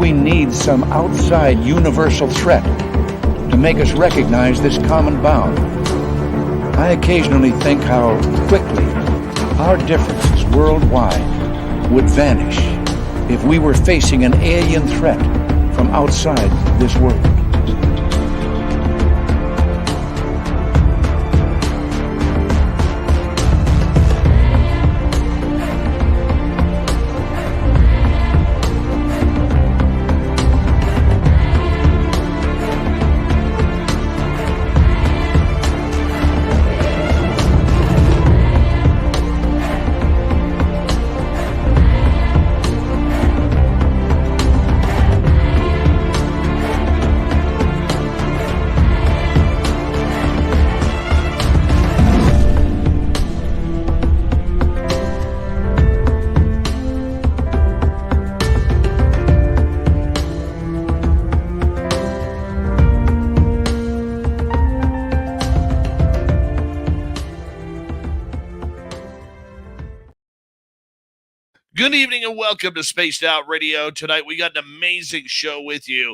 we need some outside universal threat to make us recognize this common bound. I occasionally think how quickly our differences worldwide would vanish if we were facing an alien threat from outside this world. Good evening and welcome to Spaced Out Radio. Tonight we got an amazing show with you.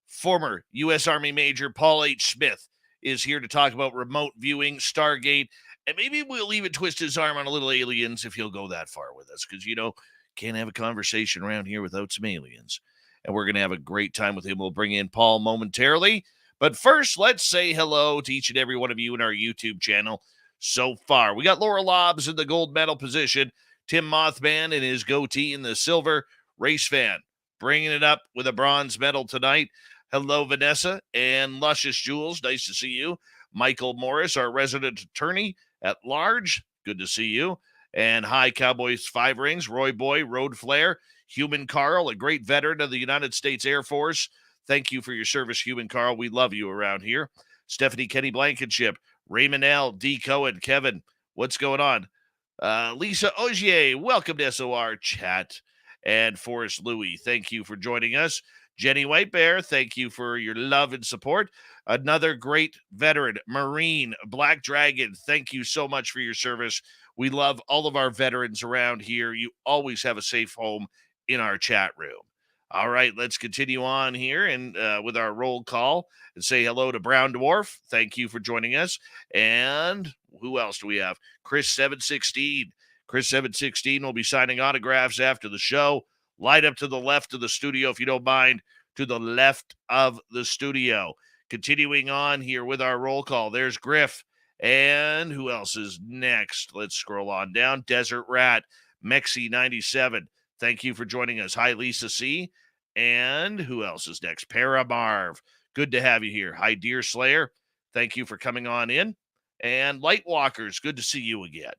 Former U.S. Army Major Paul H. Smith is here to talk about remote viewing, Stargate, and maybe we'll even twist his arm on a little aliens if he'll go that far with us, because, you know, can't have a conversation around here without some aliens. And we're going to have a great time with him. We'll bring in Paul momentarily. But first, let's say hello to each and every one of you in our YouTube channel so far. We got Laura Lobbs in the gold medal position. Tim Mothman in his goatee in the silver. Race Fan bringing it up with a bronze medal tonight. Hello, Vanessa and Luscious Jules. Nice to see you. Michael Morris, our resident attorney at large. Good to see you. And hi, Cowboys 5 Rings. Roy Boy, Road Flair. Human Carl, a great veteran of the United States Air Force. Thank you for your service, Human Carl. We love you around here. Stephanie Kenny Blankenship. Raymond L. D. Cohen. Kevin, what's going on? Lisa Ogier, welcome to SOR Chat. And Forrest Louie, thank you for joining us. Jenny White Bear, thank you for your love and support. Another great veteran, Marine, Black Dragon, thank you so much for your service. We love all of our veterans around here. You always have a safe home in our chat room. All right, let's continue on here and with our roll call and say hello to Brown Dwarf. Thank you for joining us. And who else do we have? Chris 716. Chris 716 will be signing autographs after the show. Light up to the left of the studio, if you don't mind, to the left of the studio. Continuing on here with our roll call, there's Griff. And who else is next? Let's scroll on down. Desert Rat, Mexi 97. Thank you for joining us. Hi, Lisa C. And who else is next? Paramarv. Good to have you here. Hi, Deer Slayer. Thank you for coming on in. And Lightwalkers, good to see you again.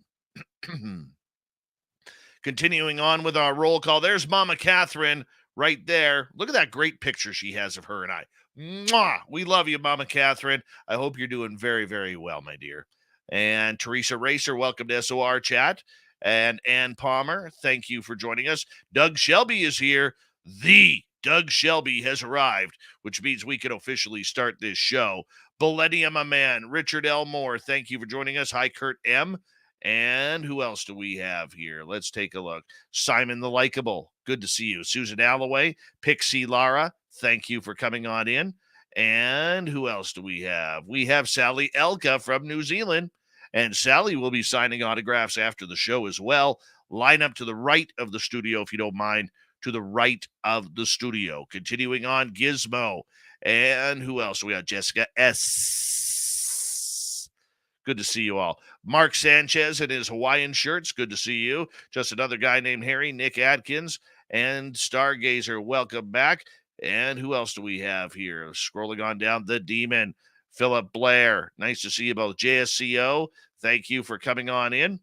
Continuing on with our roll call, there's Mama Catherine right there. Look at that great picture she has of her and I. Mwah! We love you, Mama Catherine. I hope you're doing very, very well, my dear. And Teresa Racer, welcome to SOR Chat. And Ann Palmer, thank you for joining us. Doug Shelby is here. The Doug Shelby has arrived, which means we can officially start this show. Millennium, my man. Richard Elmore, thank you for joining us. Hi, Kurt M. And who else do we have here? Let's take a look. Simon the Likeable, good to see you. Susan Alloway, Pixie Lara, thank you for coming on in. And who else do we have? We have Sally Elka from New Zealand. And Sally will be signing autographs after the show as well. Line up to the right of the studio, if you don't mind, to the right of the studio. Continuing on, Gizmo. And who else? We got Jessica S. Good to see you all. Mark Sanchez in his Hawaiian shirts. Good to see you. Just another guy named Harry. Nick Atkins and Stargazer. Welcome back. And who else do we have here? Scrolling on down, The Demon. Philip Blair. Nice to see you both. JSCO. Thank you for coming on in.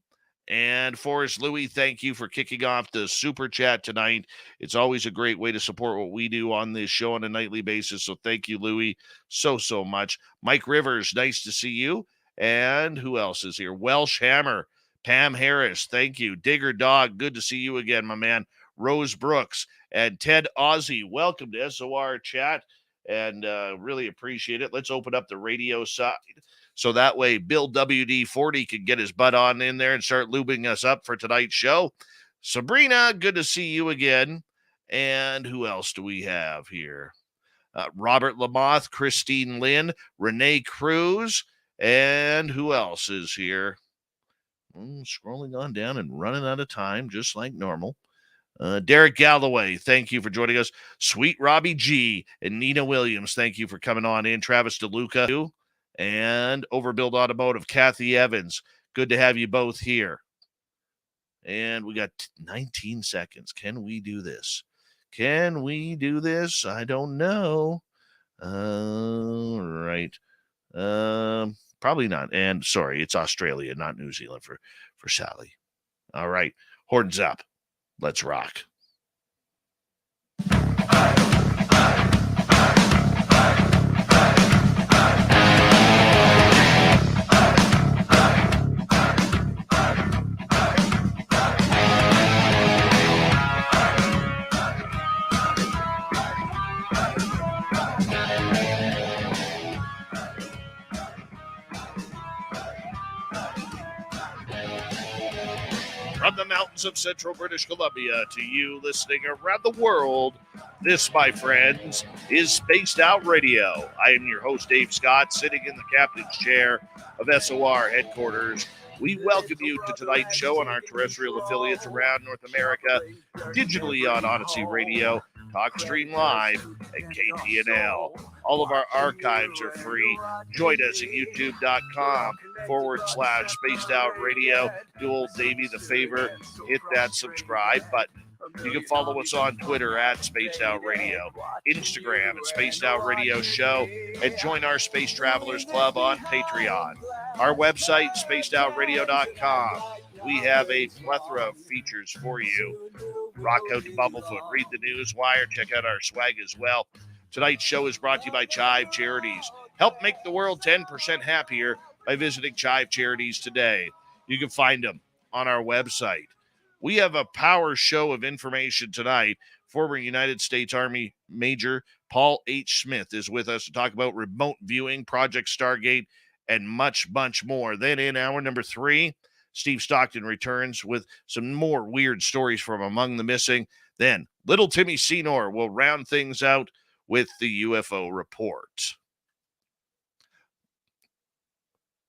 And Forrest Louie, thank you for kicking off the super chat tonight. It's always a great way to support what we do on this show on a nightly basis. So thank you, Louie, so much. Mike Rivers, nice to see you. And who else is here? Welsh Hammer, Pam Harris, thank you. Digger Dog, good to see you again, my man. Rose Brooks and Ted Ozzie, welcome to SOR Chat. And really appreciate it. Let's open up the radio side. So that way Bill WD-40 can get his butt on in there and start lubing us up for tonight's show. Sabrina, good to see you again. And who else do we have here? Robert Lamoth, Christine Lynn, Renee Cruz, and who else is here? Scrolling on down and running out of time, just like normal. Derek Galloway, thank you for joining us. Sweet Robbie G and Nina Williams, thank you for coming on in. Travis DeLuca and Overbuild Automotive, Kathy Evans, good to have you both here. And we got 19 seconds. Can we do this? Can we do this? I don't know. All right. Probably not. And sorry, it's Australia, not New Zealand for Sally. All right. Horns up. Let's rock. From the mountains of central British Columbia to you listening around the world, this, my friends, is Spaced Out Radio. I am your host, Dave Scott, sitting in the captain's chair of SOR headquarters. We welcome you to tonight's show on our terrestrial affiliates around North America, digitally on Odyssey Radio, TalkStream Live, and KTNL. All of our archives are free. Join us at youtube.com/Spaced Out Radio. Do old Davey the favor, hit that subscribe button. You can follow us on Twitter at Spaced Out Radio, Instagram at Spaced Out Radio Show, and join our Space Travelers Club on Patreon. Our website, spacedoutradio.com. We have a plethora of features for you. Rock out to Bumblefoot, read the news wire, check out our swag as well. Tonight's show is brought to you by Chive Charities. Help make the world 10% happier by visiting Chive Charities today. You can find them on our website. We have a power show of information tonight. Former United States Army Major Paul H. Smith is with us to talk about remote viewing, Project Stargate, and much, much more. Then in hour number 3, Steve Stockton returns with some more weird stories from Among the Missing. Then little Timmy Senor will round things out with the UFO report.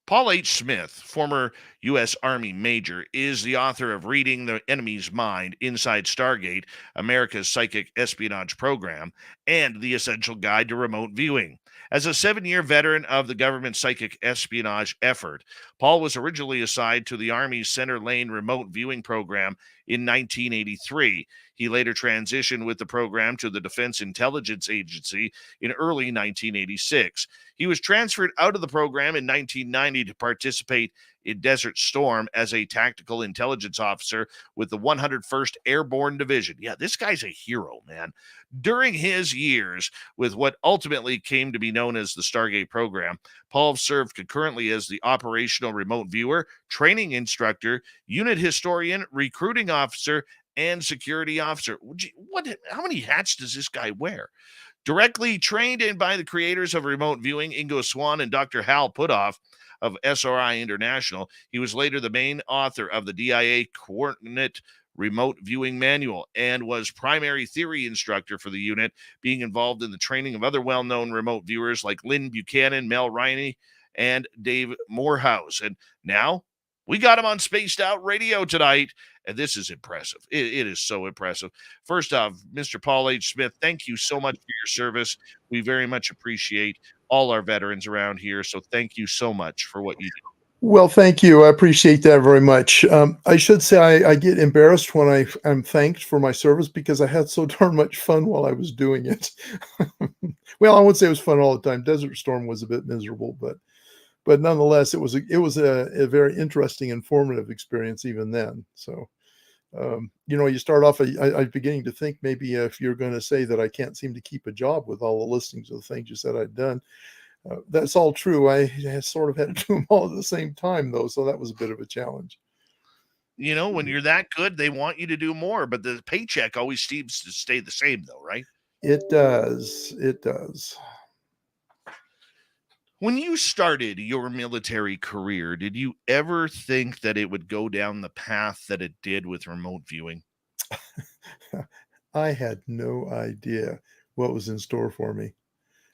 Paul H. Smith, former U.S. Army Major, is the author of Reading the Enemy's Mind, Inside Stargate, America's Psychic Espionage Program, and The Essential Guide to Remote Viewing. As a 7-year veteran of the government psychic espionage effort, Paul was originally assigned to the Army's Center Lane Remote Viewing Program in 1983. He later transitioned with the program to the Defense Intelligence Agency in early 1986. He was transferred out of the program in 1990 to participate in Desert Storm as a tactical intelligence officer with the 101st Airborne Division. Yeah, this guy's a hero, man. During his years with what ultimately came to be known as the Stargate program, Paul served concurrently as the operational remote viewer, training instructor, unit historian, recruiting officer, and security officer. How many hats does this guy wear? Directly trained in by the creators of remote viewing, Ingo Swann and Dr. Puthoff of SRI-International, he was later the main author of the DIA Coordinate Remote Viewing Manual and was primary theory instructor for the unit, being involved in the training of other well-known remote viewers like Lyn Buchanan, Mel Riley, and David Morehouse. And now we got him on Spaced Out Radio tonight, and this is impressive. It is so impressive. First off, Mr. Paul H. Smith, thank you so much for your service. We very much appreciate all our veterans around here, so thank you so much for what you do. Well, thank you. I appreciate that very much. I should say I get embarrassed when I'm thanked for my service because I had so darn much fun while I was doing it. Well, I wouldn't say it was fun all the time. Desert Storm was a bit miserable, but nonetheless, it was a very interesting, informative experience even then. So, you start off, I'm beginning to think maybe if you're going to say that I can't seem to keep a job with all the listings of the things you said I'd done, that's all true. I sort of had to do them all at the same time, though, so that was a bit of a challenge. When you're that good, they want you to do more, but the paycheck always seems to stay the same, though, right? It does. It does. When you started your military career, did you ever think that it would go down the path that it did with remote viewing? I had no idea what was in store for me.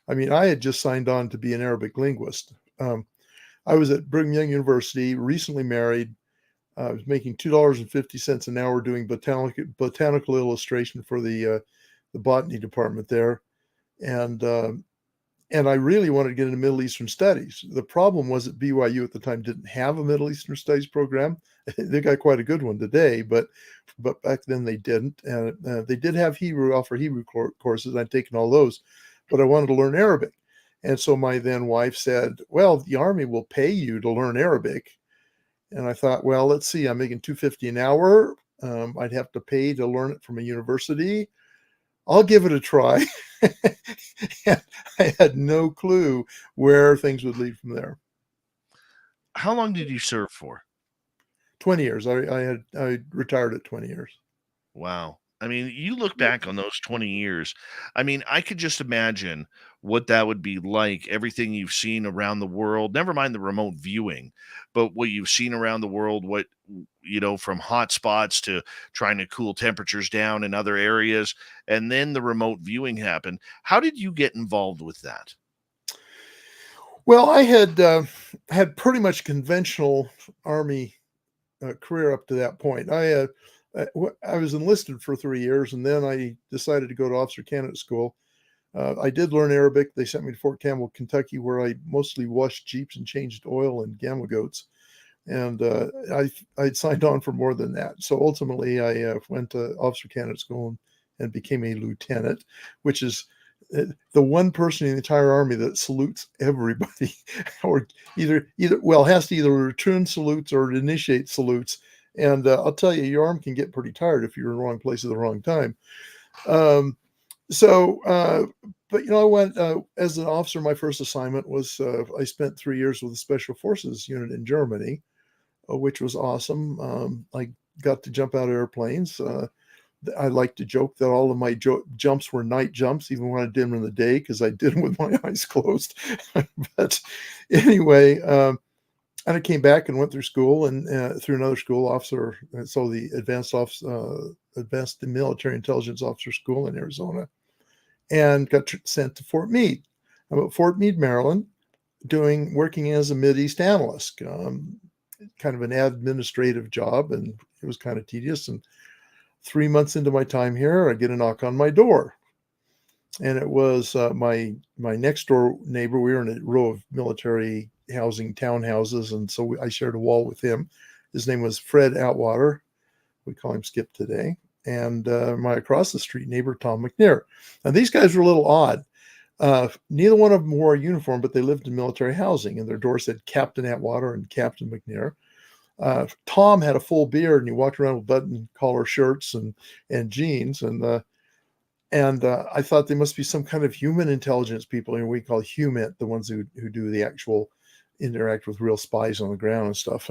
I mean, I had just signed on to be an Arabic linguist. I was at Brigham Young University, recently married. I was making $2.50 an hour doing botanical illustration for the botany department there, and I really wanted to get into Middle Eastern studies. The problem was that BYU at the time didn't have a Middle Eastern studies program. They got quite a good one today, but back then they didn't. And they did have offer Hebrew courses. I'd taken all those, but I wanted to learn Arabic. And so my then wife said, well, the Army will pay you to learn Arabic. And I thought, well, let's see, I'm making $2.50 an hour. I'd have to pay to learn it from a university. I'll give it a try. And I had no clue where things would lead from there. How long did you serve for? 20 years. I retired at 20 years. Wow. I mean, you look back on those 20 years. I mean, I could just imagine what that would be like, everything you've seen around the world, never mind the remote viewing, but what you've seen around the world, what, from hot spots to trying to cool temperatures down in other areas. And then the remote viewing happened. How did you get involved with that? Well, I had pretty much conventional Army career up to that point. I was enlisted for 3 years, and then I decided to go to officer candidate school. I did learn Arabic. They sent me to Fort Campbell, Kentucky, where I mostly washed Jeeps and changed oil and gamma goats. And I'd signed on for more than that. So ultimately, I went to officer candidate school and became a lieutenant, which is the one person in the entire Army that salutes everybody, or has to either return salutes or initiate salutes. And I'll tell you, your arm can get pretty tired if you're in the wrong place at the wrong time. But I went as an officer. My first assignment was I spent 3 years with the Special Forces unit in Germany, which was awesome. I got to jump out of airplanes. I like to joke that all of my jumps were night jumps, even when I did them in the day, because I did them with my eyes closed. But anyway, and I came back and went through school and through another school, officer. So the Advanced Military Intelligence Officer School in Arizona, and got sent to Fort Meade. I'm at Fort Meade, Maryland, working as a Mideast analyst, kind of an administrative job, and it was kind of tedious. And 3 months into my time here, I get a knock on my door, and it was my next door neighbor. We were in a row of military housing townhouses, and so I shared a wall with him. His name was Fred Atwater. We call him Skip today. And my across the street neighbor, Tom McNair. Now, these guys were a little odd. Neither one of them wore a uniform, but they lived in military housing, and their door said Captain Atwater and Captain McNair. Tom had a full beard, and he walked around with button collar shirts and jeans. And I thought they must be some kind of human intelligence people. And we call HUMINT, the ones who do the actual interact with real spies on the ground and stuff.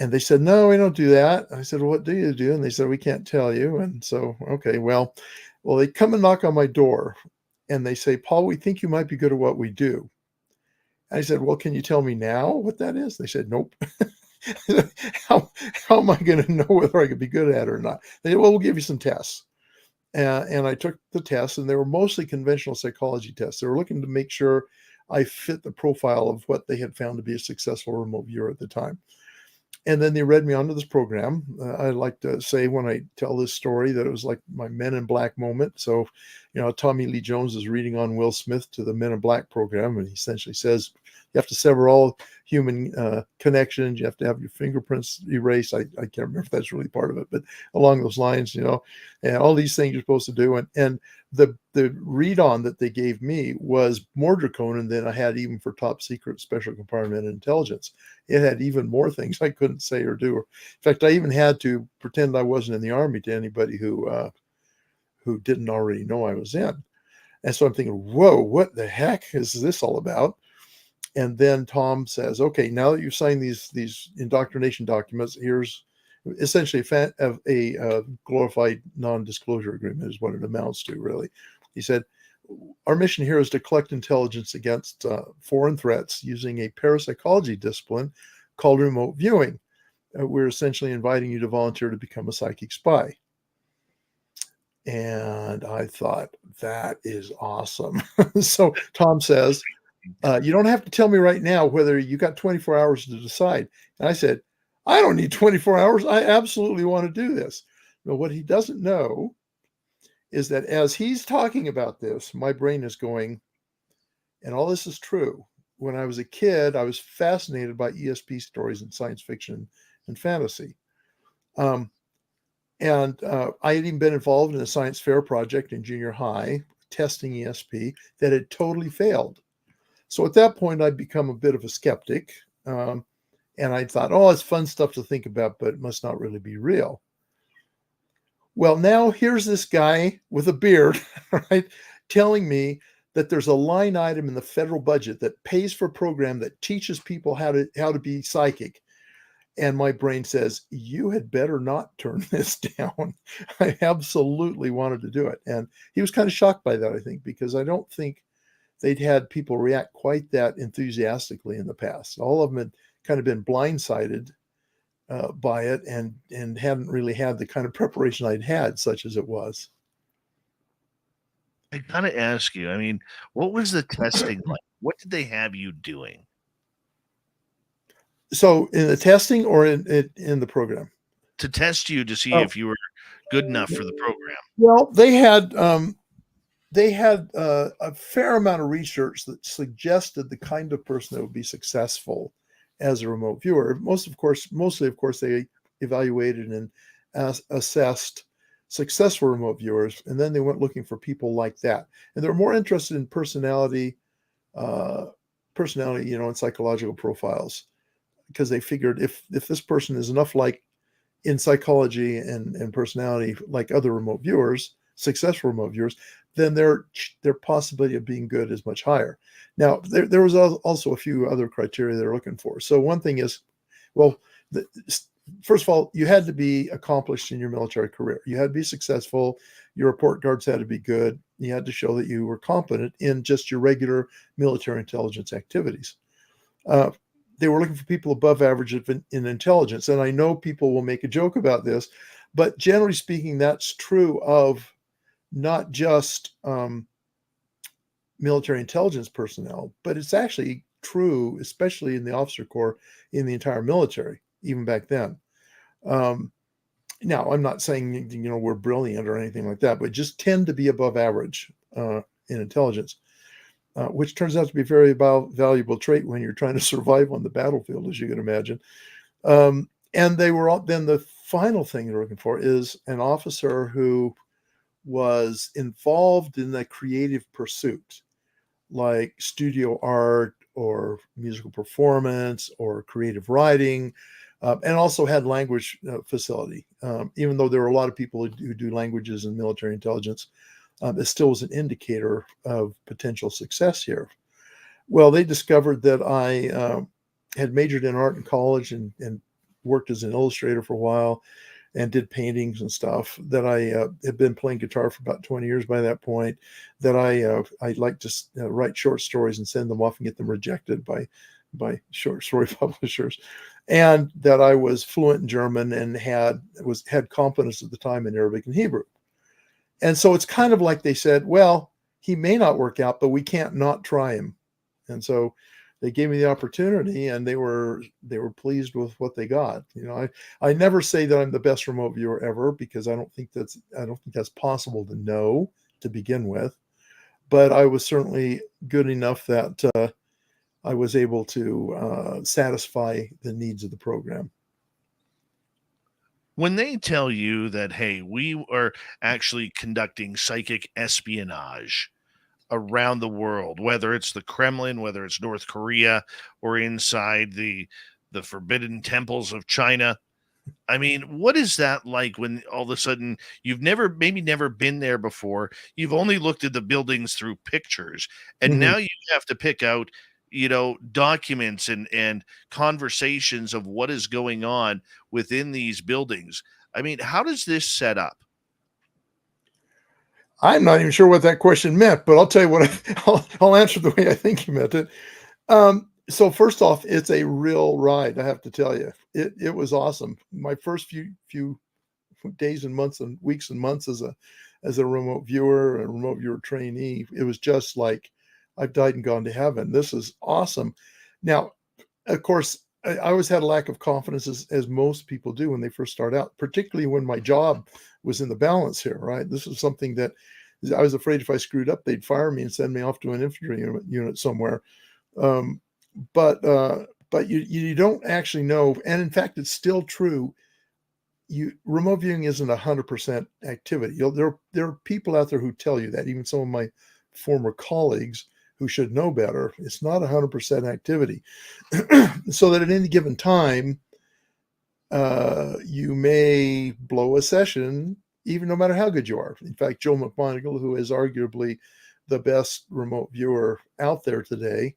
And they said, no, we don't do that. I said, well, what do you do? And they said, we can't tell you. And so, okay, well, they come and knock on my door, and they say, Paul, we think you might be good at what we do. I said, well, can you tell me now what that is? They said, nope. How am I going to know whether I could be good at it or not? They said, well, we'll give you some tests. And I took the tests, and they were mostly conventional psychology tests. They were looking to make sure I fit the profile of what they had found to be a successful remote viewer at the time. And then they read me onto this program. I like to say when I tell this story that it was like my Men in Black moment. So, Tommy Lee Jones is reading on Will Smith to the Men in Black program, and he essentially says, you have to sever all human connections. You have to have your fingerprints erased. I can't remember if that's really part of it, but along those lines, and all these things you're supposed to do. And the read on that they gave me was more draconian than I had even for top secret special compartment intelligence. It had even more things I couldn't say or do. In fact, I even had to pretend I wasn't in the Army to anybody who didn't already know I was in. And so I'm thinking, whoa, what the heck is this all about? And then Tom says, okay, now that you've signed these indoctrination documents, here's essentially a glorified non-disclosure agreement is what it amounts to, really. He said, our mission here is to collect intelligence against foreign threats using a parapsychology discipline called remote viewing. We're essentially inviting you to volunteer to become a psychic spy. And I thought, that is awesome. So Tom says, you don't have to tell me right now whether you got 24 hours to decide. And I said, I don't need 24 hours. I absolutely want to do this. But what he doesn't know is that as he's talking about this, my brain is going, and all this is true. When I was a kid, I was fascinated by ESP stories and science fiction and fantasy. I had even been involved in a science fair project in junior high, testing ESP that had totally failed. So at that point, I'd become a bit of a skeptic. And I thought, oh, it's fun stuff to think about, but it must not really be real. Well, now here's this guy with a beard, right, telling me that there's a line item in the federal budget that pays for a program that teaches people how to be psychic. And my brain says, you had better not turn this down. I absolutely wanted to do it. And he was kind of shocked by that, I think, because I don't think they'd had people react quite that enthusiastically in the past. All of them had kind of been blindsided by it and hadn't really had the kind of preparation I'd had, such as it was. I gotta ask you, I mean, what was the testing like? What did they have you doing? So in the testing or in the program? To test you to see if you were good enough for the program. Well, they had a fair amount of research that suggested the kind of person that would be successful as a remote viewer. Mostly, of course, they evaluated and assessed successful remote viewers, and then they went looking for people like that. And they're more interested in personality, in psychological profiles, because they figured if this person is enough like in psychology and personality like other remote viewers, successful remote viewers, then their possibility of being good is much higher. Now, there was also a few other criteria they're looking for. So one thing is, well, first of all, you had to be accomplished in your military career. You had to be successful. Your report cards had to be good. You had to show that you were competent in just your regular military intelligence activities. They were looking for people above average in intelligence. And I know people will make a joke about this, but generally speaking, that's true of not just military intelligence personnel, but it's actually true, especially in the officer corps, in the entire military, even back then. Now, I'm not saying, we're brilliant or anything like that, but just tend to be above average in intelligence, which turns out to be a very valuable trait when you're trying to survive on the battlefield, as you can imagine. And they were all, then the final thing they're looking for is an officer who was involved in a creative pursuit, like studio art or musical performance or creative writing, and also had language facility. Even though there are a lot of people who do languages in military intelligence, it still was an indicator of potential success here. Well, they discovered that I had majored in art in college and worked as an illustrator for a while and did paintings and stuff, that I had been playing guitar for about 20 years by that point, that I like to write short stories and send them off and get them rejected by short story publishers, and that I was fluent in German and had competence at the time in Arabic and Hebrew. And so it's kind of like they said, well, he may not work out, but we can't not try him. And so they gave me the opportunity, and they were pleased with what they got. I never say that I'm the best remote viewer ever, because I don't think that's possible to know to begin with. But I was certainly good enough that I was able to satisfy the needs of the program. When they tell you that, hey, we are actually conducting psychic espionage around the world, whether it's the Kremlin, whether it's North Korea, or inside the forbidden temples of China, I mean, what is that like when all of a sudden you've maybe never been there before? You've only looked at the buildings through pictures, and now you have to pick out, documents and conversations of what is going on within these buildings. I mean, how does this set up? I'm not even sure what that question meant, but I'll tell you what, I'll answer the way I think you meant it. So first off, it's a real ride, I have to tell you. It was awesome. My first few days and months and weeks and months as as a remote viewer, a remote viewer trainee, it was just like, I've died and gone to heaven. This is awesome. Now, of course, I always had a lack of confidence, as most people do when they first start out, particularly when my job was in the balance here, right? This was something that I was afraid if I screwed up, they'd fire me and send me off to an infantry unit somewhere. But you don't actually know. And in fact, it's still true. Remote viewing isn't 100% activity. There are people out there who tell you that, even some of my former colleagues who should know better. It's not 100% activity. So that at any given time, you may blow a session, even no matter how good you are. In fact, Joe McMoneagle, who is arguably the best remote viewer out there today,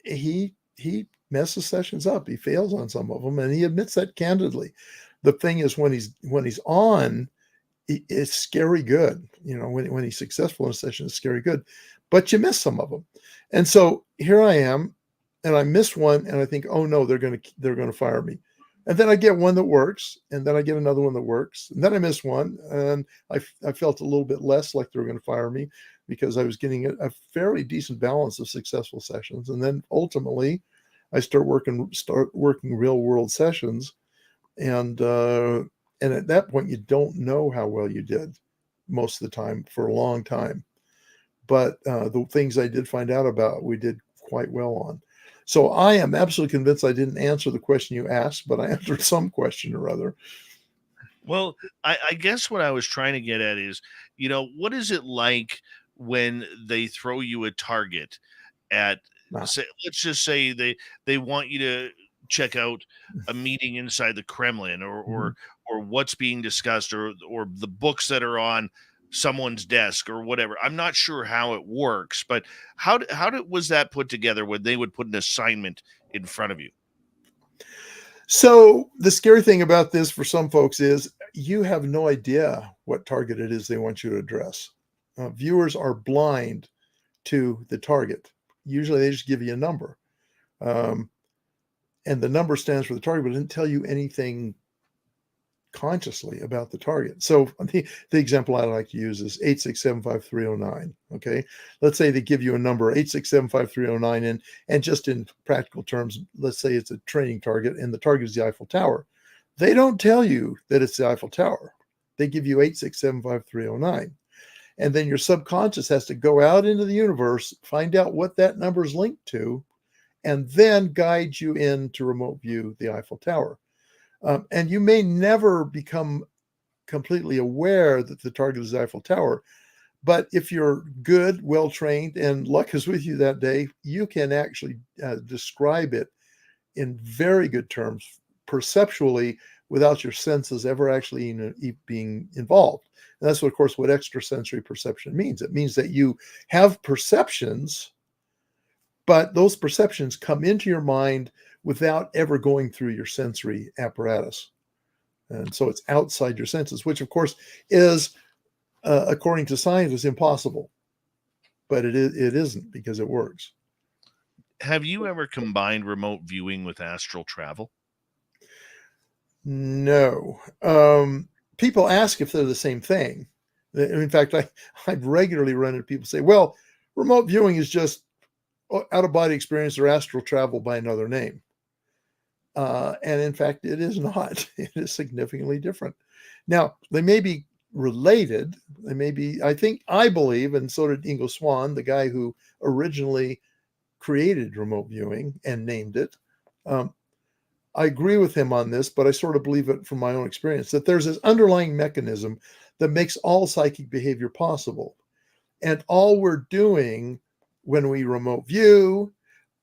he messes sessions up. He fails on some of them, and he admits that candidly. The thing is, when he's on, it's scary good. When he's successful in a session, it's scary good, but you miss some of them. And so here I am, and I miss one, and I think, oh no, they're going to fire me. And then I get one that works, and then I get another one that works, and then I miss one, and I felt a little bit less like they were going to fire me because I was getting a fairly decent balance of successful sessions. And then ultimately, I start working real world sessions, and at that point, you don't know how well you did most of the time for a long time. But the things I did find out about, we did quite well on. So I am absolutely convinced I didn't answer the question you asked, but I answered some question or other. Well, I guess what I was trying to get at is, what is it like when they throw you a target at, say, let's just say they want you to check out a meeting inside the Kremlin or what's being discussed or the books that are on someone's desk or whatever. I'm not sure how it works, but how was that put together when they would put an assignment in front of you? So the scary thing about this for some folks is you have no idea what target it is they want you to address. Viewers are blind to the target. Usually they just give you a number. And the number stands for the target, but it didn't tell you anything consciously about the target. So the example I like to use is 8675309. Okay. Let's say they give you a number 8675309 and just in practical terms, let's say it's a training target and the target is the Eiffel Tower. They don't tell you that it's the Eiffel Tower. They give you 8675309. And then your subconscious has to go out into the universe, find out what that number is linked to, and then guide you in to remote view the Eiffel Tower. And you may never become completely aware that the target is the Eiffel Tower. But if you're good, well-trained, and luck is with you that day, you can actually describe it in very good terms, perceptually, without your senses ever actually being involved. And that's, of course, what extrasensory perception means. It means that you have perceptions, but those perceptions come into your mind without ever going through your sensory apparatus. And so it's outside your senses, which of course is, according to scientists, impossible. But it isn't, because it works. Have you ever combined remote viewing with astral travel? No. People ask if they're the same thing. In fact, I've regularly run into people say, well, remote viewing is just out-of-body experience or astral travel by another name. And in fact, it is not. It is significantly different. Now, they may be related. They may be, I believe, and so did Ingo Swann, the guy who originally created remote viewing and named it. I agree with him on this, but I sort of believe it from my own experience, that there's this underlying mechanism that makes all psychic behavior possible. And all we're doing when we remote view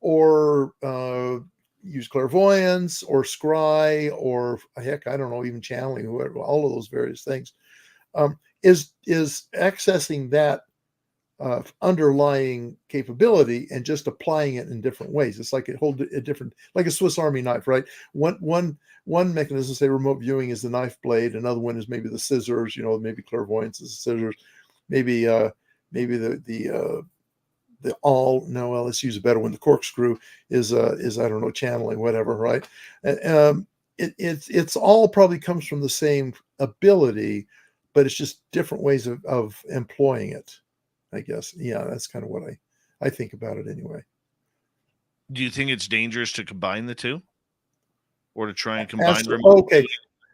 or use clairvoyance or scry or heck, I don't know, even channeling, whoever, all of those various things, is accessing that underlying capability and just applying it in different ways. It's like a different, like a Swiss Army knife, right? One mechanism, say remote viewing, is the knife blade. Another one is maybe the scissors. Maybe clairvoyance is the scissors. Maybe let's use a better one. The corkscrew is I don't know, channeling, whatever, right? It's all probably comes from the same ability, but it's just different ways of employing it, I guess. Yeah, that's kind of what I think about it anyway. Do you think it's dangerous to combine the two, or to try and combine okay,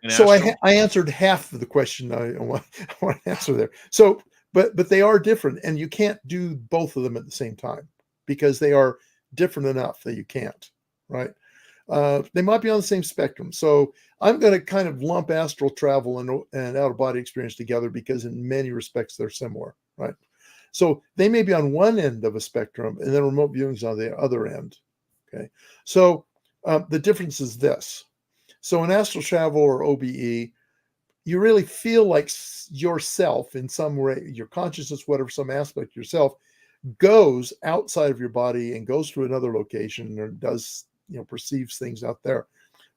so astral? I answered half of the question I want to answer there. So, but they are different, and you can't do both of them at the same time because they are different enough that you can't, right? They might be on the same spectrum. So I'm going to kind of lump astral travel and out-of-body experience together because in many respects they're similar, right? So they may be on one end of a spectrum and then remote viewing is on the other end, okay? So the difference is this. So in astral travel or OBE, you really feel like yourself in some way, your consciousness, whatever, some aspect of yourself goes outside of your body and goes to another location or does, perceives things out there.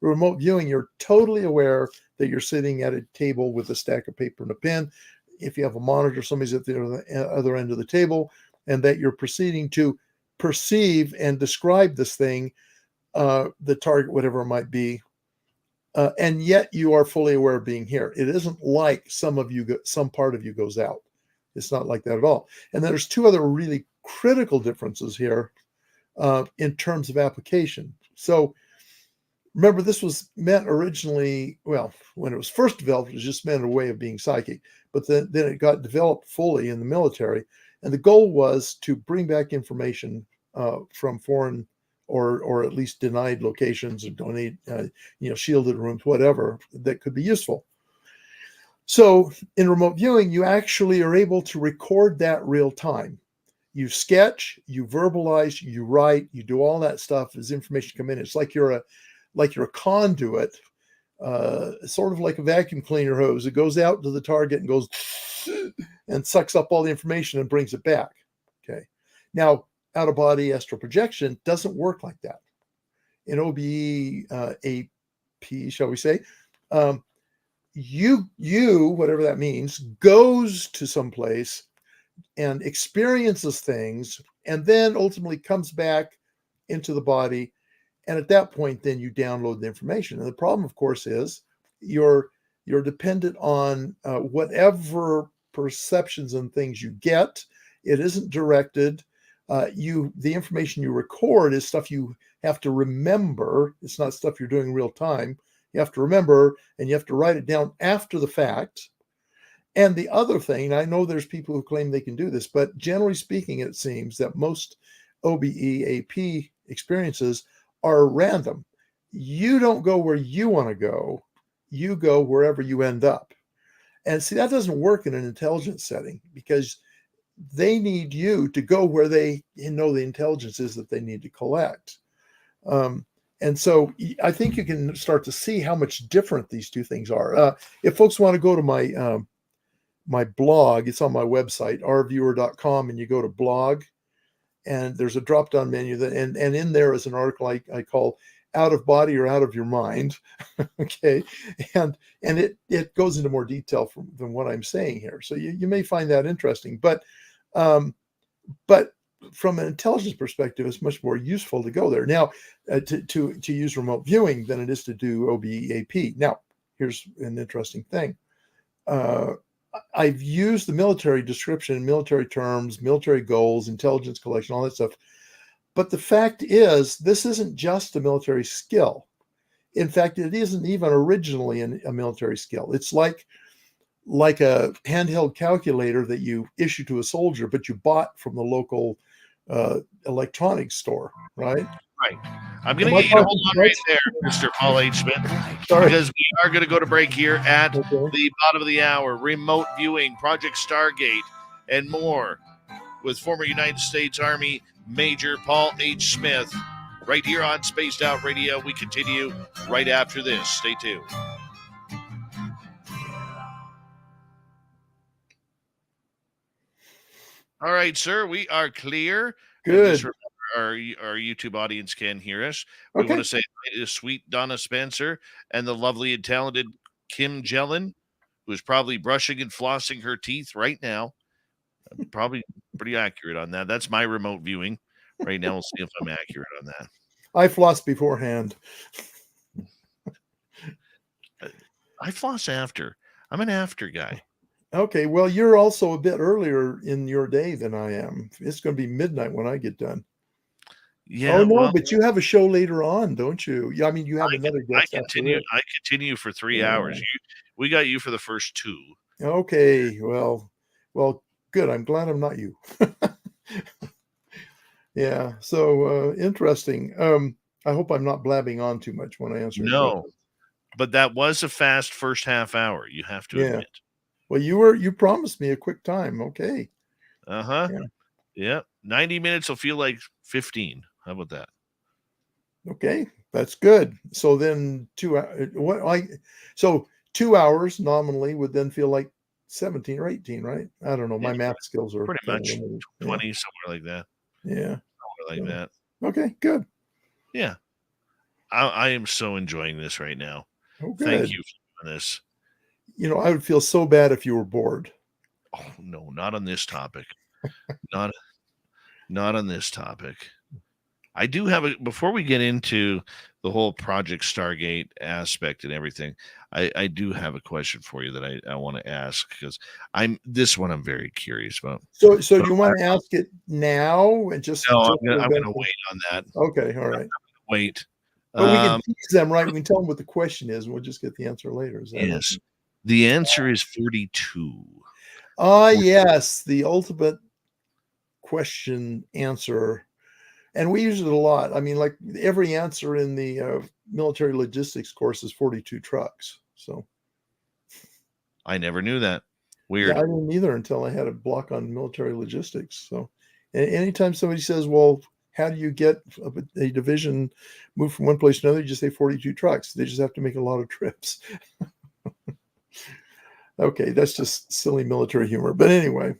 Remote viewing, you're totally aware that you're sitting at a table with a stack of paper and a pen. If you have a monitor, somebody's at the other end of the table, and that you're proceeding to perceive and describe this thing, the target, whatever it might be, and yet you are fully aware of being here. It isn't like some part of you goes out. It's not like that at all. And then there's two other really critical differences here in terms of application. So remember, this was meant originally, well, when it was first developed, it was just meant a way of being psychic. But then it got developed fully in the military. And the goal was to bring back information from foreign or at least denied locations, or donate, shielded rooms, whatever, that could be useful. So in remote viewing, you actually are able to record that real time. You sketch, you verbalize, you write, you do all that stuff as information come in. It's like you're a conduit, sort of like a vacuum cleaner hose. It goes out to the target and goes and sucks up all the information and brings it back. Okay. Now, out-of-body astral projection doesn't work like that. In OBE AP, shall we say, you, whatever that means, goes to someplace and experiences things, and then ultimately comes back into the body. And at that point, then you download the information. And the problem, of course, is you're dependent on whatever perceptions and things you get. It isn't directed. The information you record is stuff you have to remember. It's not stuff you're doing real time. You have to remember, and you have to write it down after the fact. And the other thing, I know there's people who claim they can do this, but generally speaking, it seems that most OBE AP experiences are random. You don't go where you want to go. You go wherever you end up. And see, that doesn't work in an intelligence setting because they need you to go where they know the intelligence is that they need to collect. And so I think you can start to see how much different these two things are. If folks want to go to my blog, it's on my website, rviewer.com, and you go to blog, and there's a drop-down menu and in there is an article I call Out of Body or Out of Your Mind. Okay. And it goes into more detail than what I'm saying here. So you may find that interesting, but from an intelligence perspective, it's much more useful to go there now to use remote viewing than it is to do OBE-AP. Now, here's an interesting thing. I've used the military description, military terms, military goals, intelligence collection, all that stuff. But the fact is, this isn't just a military skill. In fact, it isn't even originally a military skill. It's like a handheld calculator that you issue to a soldier, but you bought from the local electronics store, right? Right. I'm going to get you to hold on right there, Mr. Paul H. Smith, because we are going to go to break here at the bottom of the hour. Remote viewing, Project Stargate, and more with former United States Army Major Paul H. Smith right here on Spaced Out Radio. We continue right after this. Stay tuned. All right, sir. We are clear. Good. Our YouTube audience can hear us. We want to say hi to sweet Donna Spencer and the lovely and talented Kim Jellin, who is probably brushing and flossing her teeth right now. I'm probably pretty accurate on that. That's my remote viewing right now. We'll see if I'm accurate on that. I floss beforehand. I floss after. I'm an after guy. Okay, well, you're also a bit earlier in your day than I am. It's going to be midnight when I get done. Yeah, Oh no, well, but you have a show later on, don't you? Yeah, I mean, you have another guest after it. I continue for 3 hours. Yeah. We got you for the first 2. Okay, well, good. I'm glad I'm not you. Yeah, so interesting. I hope I'm not blabbing on too much when I answer a No, question. but that was a fast first half hour, you have to Yeah. admit. Well, you promised me a quick time. Okay. Uh-huh. Yeah. Yeah. 90 minutes will feel like 15. How about that? Okay, that's good. So then so 2 hours nominally would then feel like 17 or 18, right? I don't know. Yeah, My math skills are pretty kind of much limited. Yeah. 20, somewhere like that. Yeah. Somewhere like So, that. okay, good. Yeah. I am so enjoying this right now. Oh, Thank good. you for doing this. I would feel so bad if you were bored. Oh, no, not on this topic. Not not on this topic. I do have before we get into the whole Project Stargate aspect and everything, I do have a question for you that I want to ask because I'm very curious about. So do But you want to ask it now and no, just for I'm gonna benefit? wait on that. Okay, all right. Wait. But we can tease them, right? We can tell them what the question is, and we'll just get the answer later. Is that okay? Yes. The answer is 42. Yes, the ultimate question answer. And we use it a lot. I mean, like every answer in the military logistics course is 42 trucks. So I never knew that. yeah, I Weird. didn't either until I had a block on military logistics. So anytime somebody says, well, how do you get a division moved from one place to another? You just say 42 trucks. They just have to make a lot of trips. Okay, that's just silly military humor. But anyway.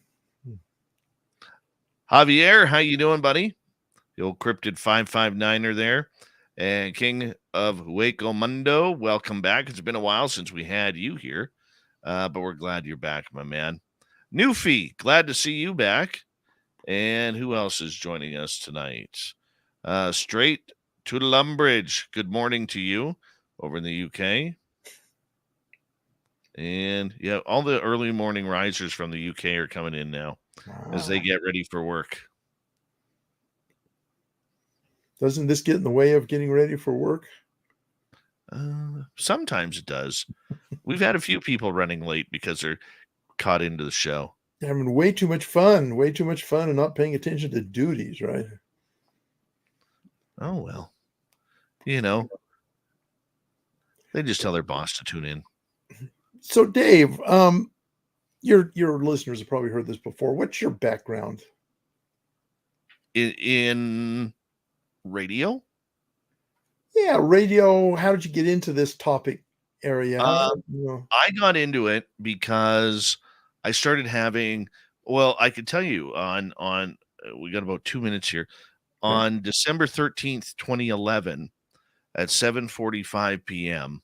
Javier, how you doing, buddy? The old cryptid 559er there. And King of Hueco Mundo, welcome back. It's been a while since we had you here, but we're glad you're back, my man. Newfie, glad to see you back. And who else is joining us tonight? Straight to Lumbridge, good morning to you over in the UK. And yeah, all the early morning risers from the UK are coming in now as they get ready for work. Doesn't this get in the way of getting ready for work? Sometimes it does. We've had a few people running late because they're caught into the show. Having way too much fun and not paying attention to duties, right? Oh, well, they just tell their boss to tune in. So Dave, your listeners have probably heard this before. What's your background? In radio? Yeah, radio. How did you get into this topic area? I got into it because I started having, I could tell you on we got about 2 minutes here. Okay. On December 13th, 2011 at 7:45 p.m.,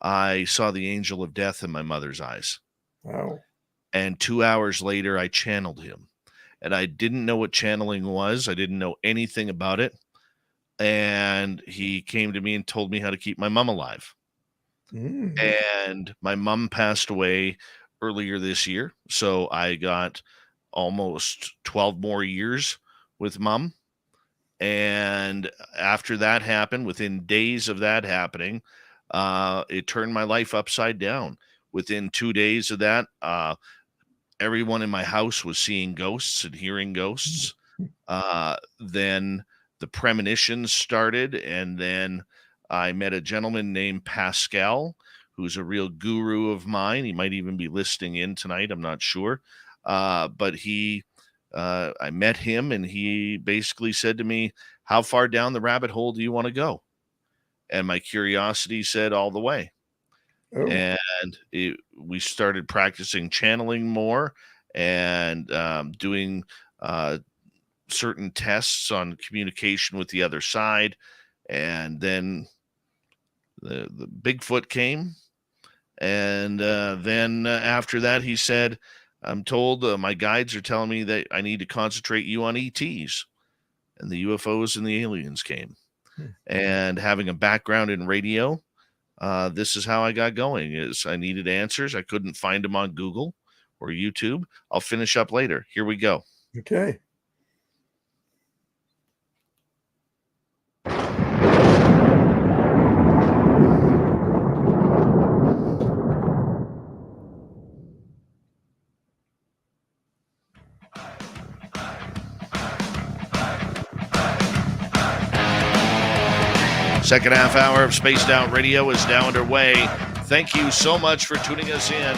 I saw the angel of death in my mother's eyes. Wow. And 2 hours later, I channeled him. And I didn't know what channeling was. I didn't know anything about it. And he came to me and told me how to keep my mom alive. Mm. And my mom passed away earlier this year. So I got almost 12 more years with mom. And after that happened, within days of that happening, it turned my life upside down. Within 2 days of that, everyone in my house was seeing ghosts and hearing ghosts. Then the premonitions started, and then I met a gentleman named Pascal, who's a real guru of mine. He might even be listening in tonight. I'm not sure. But I met him, and he basically said to me, how far down the rabbit hole do you want to go? And my curiosity said all the way. Oh. And we started practicing channeling more and doing certain tests on communication with the other side. And then the Bigfoot came. And then after that, he said, I'm told my guides are telling me that I need to concentrate you on ETs. And the UFOs and the aliens came. And having a background in radio, this is how I got going. Is I needed answers. I couldn't find them on Google or YouTube. I'll finish up later. Here we go. Okay. Second half hour of Spaced Out Radio is now underway. Thank you so much for tuning us in.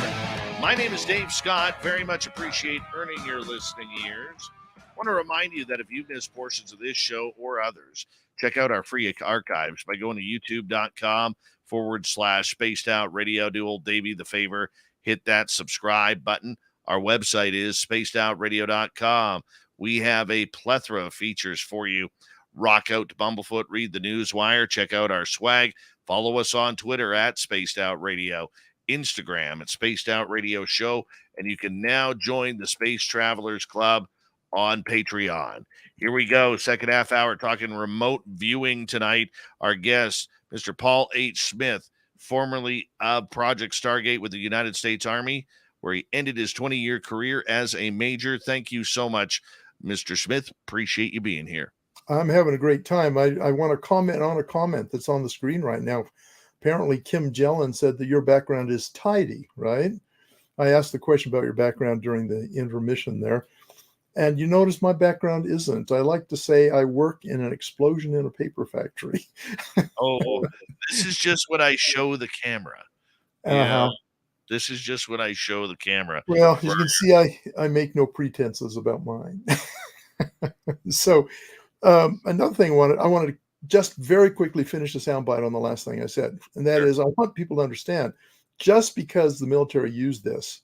My name is Dave Scott. Very much appreciate earning your listening ears. I want to remind you that if you've missed portions of this show or others, check out our free archives by going to youtube.com/Spaced Out Radio. Do old Davey the favor, hit that subscribe button. Our website is spacedoutradio.com. We have a plethora of features for you. Rock out to Bumblefoot, read the Newswire, check out our swag, follow us on Twitter at Spaced Out Radio, Instagram at Spaced Out Radio Show, and you can now join the Space Travelers Club on Patreon. Here we go, second half hour, talking remote viewing tonight. Our guest, Mr. Paul H. Smith, formerly of Project Stargate with the United States Army, where he ended his 20-year career as a major. Thank you so much, Mr. Smith. Appreciate you being here. I'm having a great time. I want to comment on a comment that's on the screen right now. Apparently, Kim Jellin said that your background is tidy, right? I asked the question about your background during the intermission there. And you notice my background isn't. I like to say I work in an explosion in a paper factory. Oh, this is just what I show the camera. Yeah. This is just what I show the camera. Well, you can see I make no pretenses about mine. So, another thing I wanted to just very quickly finish the soundbite on the last thing I said, and that is I want people to understand, just because the military used this,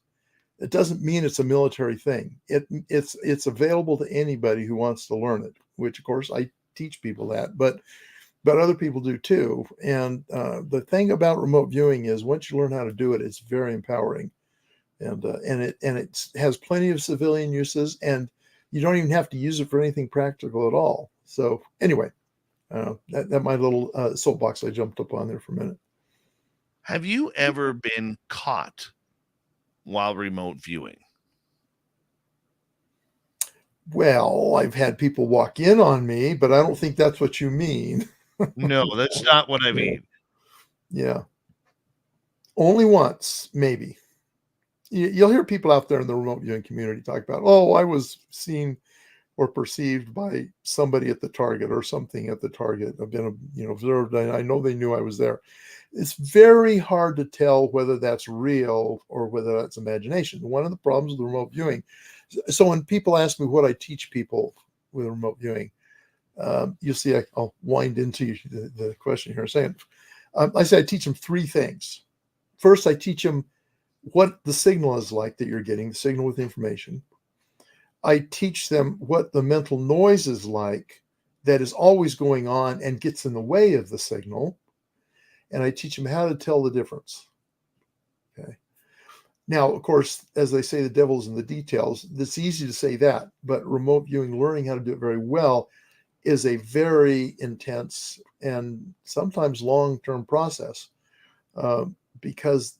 it doesn't mean it's a military thing. It's available to anybody who wants to learn it, which of course I teach people that, but other people do too. And the thing about remote viewing is once you learn how to do it, it's very empowering, and it has plenty of civilian uses, and you don't even have to use it for anything practical at all. So anyway, that my little soapbox I jumped up on there for a minute. Have you ever been caught while remote viewing? Well, I've had people walk in on me, but I don't think that's what you mean. No, that's not what I mean. Yeah. Only once, maybe. You'll hear people out there in the remote viewing community talk about, oh, I was seen or perceived by somebody at the target or something at the target. I've been, observed. I know they knew I was there. It's very hard to tell whether that's real or whether that's imagination. One of the problems with remote viewing. So when people ask me what I teach people with remote viewing, you'll see I'll wind into the question here in a second. I say I teach them three things. First, I teach them what the signal is like that you're getting, the signal with information. I teach them what the mental noise is like that is always going on and gets in the way of the signal. And I teach them how to tell the difference. Okay. Now, of course, as they say, the devil's in the details. It's easy to say that, but remote viewing, learning how to do it very well, is a very intense and sometimes long-term process, because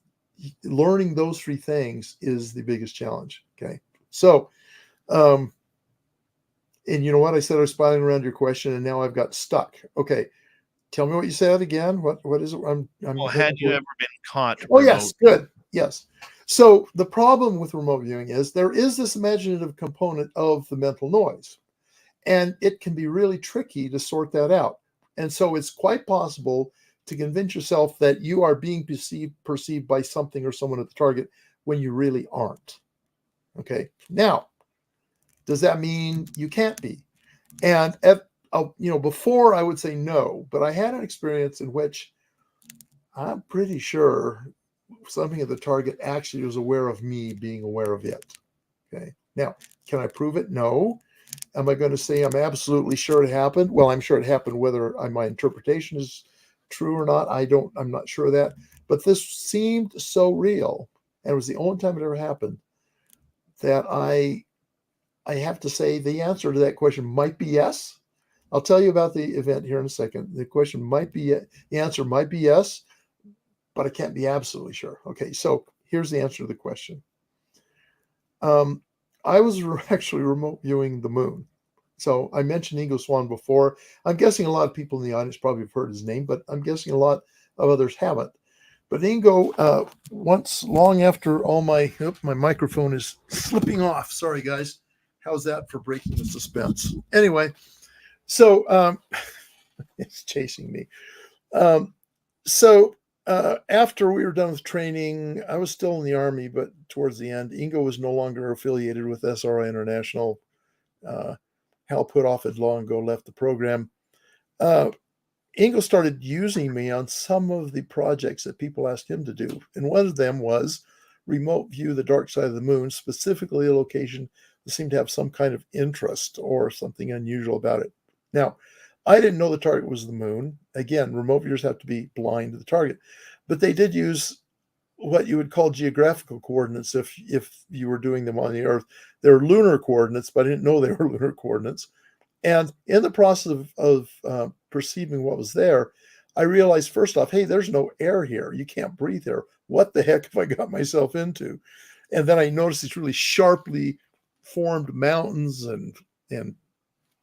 learning those three things is the biggest challenge. Okay. So, and you know what? I said I was spiraling around your question, and now I've got stuck. Okay. Tell me what you said again. What is it? Well, had you ever been caught? Oh, yes. Good. Yes. So the problem with remote viewing is there is this imaginative component of the mental noise, and it can be really tricky to sort that out. And so it's quite possible to convince yourself that you are being perceived by something or someone at the target when you really aren't. Okay. Now, does that mean you can't be? And before I would say no, but I had an experience in which I'm pretty sure something at the target actually was aware of me being aware of it. Okay. Now, can I prove it? No. Am I going to say I'm absolutely sure it happened? Well, I'm sure it happened. Whether my interpretation is true or not, I'm not sure of that. But this seemed so real, and it was the only time it ever happened, that I have to say the answer to that question might be yes. I'll tell you about the event here in a second. The answer might be yes, but I can't be absolutely sure. Okay, so here's the answer to the question. I was actually remote viewing the moon. So I mentioned Ingo Swann before. I'm guessing a lot of people in the audience probably have heard his name, but I'm guessing a lot of others haven't. But Ingo, once long after all my microphone is slipping off. Sorry, guys. How's that for breaking the suspense? Anyway, so it's chasing me. After we were done with training, I was still in the Army, but towards the end, Ingo was no longer affiliated with SRI-International. Hal Puthoff had long ago left the program. Ingo started using me on some of the projects that people asked him to do. And one of them was remote view the dark side of the moon, specifically a location that seemed to have some kind of interest or something unusual about it. Now, I didn't know the target was the moon. Again, remote viewers have to be blind to the target, but they did use what you would call geographical coordinates if you were doing them on the Earth. They're lunar coordinates, but I didn't know they were lunar coordinates. And in the process of perceiving what was there, I realized, first off, hey, there's no air here. You can't breathe here. What the heck have I got myself into? And then I noticed these really sharply formed mountains and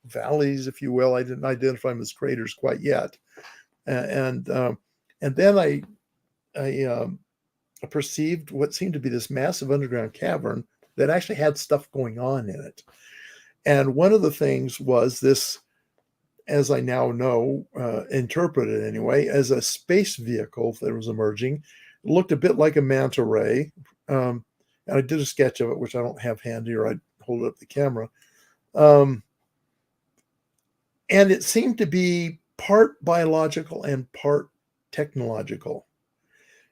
valleys, if you will. I didn't identify them as craters quite yet. And then I perceived what seemed to be this massive underground cavern that actually had stuff going on in it. And one of the things was this, as I now know, interpreted anyway, as a space vehicle that was emerging. It looked a bit like a manta ray. And I did a sketch of it, which I don't have handy, or I'd hold it up the camera. And it seemed to be part biological and part technological.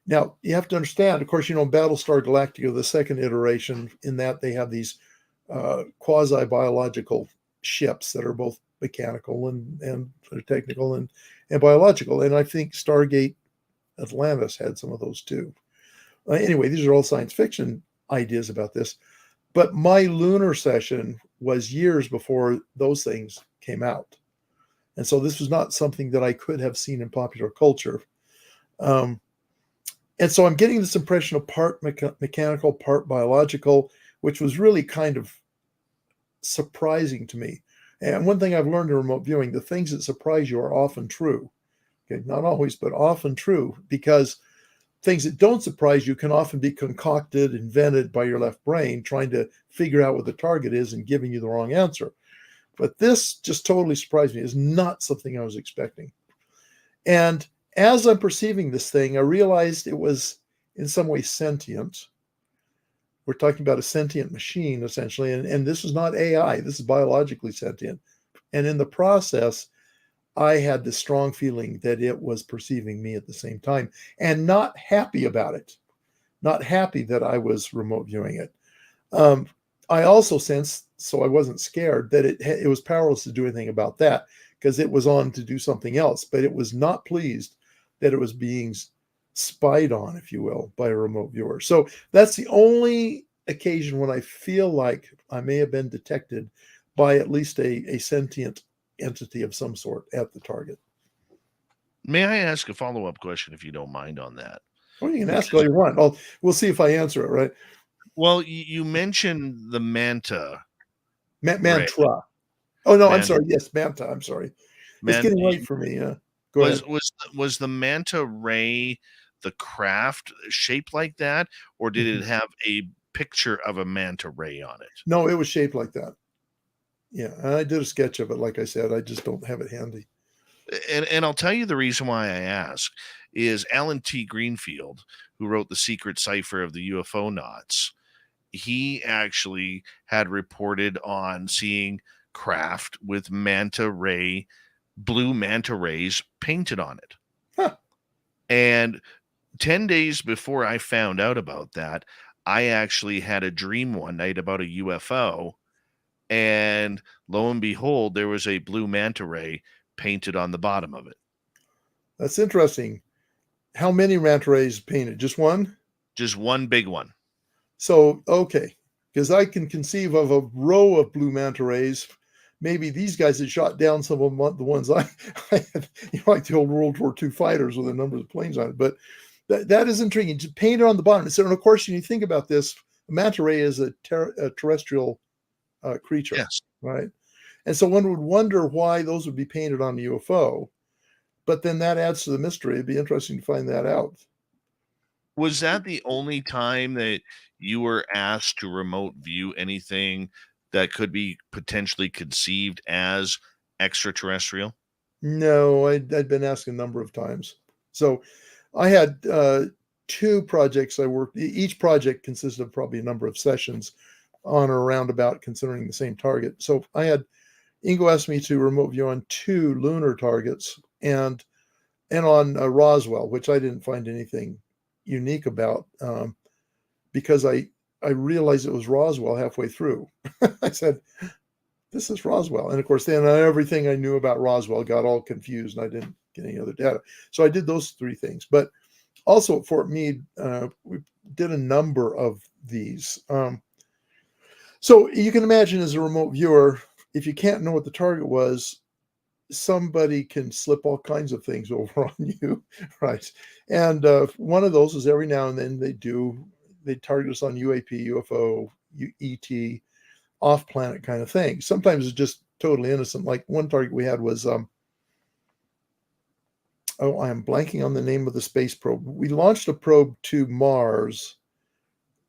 Now, you have to understand, of course, Battlestar Galactica, the second iteration, in that they have these quasi-biological ships that are both mechanical and technical and biological. And I think Stargate Atlantis had some of those too. Anyway, these are all science fiction ideas about this. But my lunar session was years before those things came out. And so this was not something that I could have seen in popular culture. And so I'm getting this impression of part mechanical, part biological, which was really kind of surprising to me. And one thing I've learned in remote viewing, the things that surprise you are often true. Okay, not always, but often true, because things that don't surprise you can often be concocted, invented by your left brain, trying to figure out what the target is and giving you the wrong answer. But this just totally surprised me. It's not something I was expecting. And as I'm perceiving this thing, I realized it was in some way sentient. We're talking about a sentient machine, essentially. And this is not AI. This is biologically sentient. And in the process, I had this strong feeling that it was perceiving me at the same time and not happy about it. Not happy that I was remote viewing it. I also sensed, so I wasn't scared, that it was powerless to do anything about that because it was on to do something else. But it was not pleased that it was being spied on, if you will, by a remote viewer. So that's the only occasion when I feel like I may have been detected by at least a sentient entity of some sort at the target. May I ask a follow-up question, if you don't mind, on that? Well, you can ask all you want. We'll see if I answer it, right? Well, you mentioned the manta. Mantra. Oh, no, I'm sorry. Yes, manta. I'm sorry. It's getting late for me. Go ahead. Was the manta ray the craft shaped like that, or did it have a picture of a manta ray on it? No, it was shaped like that. Yeah, and I did a sketch of it. Like I said, I just don't have it handy. And I'll tell you the reason why I ask is Alan T. Greenfield, who wrote The Secret Cipher of the UFO Knots. He actually had reported on seeing craft with blue manta rays painted on it. Huh. And 10 days before I found out about that, I actually had a dream one night about a UFO. And lo and behold, there was a blue manta ray painted on the bottom of it. That's interesting. How many manta rays painted? Just one? Just one big one. So, okay. Because I can conceive of a row of blue manta rays. Maybe these guys had shot down some of them, the ones I had, like the old World War II fighters with a number of planes on it. But that is intriguing. Just painted on the bottom. So, and of course, when you think about this a manta ray is a terrestrial creature, Yes. right? And so one would wonder why those would be painted on the UFO, but then that adds to the mystery. It'd be interesting to find that out. Was that the only time that you were asked to remote view anything that could be potentially conceived as extraterrestrial? No, I'd been asked a number of times. So I had 2 projects I worked. Each project consisted of probably a number of sessions on or around about considering the same target. So I had Ingo asked me to remote view on 2 lunar targets and on Roswell, which I didn't find anything unique about because I realized it was Roswell halfway through. I said, this is Roswell. And of course, then everything I knew about Roswell got all confused and I didn't get any other data. So I did those 3 things. But also at Fort Meade, we did a number of these. So you can imagine as a remote viewer, if you can't know what the target was, somebody can slip all kinds of things over on you, right? And one of those is every now and then they target us on UAP, UFO, ET, off-planet kind of thing. Sometimes it's just totally innocent. Like one target we had was, I am blanking on the name of the space probe. We launched a probe to Mars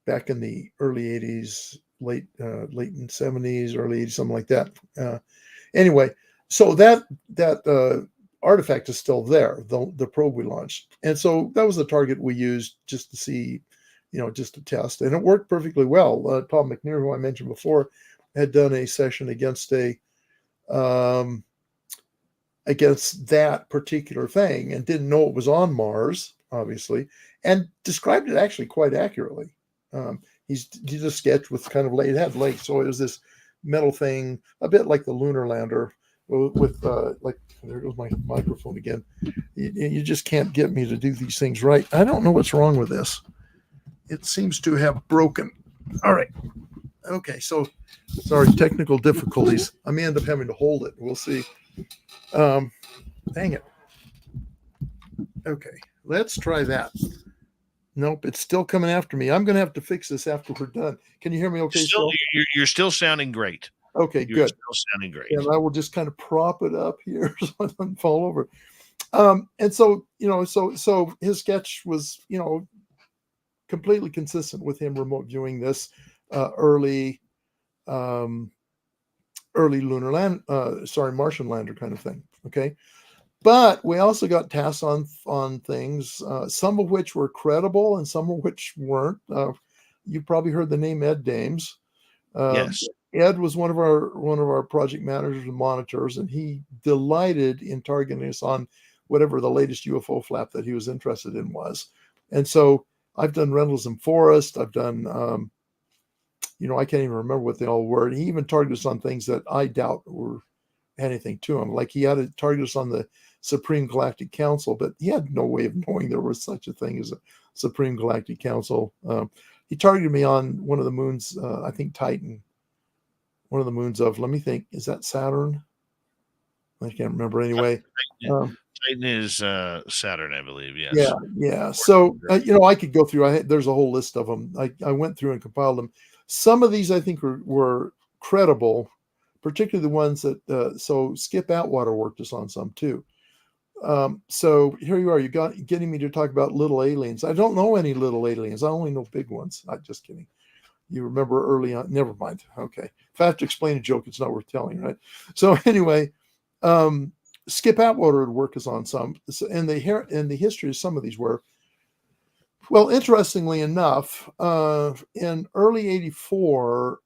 back in the early 80s, late in 70s, early 80s, something like that. Anyway, so that artifact is still there, the probe we launched. And so that was the target we used just to see, just to test. And it worked perfectly well. Tom McNear, who I mentioned before, had done a session against against that particular thing and didn't know it was on Mars, obviously, and described it actually quite accurately. He did a sketch with kind of it had legs. So it was this metal thing, a bit like the lunar lander with like, there goes my microphone again. You just can't get me to do these things right. I don't know what's wrong with this. It seems to have broken. All right. Okay. So sorry, technical difficulties. I may end up having to hold it. We'll see. Dang it. Okay. Let's try that. Nope, it's still coming after me. I'm going to have to fix this after we're done. Can you hear me okay? You're still sounding great. Okay, You're good. still sounding great. And I will just kind of prop it up here so it doesn't fall over. And so, so his sketch was, completely consistent with him remote viewing this early lunar Martian lander kind of thing. Okay. But we also got tasks on things, some of which were credible and some of which weren't. You probably heard the name Ed Dames. Yes. Ed was one of our project managers and monitors, and he delighted in targeting us on whatever the latest UFO flap that he was interested in was. And so I've done Rendlesham Forest. I've done, I can't even remember what they all were. And he even targeted us on things that I doubt were anything to him. Like he had to target us on the Supreme Galactic Council, but he had no way of knowing there was such a thing as a Supreme Galactic Council. He targeted me on one of the moons, I think Titan, one of the moons of, let me think, is that Saturn? I can't remember anyway. Titan is Saturn, I believe. Yes. Yeah. So, I could go through, there's a whole list of them. I went through and compiled them. Some of these I think were credible, particularly the ones that, so Skip Atwater worked us on some too. So here you are, getting me to talk about little aliens. I don't know any little aliens. I only know big ones. I'm just kidding. You remember early on, never mind. Okay. If I have to explain a joke, it's not worth telling, right? So anyway, Skip Atwater would work us on some, and the history of some of these were, well, interestingly enough, in early 84,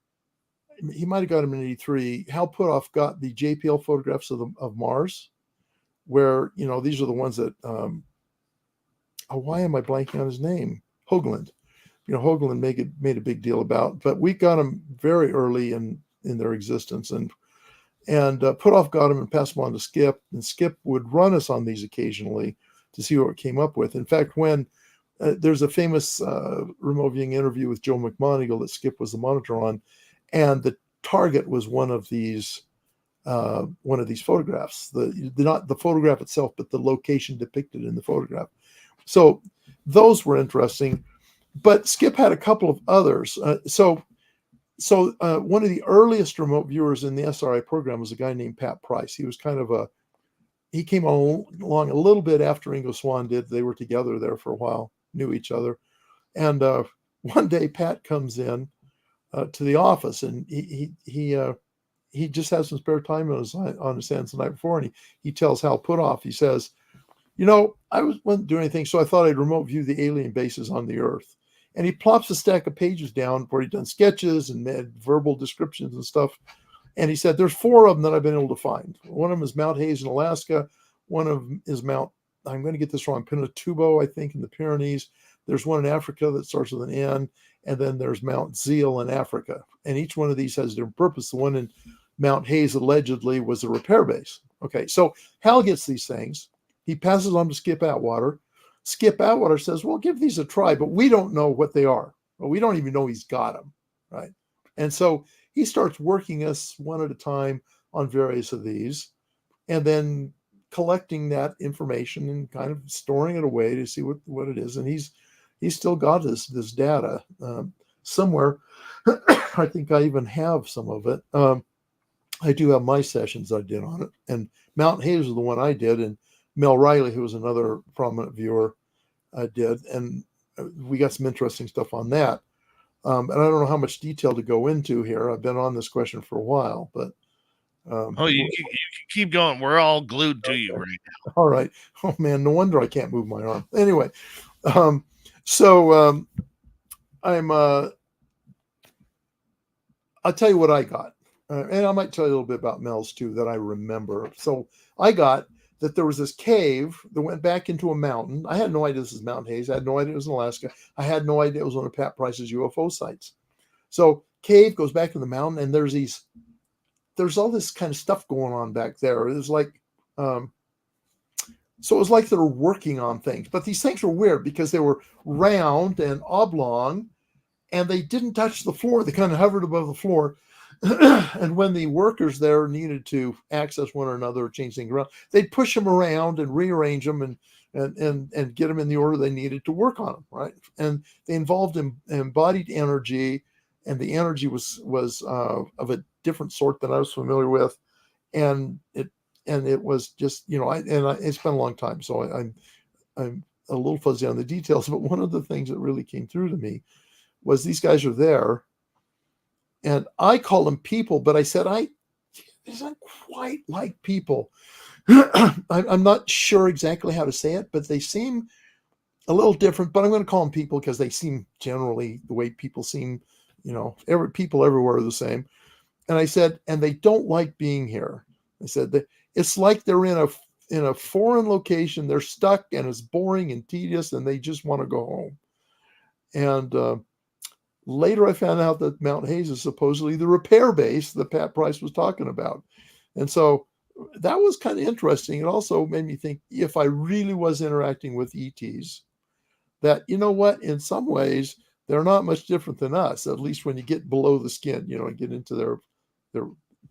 he might have got him in 83, Hal Puthoff got the JPL photographs of Mars, where, these are the ones that, why am I blanking on his name? Hoagland. Hoagland made a big deal about, but we got them very early in their existence, and Puthoff got them and passed them on to Skip, and Skip would run us on these occasionally to see what it came up with. In fact, when there's a famous remote viewing interview with Joe McMoneagle that Skip was the monitor on, and the target was one of these photographs, not the photograph itself, but the location depicted in the photograph. So those were interesting. But Skip had a couple of others. So one of the earliest remote viewers in the SRI program was a guy named Pat Price. He was he came along a little bit after Ingo Swann did. They were together there for a while, knew each other. And one day Pat comes in to the office, and he just has some spare time on his hands the night before, and he tells Hal Puthoff, he says, I wasn't doing anything, so I thought I'd remote view the alien bases on the Earth. And he plops a stack of pages down where he'd done sketches and had verbal descriptions and stuff. And he said, there's 4 of them that I've been able to find. One of them is Mount Hayes in Alaska. One of them is I'm going to get this wrong, Pinatubo, I think, in the Pyrenees. There's one in Africa that starts with an N. And then there's Mount Zeal in Africa. And each one of these has a different purpose. The one in Mount Hayes allegedly was a repair base. Okay, so Hal gets these things. He passes on to Skip Atwater. Skip Atwater says, well, give these a try, but we don't know what they are. Well, we don't even know he's got them, right? And so he starts working us one at a time on various of these, and then collecting that information and kind of storing it away to see what it is. And he's still got this data somewhere. I think I even have some of it. I do have my sessions I did on it. And Mount Hayes was the one I did, and Mel Riley, who was another prominent viewer, did. And we got some interesting stuff on that. And I don't know how much detail to go into here. I've been on this question for a while, but. You can keep going. We're all glued to you right now. All right. Oh, man, no wonder I can't move my arm. Anyway, I'll tell you what I got. And I might tell you a little bit about Mel's too that I remember. So I got that there was this cave that went back into a mountain. I had no idea this was Mount Hayes. I had no idea it was in Alaska. I had no idea it was one of Pat Price's UFO sites. So cave goes back to the mountain, and there's all this kind of stuff going on back there. It was like, so it was like they were working on things, but these things were weird because they were round and oblong, and they didn't touch the floor. They kind of hovered above the floor. And when the workers there needed to access one another or change things around, they'd push them around and rearrange them and get them in the order they needed to work on them, right? And they involved embodied energy, and the energy was of a different sort than I was familiar with, and it was just it's been a long time, so I'm a little fuzzy on the details. But one of the things that really came through to me was these guys are there. And I call them people, but I said, it's not quite like people. I'm not sure exactly how to say it, but they seem a little different. But I'm going to call them people because they seem generally the way people seem, people everywhere are the same. And I said, and they don't like being here. I said that it's like they're in a foreign location. They're stuck, and it's boring and tedious, and they just want to go home. And later, I found out that Mount Hayes is supposedly the repair base that Pat Price was talking about. And so that was kind of interesting. It also made me think, if I really was interacting with ETs, that, in some ways, they're not much different than us, at least when you get below the skin, and get into their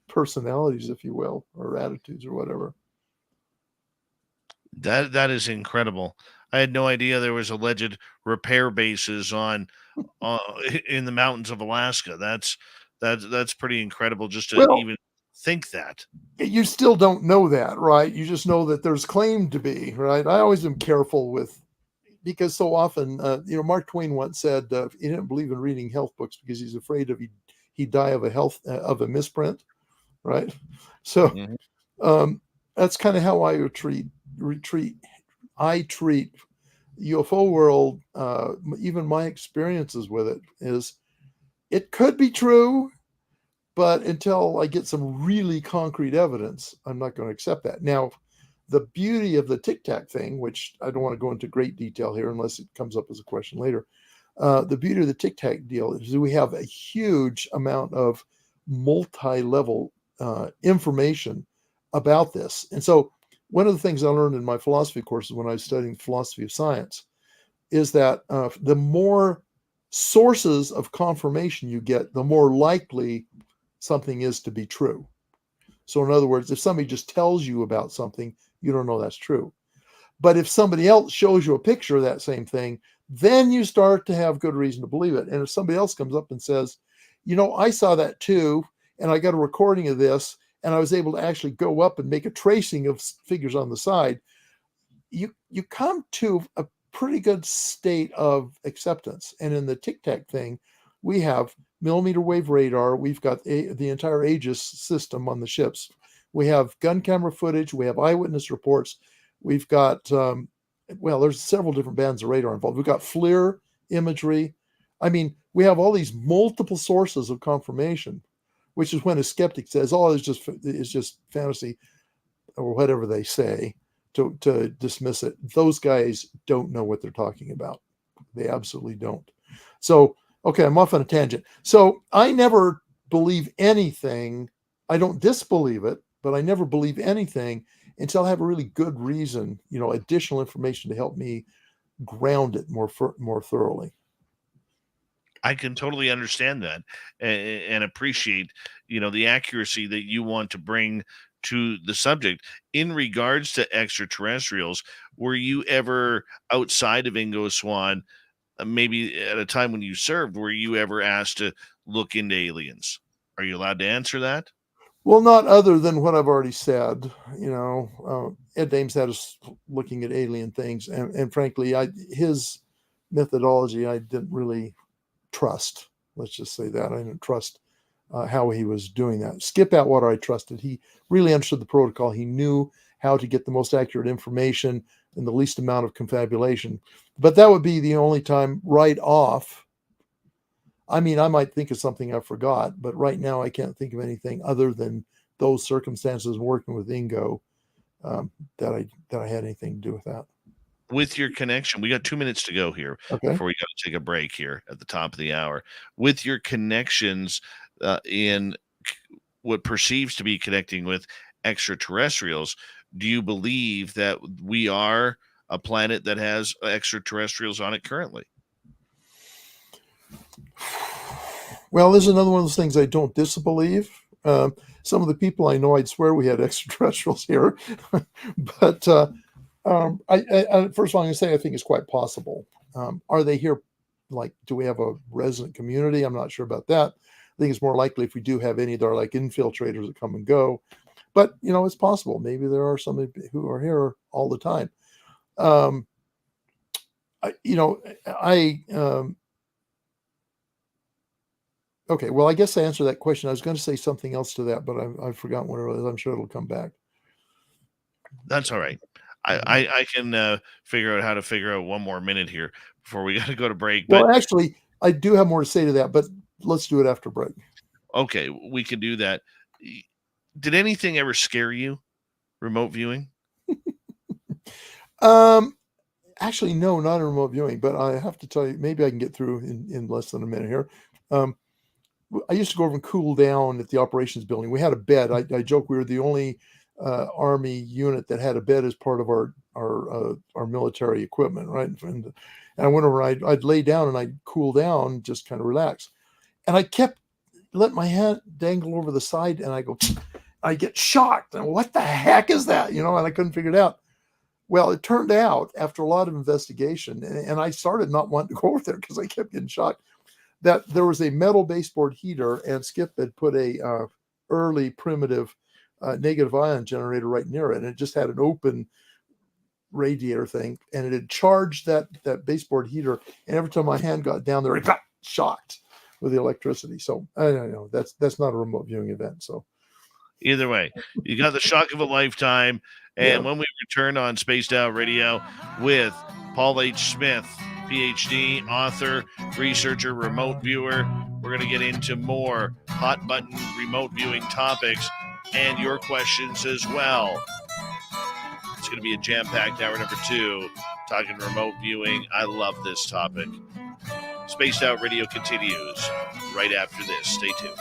personalities, if you will, or attitudes or whatever. That is incredible. I had no idea there was alleged repair bases in the mountains of Alaska. That's pretty incredible just to even think that. You still don't know that, right? You just know that there's claimed to be, right? I always am careful because so often, Mark Twain once said he didn't believe in reading health books because he's afraid he'd die of a misprint, right? So that's kind of how I treat UFO world. Even my experiences with it is, it could be true, but until I get some really concrete evidence, I'm not going to accept that. Now, the beauty of the Tic Tac thing, which I don't want to go into great detail here unless it comes up as a question later. The beauty of the Tic Tac deal is we have a huge amount of multi-level information about this. And so one of the things I learned in my philosophy courses when I was studying philosophy of science is that the more sources of confirmation you get, the more likely something is to be true. So in other words, if somebody just tells you about something, you don't know that's true. But if somebody else shows you a picture of that same thing, then you start to have good reason to believe it. And if somebody else comes up and says, I saw that too, and I got a recording of this, and I was able to actually go up and make a tracing of figures on the side, you come to a pretty good state of acceptance. And in the Tic Tac thing, we have millimeter wave radar. We've got the entire Aegis system on the ships. We have gun camera footage. We have eyewitness reports. We've got, there's several different bands of radar involved. We've got FLIR imagery. I mean, we have all these multiple sources of confirmation, which is when a skeptic says, "Oh, it's just fantasy," or whatever they say to dismiss it. Those guys don't know what they're talking about. They absolutely don't. So, okay, I'm off on a tangent. So I never believe anything. I don't disbelieve it, but I never believe anything until I have a really good reason, additional information to help me ground it more thoroughly. I can totally understand that and appreciate, the accuracy that you want to bring to the subject. In regards to extraterrestrials, were you ever, outside of Ingo Swann, maybe at a time when you served, were you ever asked to look into aliens? Are you allowed to answer that? Well, not other than what I've already said. Ed Dames had us looking at alien things, and frankly, his methodology I didn't really trust. Let's just say that I didn't trust how he was doing that. Skip Atwater, I trusted. He really understood the protocol. He knew how to get the most accurate information and the least amount of confabulation. But that would be the only time right off. I mean, I might think of something I forgot, but right now I can't think of anything other than those circumstances working with Ingo that I had anything to do with that. With your connection, we got 2 minutes to go here Okay. before we got to take a break here at the top of the hour. With your connections in what perceives to be connecting with extraterrestrials, do you believe that we are a planet that has extraterrestrials on it currently? Well, this is another one of those things I don't disbelieve. Some of the people I know, I'd swear we had extraterrestrials here, but first of all, I'm going to say I think it's quite possible. Are they here? Like, do we have a resident community? I'm not sure about that. I think it's more likely if we do have any that are like infiltrators that come and go. But it's possible. Maybe there are some who are here all the time. Okay, well, I guess I answered that question. I was going to say something else to that, but I've forgotten what it was. I'm sure it'll come back. That's all right. I can figure out one more minute here before we got to go to break. Well, actually, I do have more to say to that, but let's do it after break. Okay, we can do that. Did anything ever scare you? Remote viewing? Actually, no, not in remote viewing, but I have to tell you, maybe I can get through in less than a minute here. I used to go over and cool down at the operations building. We had a bed. I joke we were the only Army unit that had a bed as part of our military equipment, right? And I went over, I'd lay down and I'd cool down, just kind of relax. And I kept letting my hand dangle over the side, and I get shocked. And what the heck is that? And I couldn't figure it out. Well, it turned out after a lot of investigation, and I started not wanting to go over there because I kept getting shocked, that there was a metal baseboard heater, and Skip had put a early primitive negative ion generator right near it, and it just had an open radiator thing, and it had charged that baseboard heater, and every time my hand got down there, it got shocked with the electricity. So I don't know, that's not a remote viewing event. So either way, you got the shock of a lifetime. And when we return on Spaced Out Radio with Paul H. Smith, PhD, author, researcher, remote viewer, we're going to get into more hot button remote viewing topics and your questions as well. It's going to be a jam-packed hour number 2, talking remote viewing. I love this topic. Spaced Out Radio continues right after this. Stay tuned.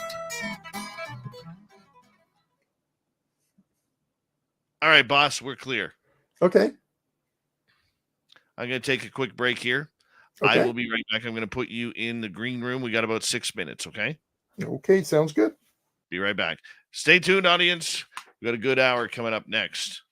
All right, boss, we're clear. Okay. I'm going to take a quick break here. Okay. I will be right back. I'm going to put you in the green room. We got about 6 minutes, okay? Okay, sounds good. Be right back. Stay tuned, audience. We got a good hour coming up next.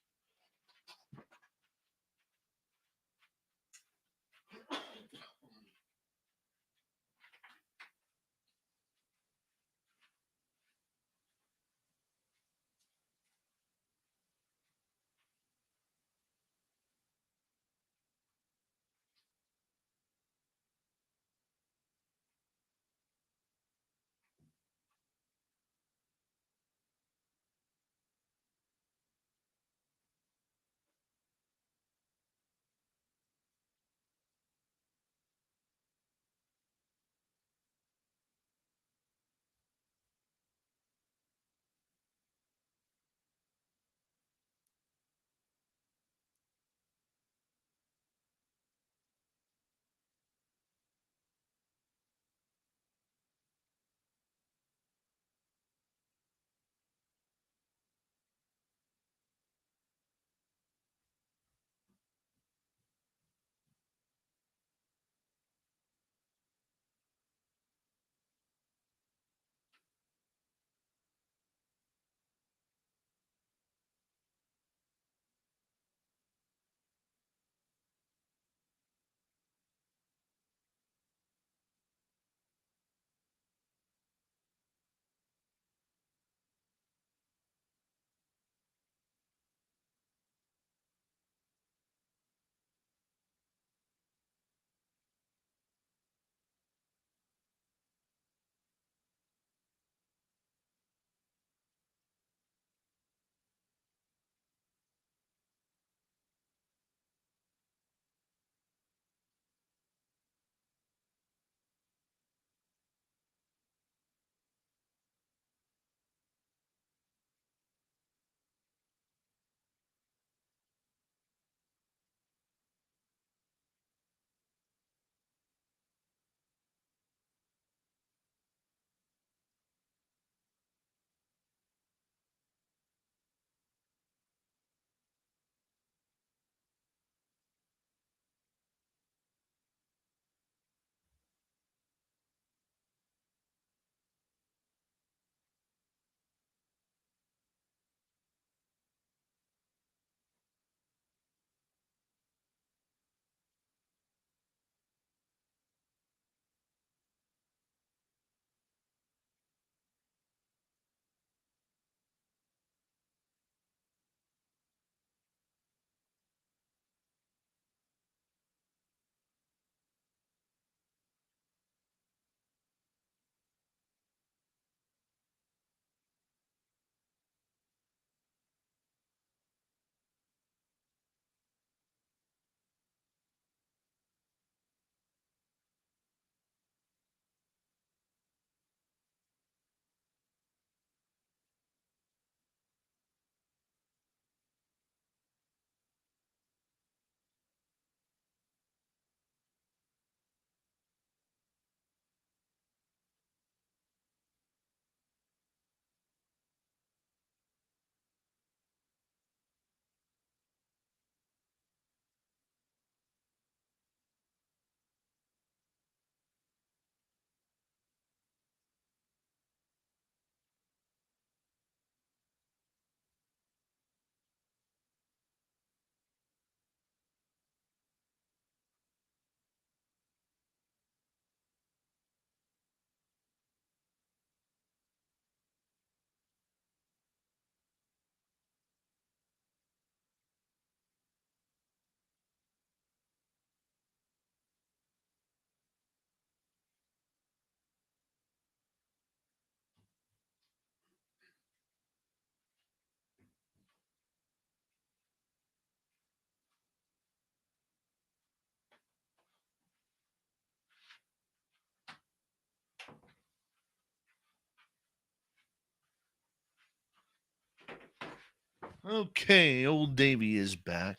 Okay, old Davy is back.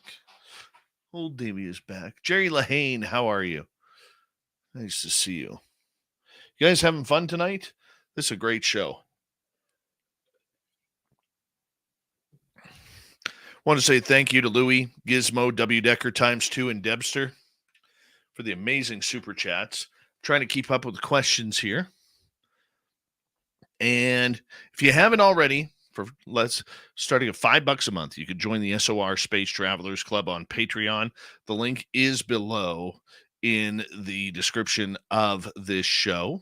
Jerry Lahane, how are you? Nice to see you. You guys having fun tonight? This is a great show. Want to say thank you to Louie, Gizmo, W. Decker ×2, and Debster for the amazing super chats. Trying to keep up with the questions here. And if you haven't already, starting at $5 a month, you could join the SOR Space Travelers Club on Patreon. The link is below in the description of this show.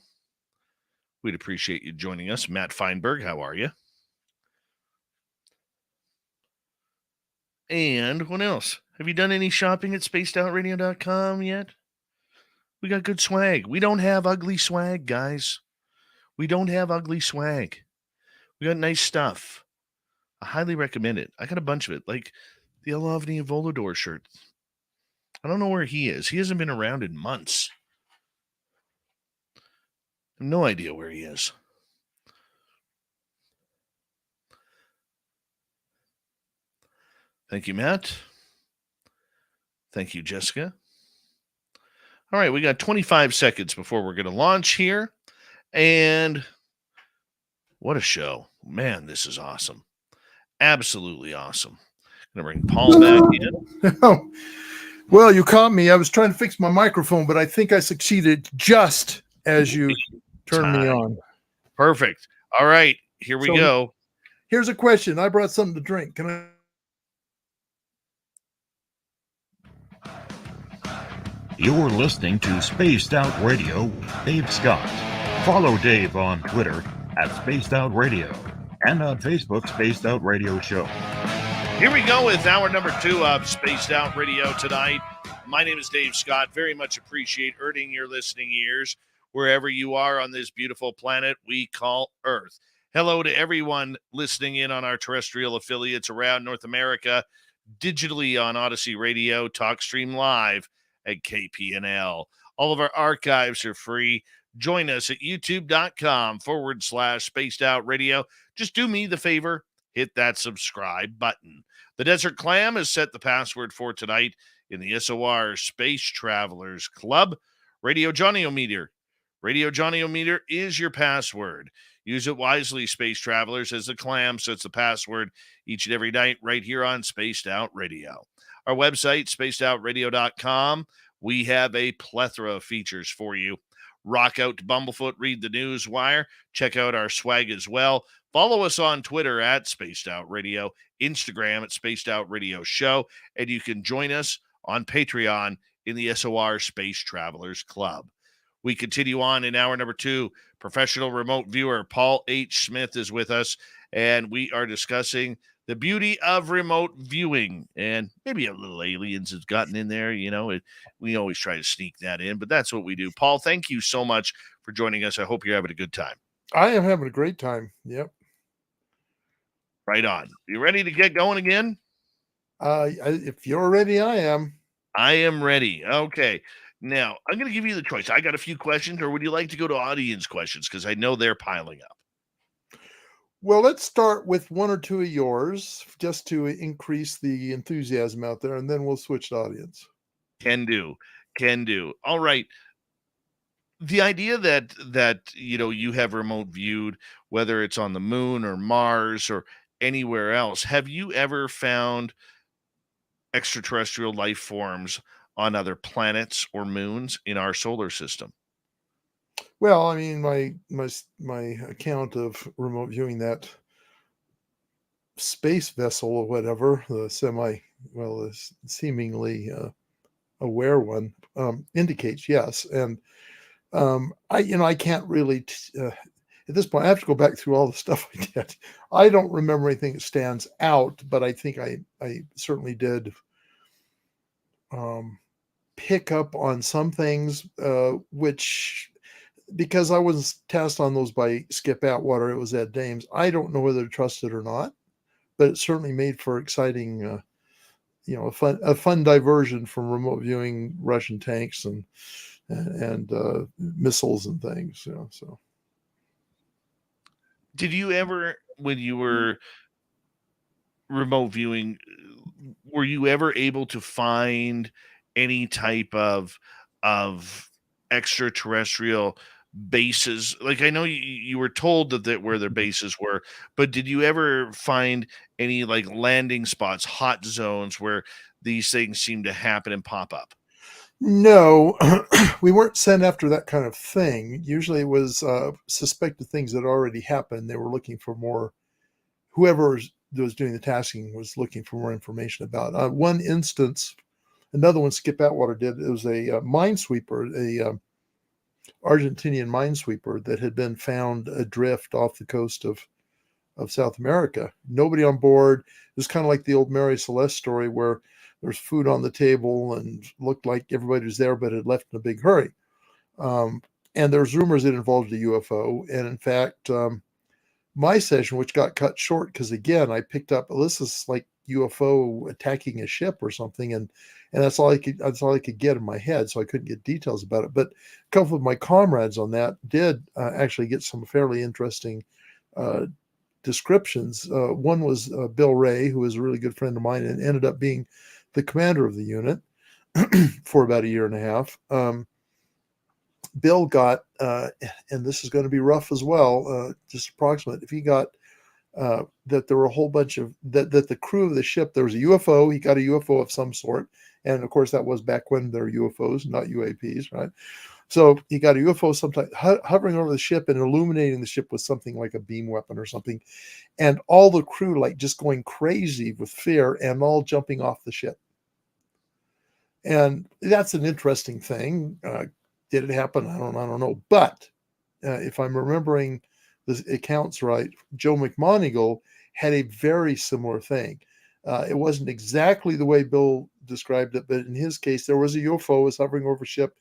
We'd appreciate you joining us. Matt Feinberg, how are you? And what else? Have you done any shopping at spacedoutradio.com yet? We got good swag. We don't have ugly swag, guys. We don't have ugly swag. We got nice stuff. I highly recommend it. I got a bunch of it, like the Elovni Volodor shirt. I don't know where he is. He hasn't been around in months. I have no idea where he is. Thank you, Matt. Thank you, Jessica. All right, we got 25 seconds before we're going to launch here. And what a show. Man, this is awesome. Absolutely awesome. I'm going to bring Paul back in. Well, you caught me. I was trying to fix my microphone, but I think I succeeded just as you turned me on. Perfect. All right, here we go. Here's a question. I brought something to drink. Can I? You're listening to Spaced Out Radio with Dave Scott. Follow Dave on Twitter at Spaced Out Radio and on Facebook, Spaced Out Radio Show. Here we go with hour number 2 of Spaced Out Radio tonight. My name is Dave Scott. Very much appreciate earning your listening ears wherever you are on this beautiful planet we call Earth. Hello to everyone listening in on our terrestrial affiliates around North America, digitally on Odyssey Radio, TalkStream Live at KPNL. All of our archives are free. Join us at youtube.com/Spaced Out Radio. Just do me the favor, hit that subscribe button. The Desert Clam has set the password for tonight in the SOR Space Travelers Club. Radio Johnny-O-Meter. Radio Johnny-O-Meter is your password. Use it wisely, Space Travelers, as the Clam sets the password each and every night right here on Spaced Out Radio. Our website, spacedoutradio.com. We have a plethora of features for you. Rock out to Bumblefoot, read the news wire, check out our swag as well. Follow us on Twitter at Spaced Out Radio, Instagram at Spaced Out Radio Show, and you can join us on Patreon in the SOR Space Travelers Club. We continue on in hour number 2. Professional remote viewer Paul H. Smith is with us, and we are discussing the beauty of remote viewing, and maybe a little aliens has gotten in there. You know, we always try to sneak that in, but that's what we do. Paul, thank you so much for joining us. I hope you're having a good time. I am having a great time. Yep. Right on. You ready to get going again? If you're ready, I am. I am ready. Okay. Now, I'm going to give you the choice. I got a few questions, or would you like to go to audience questions? Because I know they're piling up. Well, let's start with one or two of yours just to increase the enthusiasm out there, and then we'll switch to audience. Can do. All right. The idea that you have remote viewed, whether it's on the moon or Mars or anywhere else, have you ever found extraterrestrial life forms on other planets or moons in our solar system? Well, I mean, my account of remote viewing that space vessel or whatever, the seemingly aware one, indicates yes. And I can't really at this point. I have to go back through all the stuff I did. I don't remember anything that stands out, but I think I certainly did pick up on some things, which, because I was tasked on those by Skip Atwater, it was Ed Dames. I don't know whether to trust it or not, but it certainly made for exciting, a fun diversion from remote viewing Russian tanks and missiles and things. So, did you ever, when you were remote viewing, were you ever able to find any type of extraterrestrial bases? Like, I know you were told that where their bases were, but did you ever find any like landing spots, hot zones where these things seem to happen and pop up? No, we weren't sent after that kind of thing. Usually it was suspected things that already happened. They were looking for more. Whoever was doing the tasking was looking for more information about. One instance, another one Skip Atwater did. It was a minesweeper, a Argentinian minesweeper that had been found adrift off the coast of South America. Nobody on board. It was kind of like the old Mary Celeste story where there's food on the table and looked like everybody was there, but had left in a big hurry. And there's rumors it involved a UFO. And in fact, my session, which got cut short because again, I picked up this is like UFO attacking a ship or something, and that's all I could get in my head, so I couldn't get details about it. But a couple of my comrades on that did actually get some fairly interesting descriptions. One was Bill Ray, who was a really good friend of mine and ended up being the commander of the unit for about a year and a half. Bill got, and this is going to be rough as well, just approximate, if he got that there were a whole bunch of, that the crew of the ship, there was a UFO, he got a UFO of some sort, and of course that was back when there were UFOs, not UAPs, right? So he got a UFO sometime hovering over the ship and illuminating the ship with something like a beam weapon or something, and all the crew like just going crazy with fear and all jumping off the ship. And that's an interesting thing. Did it happen? I don't know. But if I'm remembering the accounts right, Joe McMonigal had a very similar thing. It wasn't exactly the way Bill described it, but in his case, there was a UFO was hovering over ship.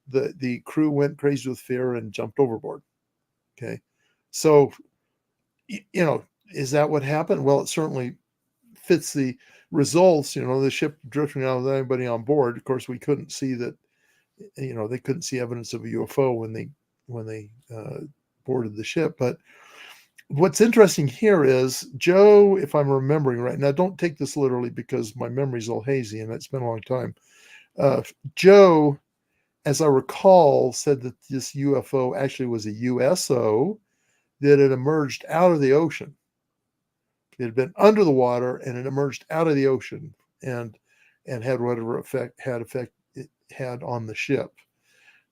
The crew went crazy with fear and jumped overboard. Okay. So, is that what happened? Well, it certainly fits the results, the ship drifting out without anybody on board. Of course, we couldn't see that, they couldn't see evidence of a UFO when they boarded the ship. But what's interesting here is Joe, if I'm remembering right now, don't take this literally because my memory's all hazy and it's been a long time. Joe, as I recall, said that this UFO actually was a USO that had emerged out of the ocean. It had been under the water and it emerged out of the ocean and had whatever effect it had on the ship.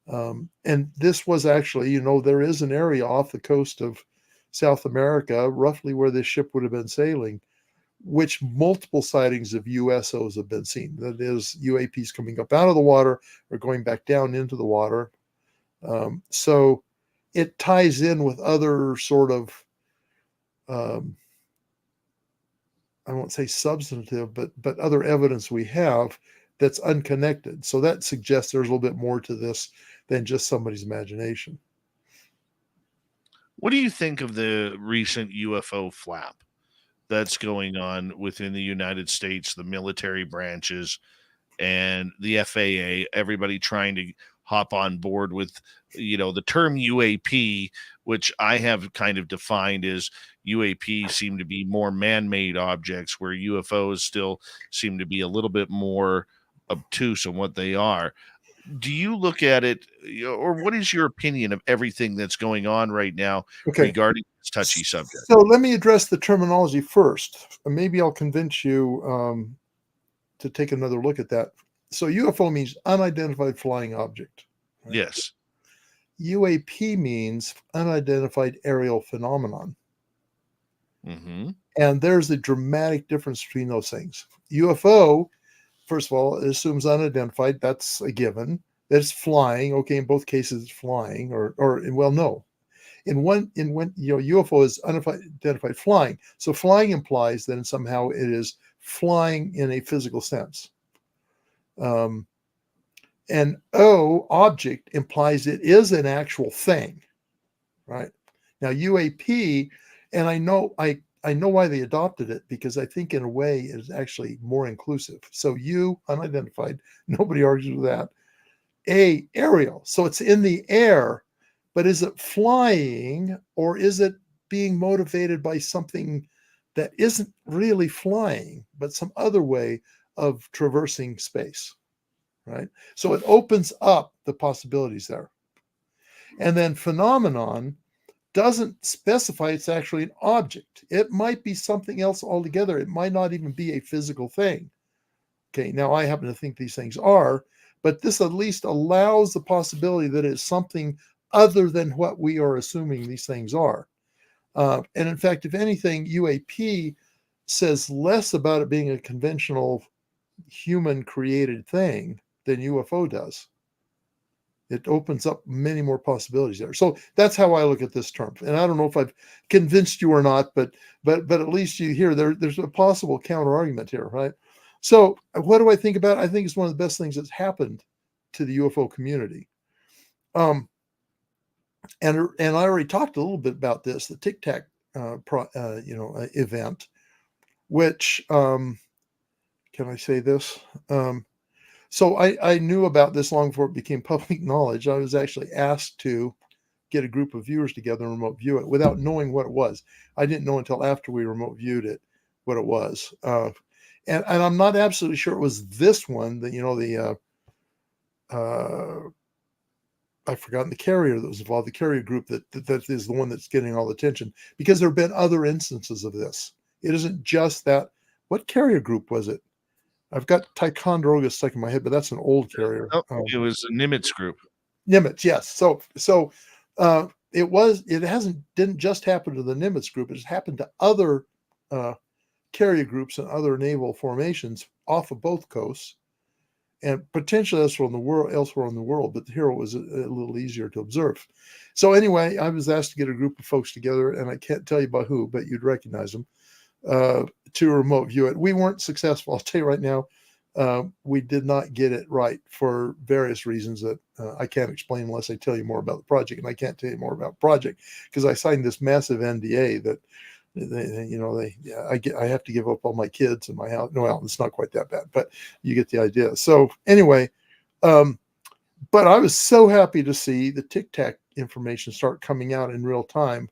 And this was actually, there is an area off the coast of South America, roughly where this ship would have been sailing, which multiple sightings of USOs have been seen. That is, UAPs coming up out of the water or going back down into the water. So it ties in with other sort of, I won't say substantive, but other evidence we have that's unconnected. So that suggests there's a little bit more to this than just somebody's imagination. What do you think of the recent UFO flap that's going on within the United States, the military branches and the FAA, everybody trying to hop on board with, the term UAP, which I have kind of defined as UAP seem to be more man-made objects, where UFOs still seem to be a little bit more obtuse on what they are. Do you look at it, or what is your opinion of everything that's going on right now regarding this touchy subject? So let me address the terminology first. Maybe I'll convince you to take another look at that. So UFO means unidentified flying object. Right? Yes. UAP means unidentified aerial phenomenon. Mm-hmm. And there's a dramatic difference between those things. UFO, first of all, it assumes unidentified. That's a given. That it's flying. Okay, in both cases, it's flying. No. UFO is unidentified flying. So flying implies that somehow it is flying in a physical sense. And object implies it is an actual thing, right? Now UAP, and I know why they adopted it, because I think in a way it is actually more inclusive. So unidentified, nobody argues with that. Aerial, so it's in the air, but is it flying or is it being motivated by something that isn't really flying, but some other way of traversing space, right? So it opens up the possibilities there. And then phenomenon doesn't specify it's actually an object. It might be something else altogether. It might not even be a physical thing. Okay, now I happen to think these things are, but this at least allows the possibility that it's something other than what we are assuming these things are. And in fact, if anything, UAP says less about it being a conventional human created thing than UFO does. It opens up many more possibilities there. So that's how I look at this term. And I don't know if I've convinced you or not, but at least you hear there's a possible counter argument here, right? So what do I think about it? I think it's one of the best things that's happened to the UFO community. And I already talked a little bit about this, the Tic Tac, event, which, can I say this? So I knew about this long before it became public knowledge. I was actually asked to get a group of viewers together and remote view it without knowing what it was. I didn't know until after we remote viewed it what it was. And I'm not absolutely sure it was this one that, I've forgotten the carrier that was involved, the carrier group that is the one that's getting all the attention, because there have been other instances of this. It isn't just that. What carrier group was it? I've got Ticonderoga stuck in my head, but that's an old carrier. It was a Nimitz group. Nimitz, yes. So didn't just happen to the Nimitz group. It has happened to other carrier groups and other naval formations off of both coasts, and potentially elsewhere in the world. But here it was a little easier to observe. So anyway, I was asked to get a group of folks together, and I can't tell you about who, but you'd recognize them, to remote view it. We weren't successful. I'll tell you right now, we did not get it right for various reasons that I can't explain unless I tell you more about the project. And I can't tell you more about the project because I signed this massive NDA that I have to give up all my kids and my house. No, well, it's not quite that bad, but you get the idea. So anyway, but I was so happy to see the Tic Tac information start coming out in real time,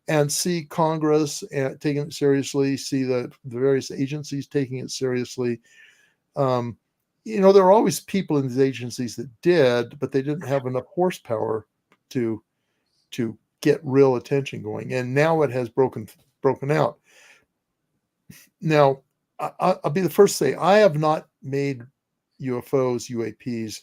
and see Congress taking it seriously, see the various agencies taking it seriously. There are always people in these agencies that did, but they didn't have enough horsepower to get real attention going. And now it has broken out. Now, I'll be the first to say, I have not made UFOs, UAPs,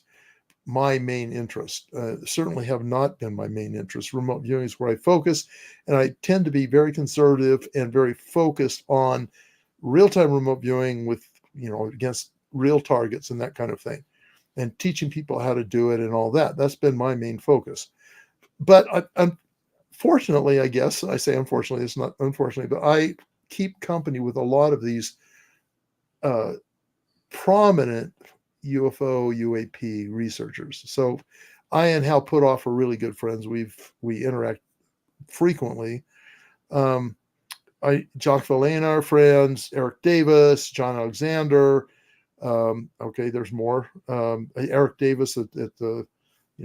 my main interest. Certainly have not been my main interest. Remote viewing is where I focus, and I tend to be very conservative and very focused on real-time remote viewing with, against real targets and that kind of thing, and teaching people how to do it and all that. That's been my main focus. But unfortunately, I guess I say unfortunately, it's not unfortunately, but I keep company with a lot of these prominent UFO, UAP researchers. So I and Hal Puthoff are really good friends. We interact frequently. Jacques Vallée are friends, Eric Davis, John Alexander. Okay, there's more. Eric Davis at the,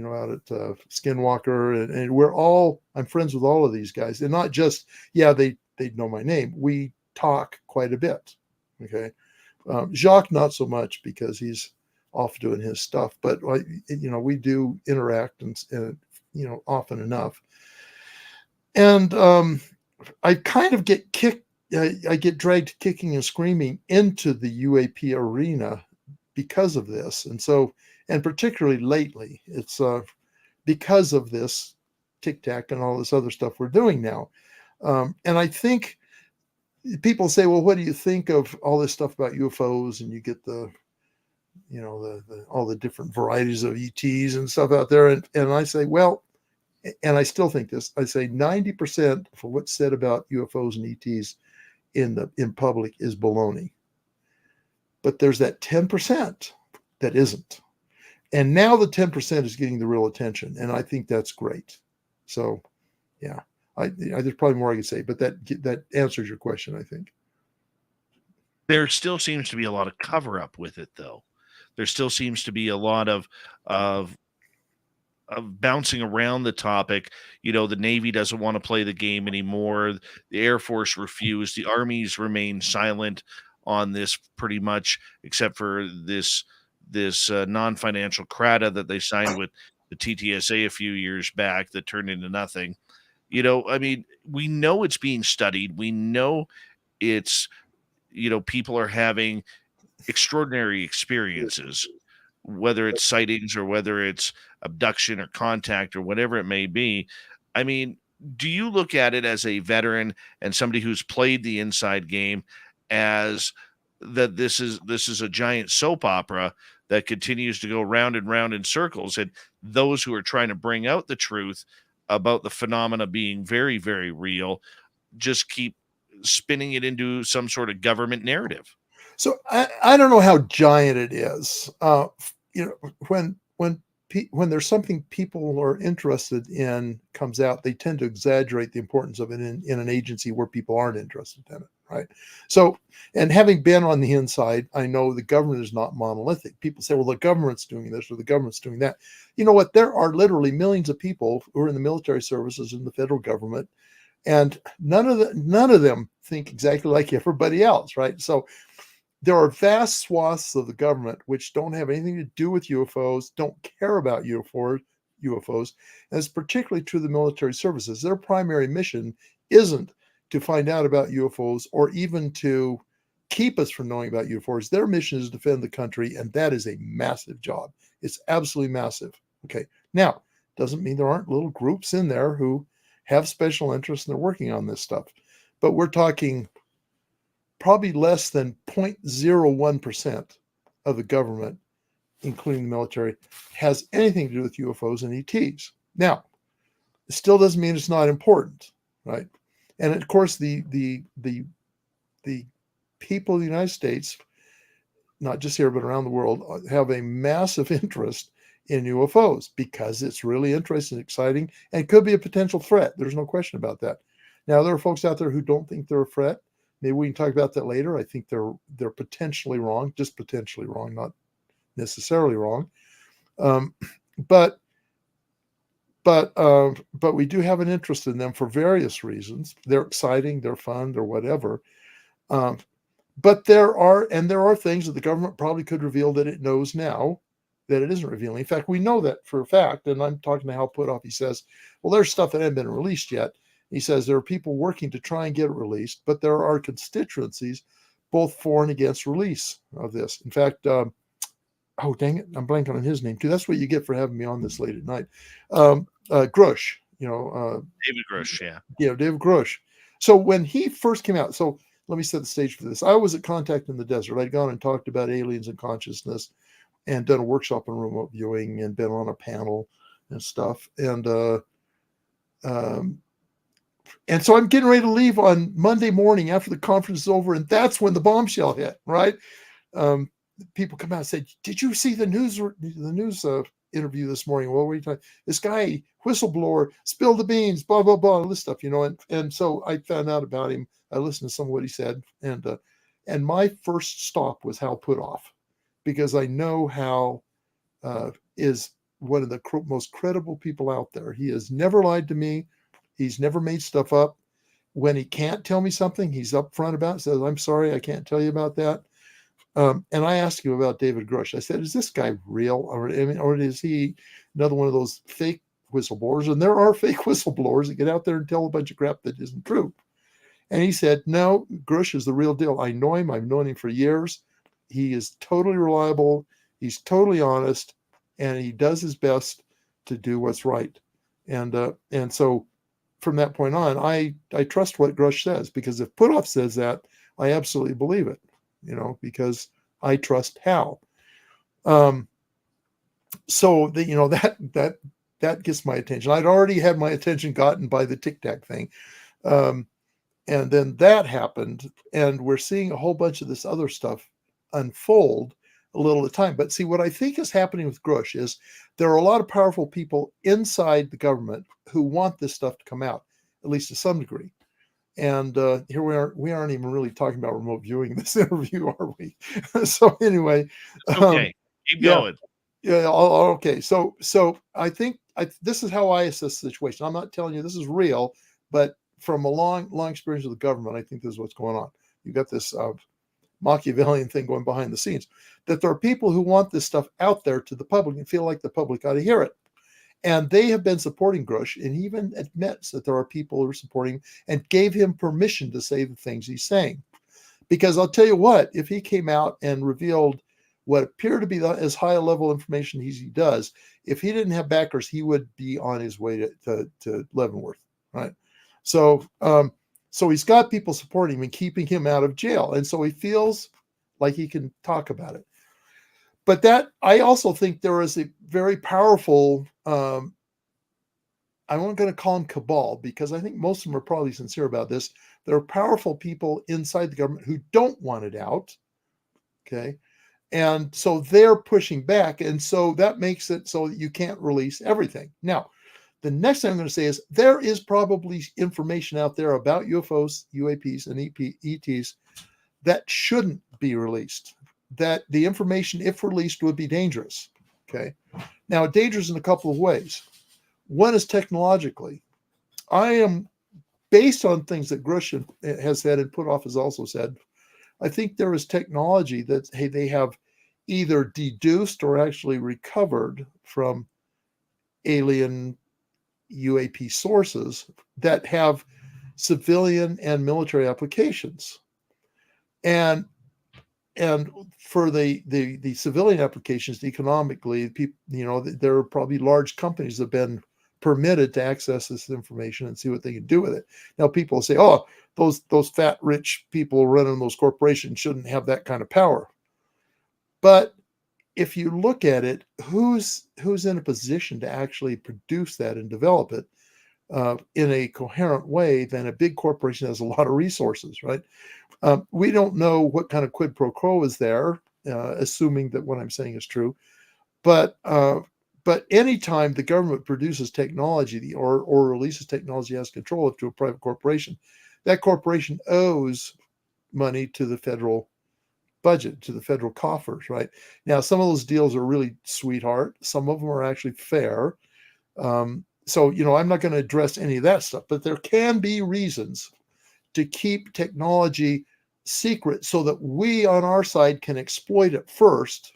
out at Skinwalker, and I'm friends with all of these guys, and not just, they know my name. We talk quite a bit. Okay. Jacques, not so much because he's off doing his stuff, but we do interact and often enough. And I kind of get I get dragged kicking and screaming into the UAP arena because of this. And so, and particularly lately, it's because of this Tic Tac and all this other stuff we're doing now. And I think people say, well, what do you think of all this stuff about UFOs? And you get the all the different varieties of ETs and stuff out there. And I say, well, and I still think this, I say 90% of what's said about UFOs and ETs in public is baloney. But there's that 10% that isn't. And now the 10% is getting the real attention. And I think that's great. So, yeah, there's probably more I could say, but that answers your question, I think. There still seems to be a lot of cover up with it, though. There still seems to be a lot of bouncing around the topic. The Navy doesn't want to play the game anymore. The Air Force refused. The Army's remained silent on this pretty much, except for this non-financial CRADA that they signed with the TTSA a few years back that turned into nothing. I mean, we know it's being studied. We know it's, people are having extraordinary experiences, whether it's sightings or whether it's abduction or contact or whatever it may be. I mean, do you look at it as a veteran and somebody who's played the inside game as that this is a giant soap opera that continues to go round and round in circles, and those who are trying to bring out the truth about the phenomena being very, very real just keep spinning it into some sort of government narrative? So I don't know how giant it is. When there's something people are interested in comes out, they tend to exaggerate the importance of it in an agency where people aren't interested in it, right? So, and having been on the inside, I know the government is not monolithic. People say, well, the government's doing this or the government's doing that. You know what? There are literally millions of people who are in the military services in the federal government, and none of them think exactly like everybody else, right? So there are vast swaths of the government which don't have anything to do with UFOs, don't care about UFOs, and it's particularly true of the military services. Their primary mission isn't to find out about UFOs or even to keep us from knowing about UFOs. Their mission is to defend the country, and that is a massive job. It's absolutely massive. Okay, now, doesn't mean there aren't little groups in there who have special interests and they're working on this stuff, but we're talking probably less than 0.01% of the government, including the military, has anything to do with UFOs and ETs. Now, it still doesn't mean it's not important, right? And of course, the people of the United States, not just here but around the world, have a massive interest in UFOs because it's really interesting, exciting, and could be a potential threat. There's no question about that. Now, there are folks out there who don't think they're a threat. Maybe we can talk about that later. I think they're potentially wrong, just potentially wrong, not necessarily wrong. But we do have an interest in them for various reasons. They're exciting, they're fun, they're whatever. But there are things that the government probably could reveal that it knows now that it isn't revealing. In fact, we know that for a fact. And I'm talking to Hal Puthoff. He says, well, there's stuff that hasn't been released yet. He says there are people working to try and get it released, but there are constituencies both for and against release of this. In fact, oh, dang it, I'm blanking on his name too. That's what you get for having me on this late at night. Grush, David Grush, yeah. Yeah, David Grush. So when he first came out, so let me set the stage for this. I was at Contact in the Desert. I'd gone and talked about aliens and consciousness and done a workshop on remote viewing and been on a panel and stuff. And so I'm getting ready to leave on Monday morning after the conference is over, and that's when the bombshell hit, right? People come out and say, did you see the news interview this morning? What were you talking? This guy, whistleblower, spilled the beans, blah, blah, blah, all this stuff, and so I found out about him. I listened to some of what he said, and my first stop was Hal Puthoff, because I know Hal is one of the most credible people out there. He has never lied to me. He's never made stuff up. When he can't tell me something, he's upfront about it, says, I'm sorry, I can't tell you about that. And I asked him about David Grush. I said, is this guy real? Or is he another one of those fake whistleblowers? And there are fake whistleblowers that get out there and tell a bunch of crap that isn't true. And he said, no, Grush is the real deal. I know him. I've known him for years. He is totally reliable. He's totally honest. And he does his best to do what's right. And so from that point on, I trust what Grush says, because if Puthoff says that, I absolutely believe it, because I trust Hal. So that gets my attention. I'd already had my attention gotten by the Tic Tac thing. And then that happened, and we're seeing a whole bunch of this other stuff unfold a little at a time. But see, what I think is happening with Grush is there are a lot of powerful people inside the government who want this stuff to come out, at least to some degree. And here we aren't even really talking about remote viewing in this interview, are we? So anyway, okay, keep going. Yeah. Okay. So I think this is how I assess the situation. I'm not telling you this is real, but from a long experience with the government, I think this is what's going on. You got this Machiavellian thing going behind the scenes, that there are people who want this stuff out there to the public and feel like the public ought to hear it. And they have been supporting Grush, and he even admits that there are people who are supporting him and gave him permission to say the things he's saying. Because I'll tell you what, if he came out and revealed what appeared to be as high a level information as he does, if he didn't have backers, he would be on his way to Leavenworth, right? So he's got people supporting him and keeping him out of jail. And so he feels like he can talk about it. But that, I also think there is a very powerful, I'm not going to call them cabal, because I think most of them are probably sincere about this. There are powerful people inside the government who don't want it out. Okay. And so they're pushing back. And so that makes it so that you can't release everything. Now, the next thing I'm going to say is there is probably information out there about UFOs, UAPs, and ETs that shouldn't be released. That the information, if released, would be dangerous. Okay. Now, dangerous in a couple of ways. One is technologically. I am, based on things that Grush has said and Puthoff has also said, I think there is technology that, hey, they have either deduced or actually recovered from alien UAP sources that have civilian and military applications. And for the civilian applications, economically, people, there are probably large companies that have been permitted to access this information and see what they can do with it. Now, people say, "Oh, those fat rich people running those corporations shouldn't have that kind of power." But if you look at it, who's in a position to actually produce that and develop it in a coherent way? Then a big corporation has a lot of resources, right? We don't know what kind of quid pro quo is there, assuming that what I'm saying is true. But anytime the government produces technology or releases technology, has control of to a private corporation, that corporation owes money to the federal budget, to the federal coffers, right? Now, some of those deals are really sweetheart. Some of them are actually fair. So, I'm not going to address any of that stuff, but there can be reasons to keep technology secret so that we on our side can exploit it first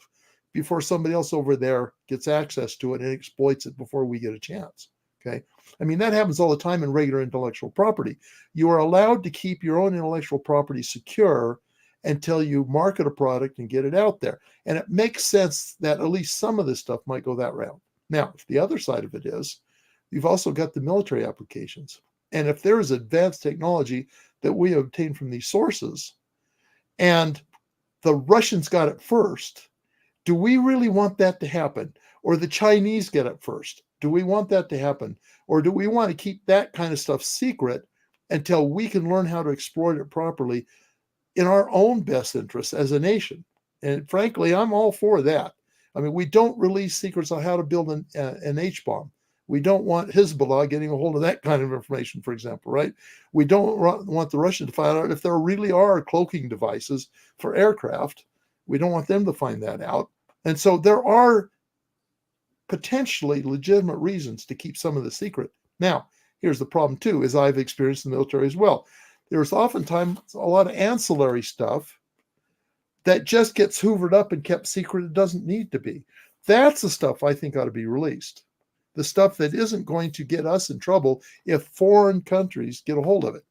before somebody else over there gets access to it and exploits it before we get a chance. Okay. I mean, that happens all the time in regular intellectual property. You are allowed to keep your own intellectual property secure until you market a product and get it out there. And it makes sense that at least some of this stuff might go that route. Now, the other side of it is you've also got the military applications. And if there is advanced technology that we obtain from these sources and the Russians got it first, do we really want that to happen? Or the Chinese get it first? Do we want that to happen? Or do we want to keep that kind of stuff secret until we can learn how to exploit it properly in our own best interest as a nation? And frankly, I'm all for that. I mean, we don't release secrets on how to build an H-bomb. We don't want Hezbollah getting a hold of that kind of information, for example, right? We don't want the Russians to find out if there really are cloaking devices for aircraft. We don't want them to find that out. And so there are potentially legitimate reasons to keep some of the secret. Now, here's the problem too, is I've experienced in the military as well. There's oftentimes a lot of ancillary stuff that just gets hoovered up and kept secret. It doesn't need to be. That's the stuff I think ought to be released. The stuff that isn't going to get us in trouble if foreign countries get a hold of it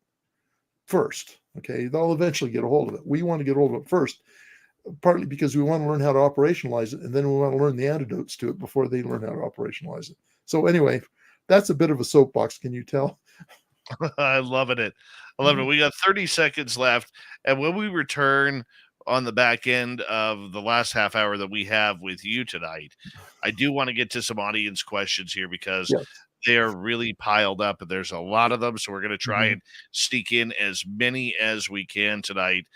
first. Okay, they'll eventually get a hold of it. We want to get a hold of it first, partly because we want to learn how to operationalize it, and then we want to learn the antidotes to it before they learn how to operationalize it. So anyway, that's a bit of a soapbox. Can you tell? I'm loving it. I love it. We got 30 seconds left. And when we return on the back end of the last half hour that we have with you tonight, I do want to get to some audience questions here because they are really piled up and there's a lot of them. So we're going to try and sneak in as many as we can tonight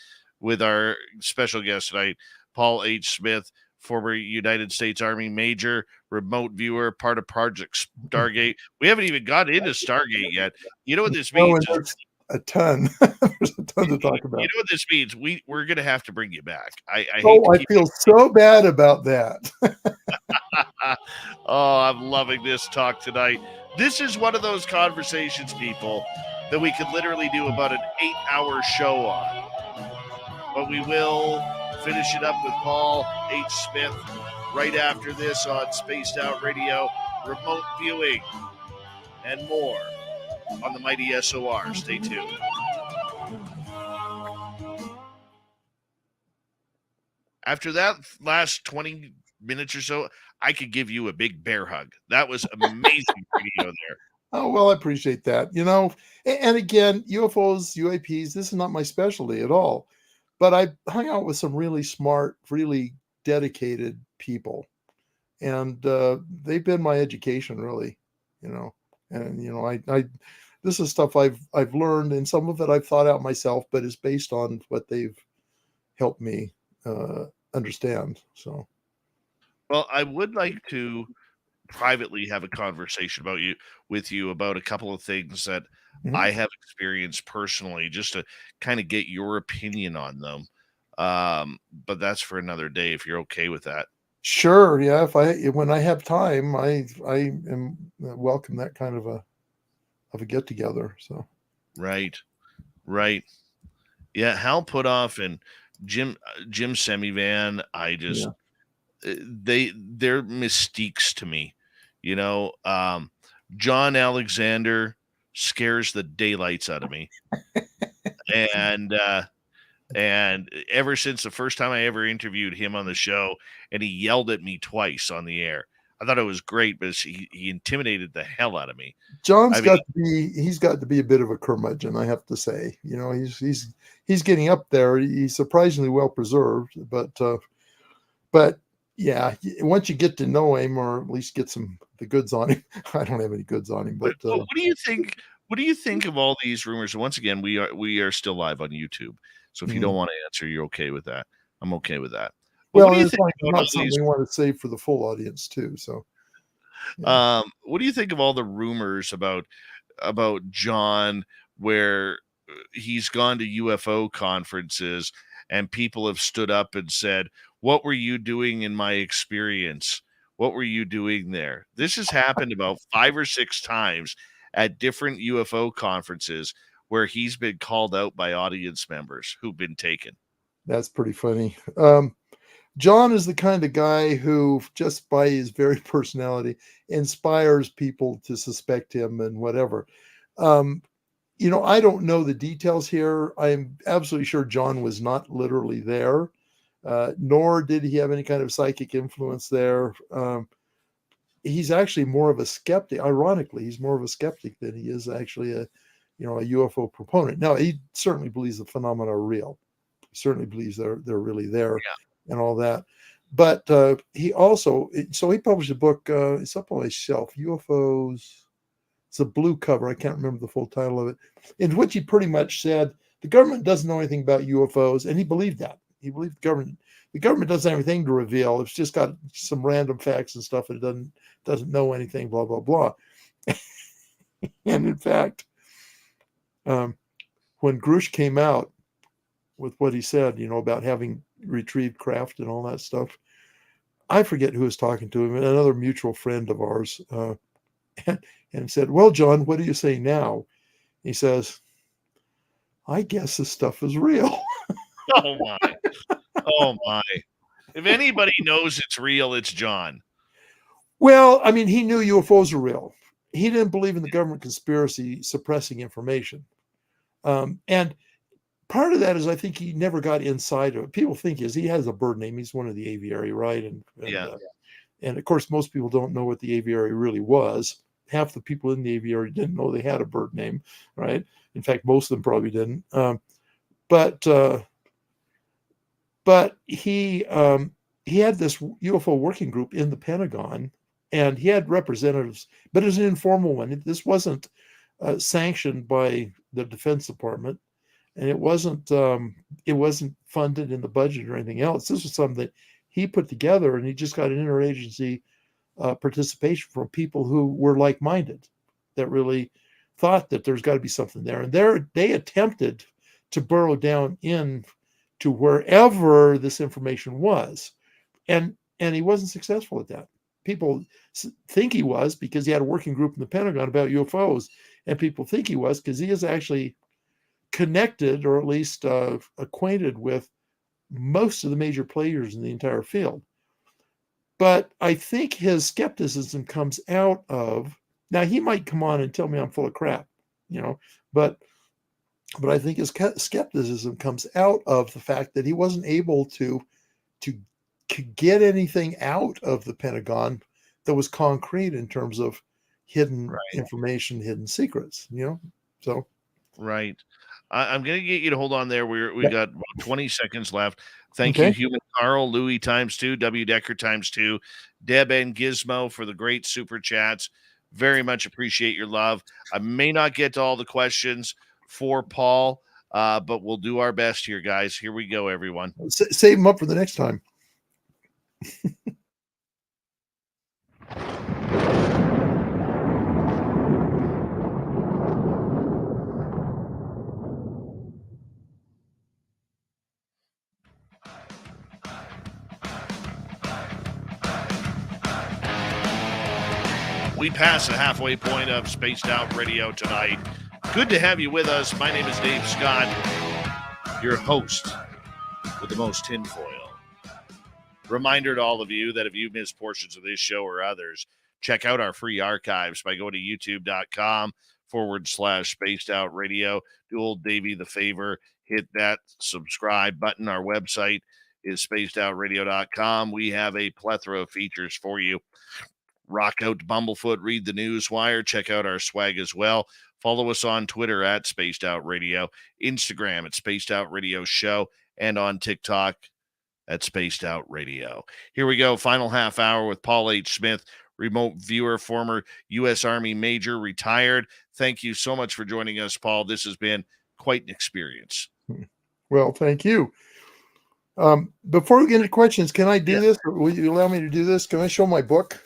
with our special guest tonight, Paul H. Smith, former United States Army Major, remote viewer, part of Project Stargate. We haven't even got into Stargate yet. You know what this means? A ton. There's a ton to talk about. You know what this means? We're going to have to bring you back. I feel so bad about that. Oh, I'm loving this talk tonight. This is one of those conversations, people, that we could literally do about an 8-hour show on. But we will finish it up with Paul H. Smith right after this on Spaced Out Radio, remote viewing, and more on the mighty SOR. Stay tuned. After that last 20 minutes or so, I could give you a big bear hug. That was amazing video there. Oh, well, I appreciate that. And again, UFOs, UAPs, this is not my specialty at all. But I hung out with some really smart, really dedicated people. And they've been my education, really, And, I this is stuff I've learned, and some of it I've thought out myself, but it's based on what they've helped me understand. So, well, I would like to privately have a conversation with you about a couple of things that I have experienced personally, just to kind of get your opinion on them. But that's for another day, if you're okay with that. Sure, yeah. When I have time, I am welcome that kind of a get together. So, right. Yeah, Hal Puthoff and Jim Semivan, I just they're mystiques to me. John Alexander scares the daylights out of me. And ever since the first time I ever interviewed him on the show, and he yelled at me twice on the air, I thought it was great, but he intimidated the hell out of me. John's got to be a bit of a curmudgeon, I have to say. He's getting up there. He's surprisingly well preserved, but yeah, once you get to know him, or at least get the goods on him. I don't have any goods on him, but what do you think? What do you think of all these rumors? Once again, we are still live on YouTube, so if you don't want to answer, you're okay with that. I'm okay with that. Well, what do you think about something we want to save for the full audience too? So, what do you think of all the rumors about John, where he's gone to UFO conferences and people have stood up and said, "What were you doing in my experience? What were you doing there?" This has happened about 5 or 6 times at different UFO conferences where he's been called out by audience members who've been taken. That's pretty funny. John is the kind of guy who, just by his very personality, inspires people to suspect him and whatever. I don't know the details here. I'm absolutely sure John was not literally there, nor did he have any kind of psychic influence there. He's actually more of a skeptic. Ironically, he's more of a skeptic than he is actually a UFO proponent. Now, he certainly believes the phenomena are real. He certainly believes they're really there. Yeah. And all that. But he also, he published a book, it's up on my shelf, UFOs. It's a blue cover. I can't remember the full title of it, in which he pretty much said the government doesn't know anything about UFOs. And he believed that. He believed the government doesn't have anything to reveal. It's just got some random facts and stuff. And it doesn't know anything, blah, blah, blah. And in fact, when Grush came out with what he said, about having retrieved craft and all that stuff, I forget who was talking to him, another mutual friend of ours, and said, "Well, John, what do you say now?" He says, "I guess this stuff is real." Oh my. If anybody knows it's real, it's John. Well, I mean, he knew UFOs were real. He didn't believe in the government conspiracy suppressing information. And part of that is, I think he never got inside of it. People think he has a bird name. He's one of the aviary, right? And of course, most people don't know what the aviary really was. Half the people in the aviary didn't know they had a bird name, right? In fact, most of them probably didn't. But he had this UFO working group in the Pentagon, and he had representatives, but it was an informal one. This wasn't sanctioned by the Defense Department. And it wasn't funded in the budget or anything else. This was something that he put together, and he just got an interagency participation from people who were like-minded, that really thought that there's got to be something there. And they attempted to burrow down in to wherever this information was, and he wasn't successful at that. people think he was because he had a working group in the Pentagon about UFOs, and people think he was because he is actually connected, or at least acquainted with, most of the major players in the entire field. But I think his skepticism comes out of, now he might come on and tell me I'm full of crap, but I think his skepticism comes out of the fact that he wasn't able to get anything out of the Pentagon that was concrete in terms of hidden information, hidden secrets, so. Right. I'm going to get you to hold on there. We got about 20 seconds left. Thank Okay. you, Human Carl, Louis ×2, W. Decker ×2, Deb and Gizmo for the great super chats. Very much appreciate your love. I may not get to all the questions for Paul, but we'll do our best here, guys. Here we go, everyone. Save them up for the next time. We pass the halfway point of Spaced Out Radio tonight. Good to have you with us. My name is Dave Scott, your host with the most tinfoil. Reminder to all of you that if you missed portions of this show or others, check out our free archives by going to youtube.com/Spaced Out Radio. Do old Davey the favor, hit that subscribe button. Our website is spacedoutradio.com. We have a plethora of features for you. Rock out to Bumblefoot, read the news wire, check out our swag as well. Follow us on Twitter at Spaced Out Radio, Instagram at Spaced Out Radio Show, and on TikTok at Spaced Out Radio. Here we go. Final half hour with Paul H. Smith, remote viewer, former U.S. Army Major, retired. Thank you so much for joining us, Paul. This has been quite an experience. Well, thank you. Before we get into questions, can I do this? Or will you allow me to do this? Can I show my book?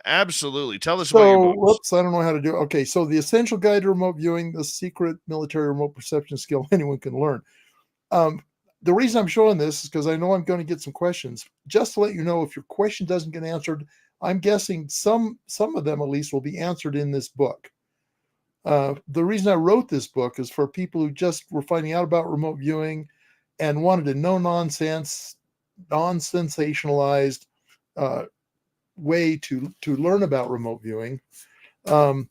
Absolutely. Tell us about your books. Whoops, I don't know how to do it. Okay, so The Essential Guide to Remote Viewing, the secret military remote perception skill anyone can learn. The reason I'm showing this is because I know I'm going to get some questions. Just to let you know, if your question doesn't get answered, I'm guessing some of them at least will be answered in this book. The reason I wrote this book is for people who just were finding out about remote viewing and wanted a no-nonsense, non-sensationalized way to learn about remote viewing. And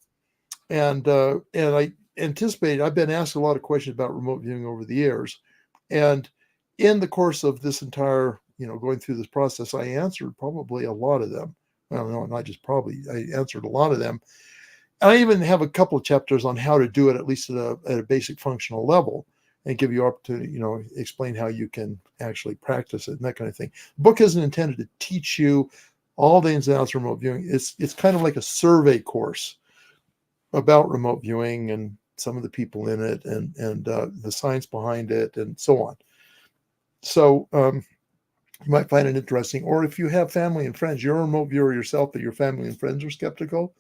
I anticipate, I've been asked a lot of questions about remote viewing over the years. And in the course of this entire, going through this process, I answered probably a lot of them. Well, no, not just probably, I answered a lot of them. And I even have a couple of chapters on how to do it, at least at a basic functional level, and give you opportunity, explain how you can actually practice it and that kind of thing. The book isn't intended to teach you all the ins and outs of remote viewing. It's kind of like a survey course about remote viewing and some of the people in it and the science behind it and so on. So you might find it interesting. Or if you have family and friends, you're a remote viewer yourself, but your family and friends are skeptical,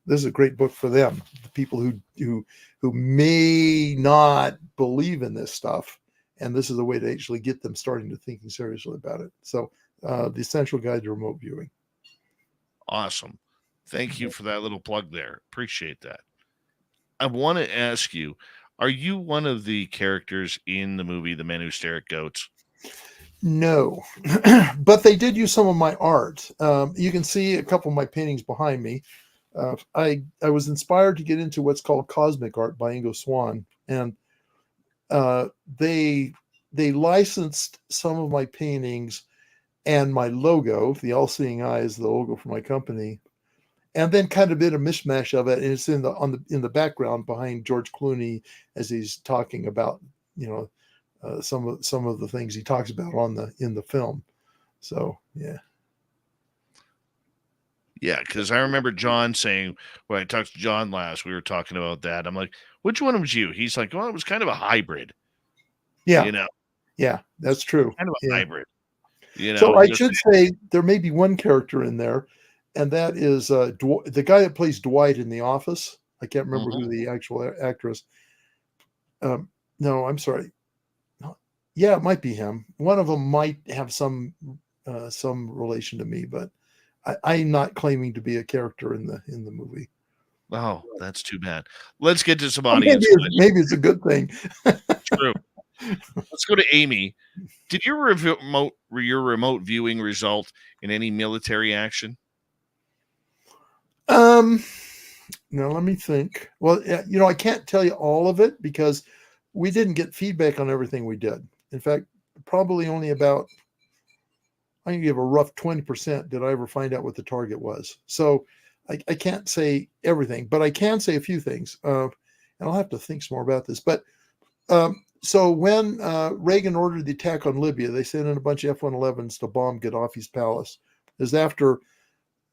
this is a great book for them. The people who may not believe in this stuff, and this is a way to actually get them starting to thinking seriously about it. So The Essential Guide to Remote Viewing. Awesome. Thank you for that little plug there. Appreciate that. I want to ask you, are you one of the characters in the movie The Men Who Stare at Goats? No, but they did use some of my art. You can see a couple of my paintings behind me. I was inspired to get into what's called cosmic art by Ingo Swann, and they licensed some of my paintings and my logo. The all-seeing eye is the logo for my company, and then kind of did a mishmash of it, and it's in the background behind George Clooney as he's talking about some of the things he talks about in the film. So yeah, because I remember John saying, when I talked to John last, we were talking about that. I'm like, which one was you? He's like, well, it was kind of a hybrid. Yeah, yeah, that's true. Kind of a hybrid. So I should say there may be one character in there, and that is the guy that plays Dwight in The Office. I can't remember who the actual actress. No, I'm sorry. Yeah, it might be him. One of them might have some relation to me, but I'm not claiming to be a character in the movie. Oh, that's too bad. Let's get to some Well, audience questions. maybe it's a good thing. True. Let's go to Amy. Did your remote viewing result in any military action? Now let me think. Well, I can't tell you all of it because we didn't get feedback on everything we did. In fact, probably only about, I can give a rough 20% did I ever find out what the target was. So I can't say everything, but I can say a few things. And I'll have to think some more about this. But so when Reagan ordered the attack on Libya, they sent in a bunch of F-111s to bomb Gaddafi's palace. It was after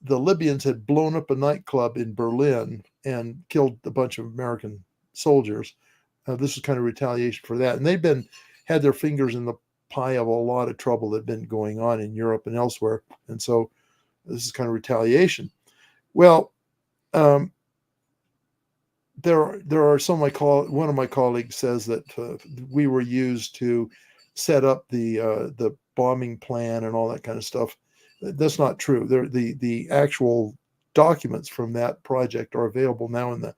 the Libyans had blown up a nightclub in Berlin and killed a bunch of American soldiers. This was kind of retaliation for that. And they'd had their fingers in the pie of a lot of trouble that had been going on in Europe and elsewhere. And so this is kind of retaliation. Well, there are some one of my colleagues says that we were used to set up the bombing plan and all that kind of stuff. That's not true. The actual documents from that project are available now in the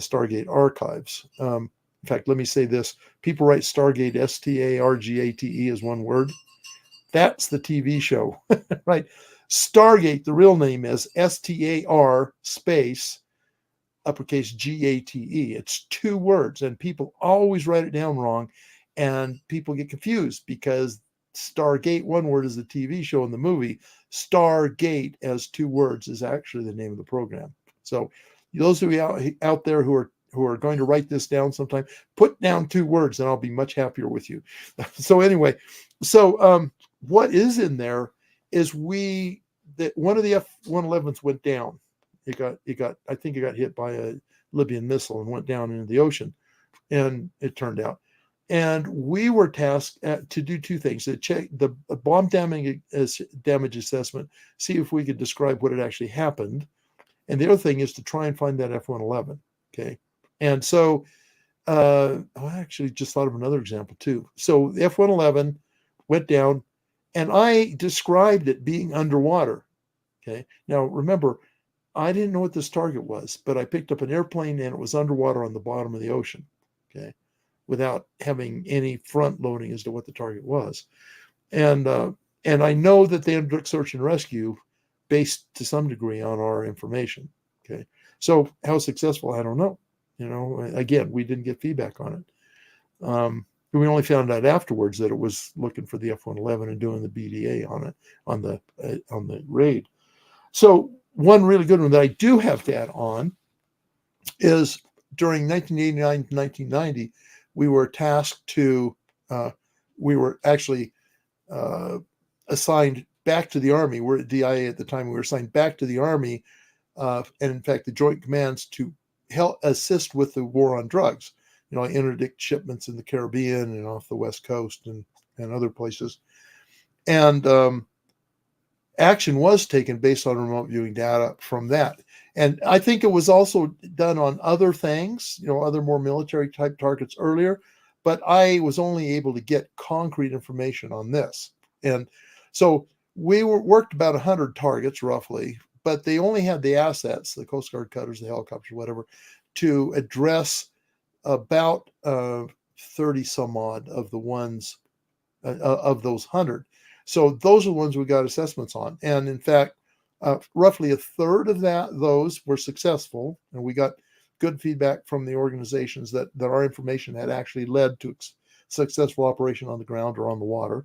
Stargate archives. In fact, let me say this: people write Stargate Stargate as one word. That's the TV show, right? Stargate. The real name is STAR space uppercase GATE. It's two words, and people always write it down wrong, and people get confused because Stargate, one word, is the TV show and the movie. Stargate as two words is actually the name of the program. So those of you out there who are going to write this down sometime, put down two words and I'll be much happier with you. So anyway, what is in there is that one of the F-111s went down. I think it got hit by a Libyan missile and went down into the ocean, and it turned out. And we were tasked to do two things: to check the bomb damage assessment, see if we could describe what had actually happened, and the other thing is to try and find that F-111. Okay, and so I actually just thought of another example too. So the F-111 went down, and I described it being underwater. Okay, now remember, I didn't know what this target was, but I picked up an airplane and it was underwater on the bottom of the ocean. Okay, without having any front loading as to what the target was. And I know that they undertook search and rescue based to some degree on our information. Okay. So how successful, I don't know. Again, we didn't get feedback on it. We only found out afterwards that it was looking for the F-111 and doing the BDA on it, on the raid. So one really good one that I do have to add on is during 1989 to 1990, we were tasked to, we were actually assigned back to the Army. We're at DIA at the time. We were assigned back to the Army, and in fact, the Joint Commands to help assist with the war on drugs. Interdict shipments in the Caribbean and off the West Coast and other places. And action was taken based on remote viewing data from that. And I think it was also done on other things, other more military type targets earlier, but I was only able to get concrete information on this. And so we worked about 100 targets roughly, but they only had the assets, the Coast Guard cutters, the helicopters, whatever, to address about 30 some odd of the ones of those 100. So those are the ones we got assessments on. And in fact, roughly a third of those were successful, and we got good feedback from the organizations that our information had actually led to successful operation on the ground or on the water.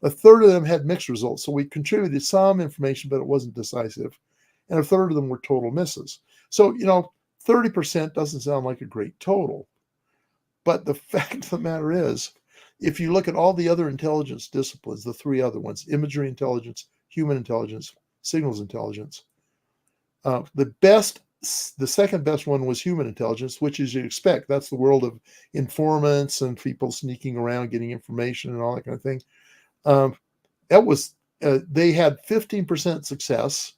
A third of them had mixed results, so we contributed some information, but it wasn't decisive. And a third of them were total misses. So, 30% doesn't sound like a great total. But the fact of the matter is, if you look at all the other intelligence disciplines, the three other ones, imagery intelligence, human intelligence, signals intelligence, the second best one was human intelligence, which, as you'd expect, that's the world of informants and people sneaking around, getting information and all that kind of thing. They had 15% success,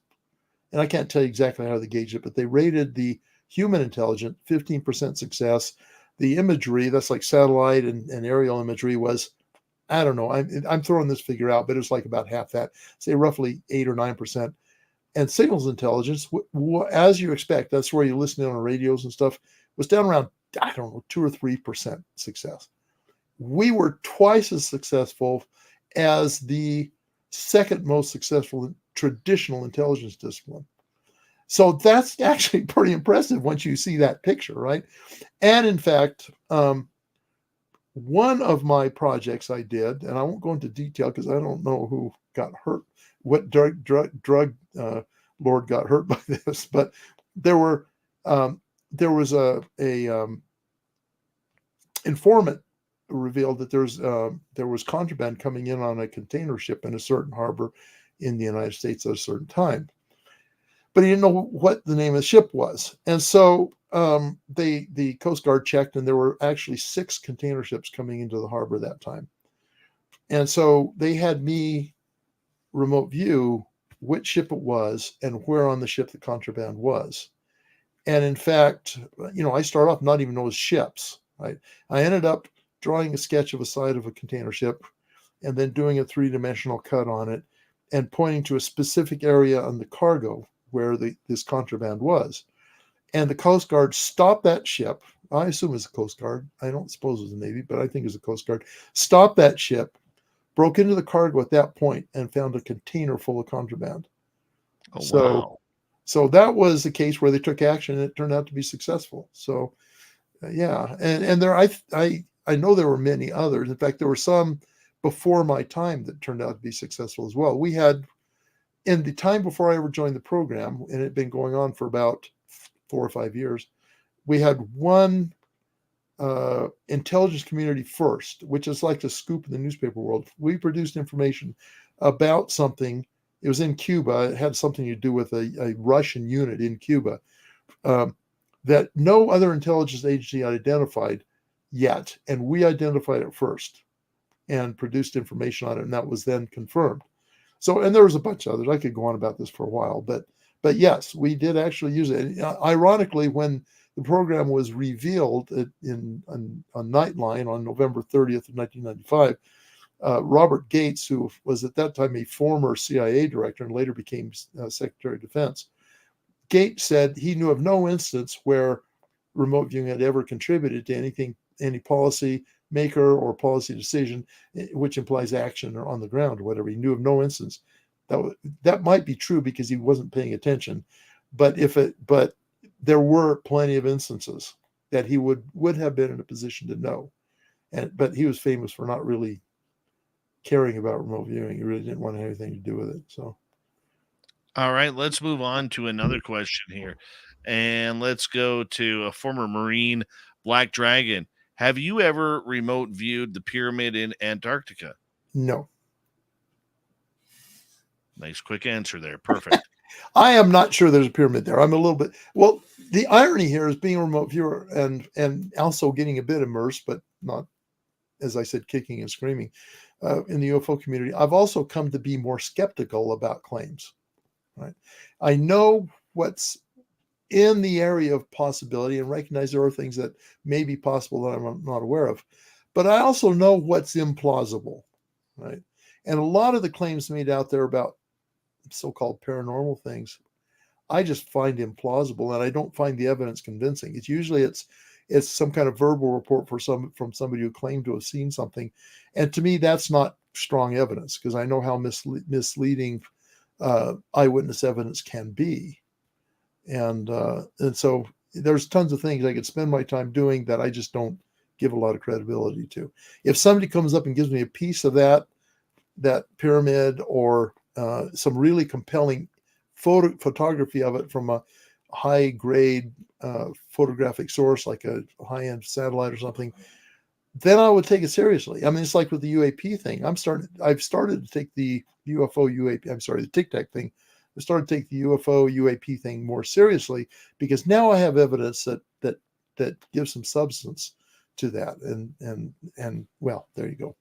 and I can't tell you exactly how they gauged it, but they rated the human intelligence 15% success. The imagery, that's like satellite and aerial imagery, was, I don't know, I'm throwing this figure out, but it was like about half that, say roughly 8 or 9%. and signals intelligence, as you expect, that's where you listen in on radios and stuff, was down around, I don't know, 2 or 3% success. We were twice as successful as the second most successful traditional intelligence discipline. So that's actually pretty impressive once you see that picture, right? And in fact, one of my projects I did, and I won't go into detail because I don't know who got hurt, what drug lord got hurt by this, but there was a informant revealed that there was contraband coming in on a container ship in a certain harbor in the United States at a certain time, but he didn't know what the name of the ship was. And so the Coast Guard checked, and there were actually 6 container ships coming into the harbor that time. And so they had me remote view which ship it was and where on the ship the contraband was. And in fact, I started off not even those ships, right? I ended up drawing a sketch of a side of a container ship and then doing a 3-dimensional cut on it and pointing to a specific area on the cargo where this contraband was. And the Coast Guard stopped that ship. I assume it's the Coast Guard. I don't suppose it was the Navy, but I think it was the Coast Guard. Stopped that ship, broke into the cargo at that point, and found a container full of contraband. Oh, wow. So that was the case where they took action, and it turned out to be successful. So, yeah. And there, I know there were many others. In fact, there were some before my time that turned out to be successful as well. We had, in the time before I ever joined the program, and it had been going on for about 4 or 5 years, we had one intelligence community first, which is like the scoop in the newspaper world. We produced information about something. It was in Cuba. It had something to do with a Russian unit in Cuba that no other intelligence agency had identified yet. And we identified it first and produced information on it. And that was then confirmed. So, and there was a bunch of others. I could go on about this for a while, but yes, we did actually use it. And, ironically, when the program was revealed on Nightline on November 30th of 1995, Robert Gates, who was at that time a former CIA director and later became Secretary of Defense, Gates said he knew of no instance where remote viewing had ever contributed to anything, any policy maker or policy decision, which implies action or on the ground or whatever. He knew of no instance. That might be true because he wasn't paying attention, but there were plenty of instances that he would have been in a position to know. But he was famous for not really caring about remote viewing. He really didn't want to have anything to do with it. So, all right, let's move on to another question here, and let's go to a former Marine, Black Dragon. Have you ever remote viewed the pyramid in Antarctica? No. Nice quick answer there. Perfect. I am not sure there's a pyramid there. I'm a little bit, well, the irony here is being a remote viewer and also getting a bit immersed, but not, as I said, kicking and screaming in the UFO community. I've also come to be more skeptical about claims, right? I know what's in the area of possibility and recognize there are things that may be possible that I'm not aware of, but I also know what's implausible, right? And a lot of the claims made out there about so-called paranormal things, I just find implausible, and I don't find the evidence convincing. It's usually it's some kind of verbal report from somebody who claimed to have seen something, and to me that's not strong evidence because I know how misleading eyewitness evidence can be, and so there's tons of things I could spend my time doing that I just don't give a lot of credibility to. If somebody comes up and gives me a piece of that pyramid or some really compelling photography of it from a high grade photographic source like a high-end satellite or something, then I would take it seriously. I mean, it's like with the UAP thing. I've started to take the the Tic Tac thing. I started to take the UFO UAP thing more seriously because now I have evidence that gives some substance to that. And well, there you go.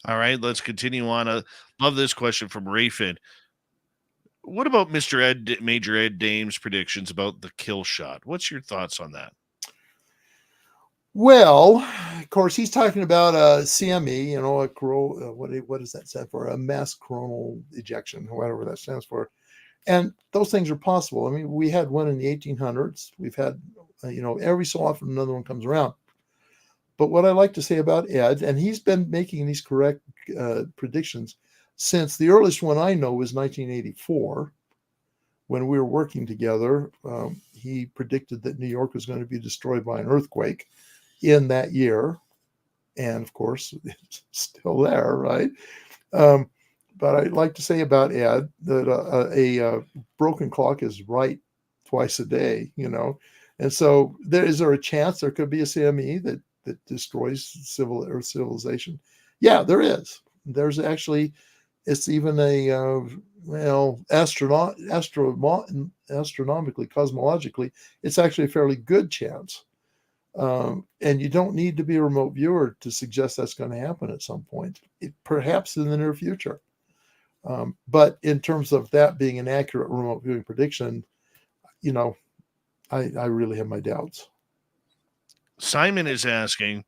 All right, let's continue on. Love this question from Rayfin. What about Major Ed Dame's predictions about the kill shot? What's your thoughts on that? Well, of course, he's talking about a CME, what does that stand for? A mass coronal ejection, whatever that stands for. And those things are possible. I mean, we had one in the 1800s. We've had, every so often another one comes around. But what I like to say about Ed, and he's been making these correct predictions since the earliest one I know was 1984. When we were working together, he predicted that New York was going to be destroyed by an earthquake in that year. And of course, it's still there, right? But I'd like to say about Ed that a broken clock is right twice a day, And so is there a chance there could be a CME that destroys civilization? Yeah, there is. There's actually, it's even a, astronomically, cosmologically, it's actually a fairly good chance. And you don't need to be a remote viewer to suggest that's going to happen at some point, perhaps in the near future. But in terms of that being an accurate remote viewing prediction, I really have my doubts. Simon is asking,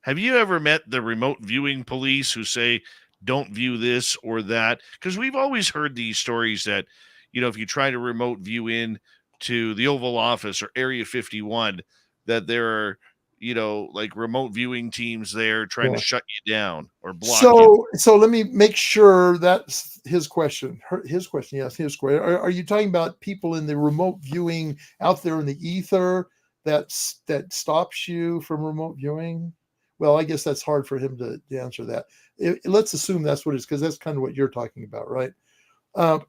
have you ever met the remote viewing police who say, don't view this or that? Because we've always heard these stories that, if you try to remote view in to the Oval Office or Area 51, that there are, like remote viewing teams there trying to shut you down or block you. So let me make sure that's his question. His question, yes, his question. Are you talking about people in the remote viewing out there in the ether that stops you from remote viewing? Well, I guess that's hard for him to answer that. Let's assume that's what it is, because that's kind of what you're talking about, right?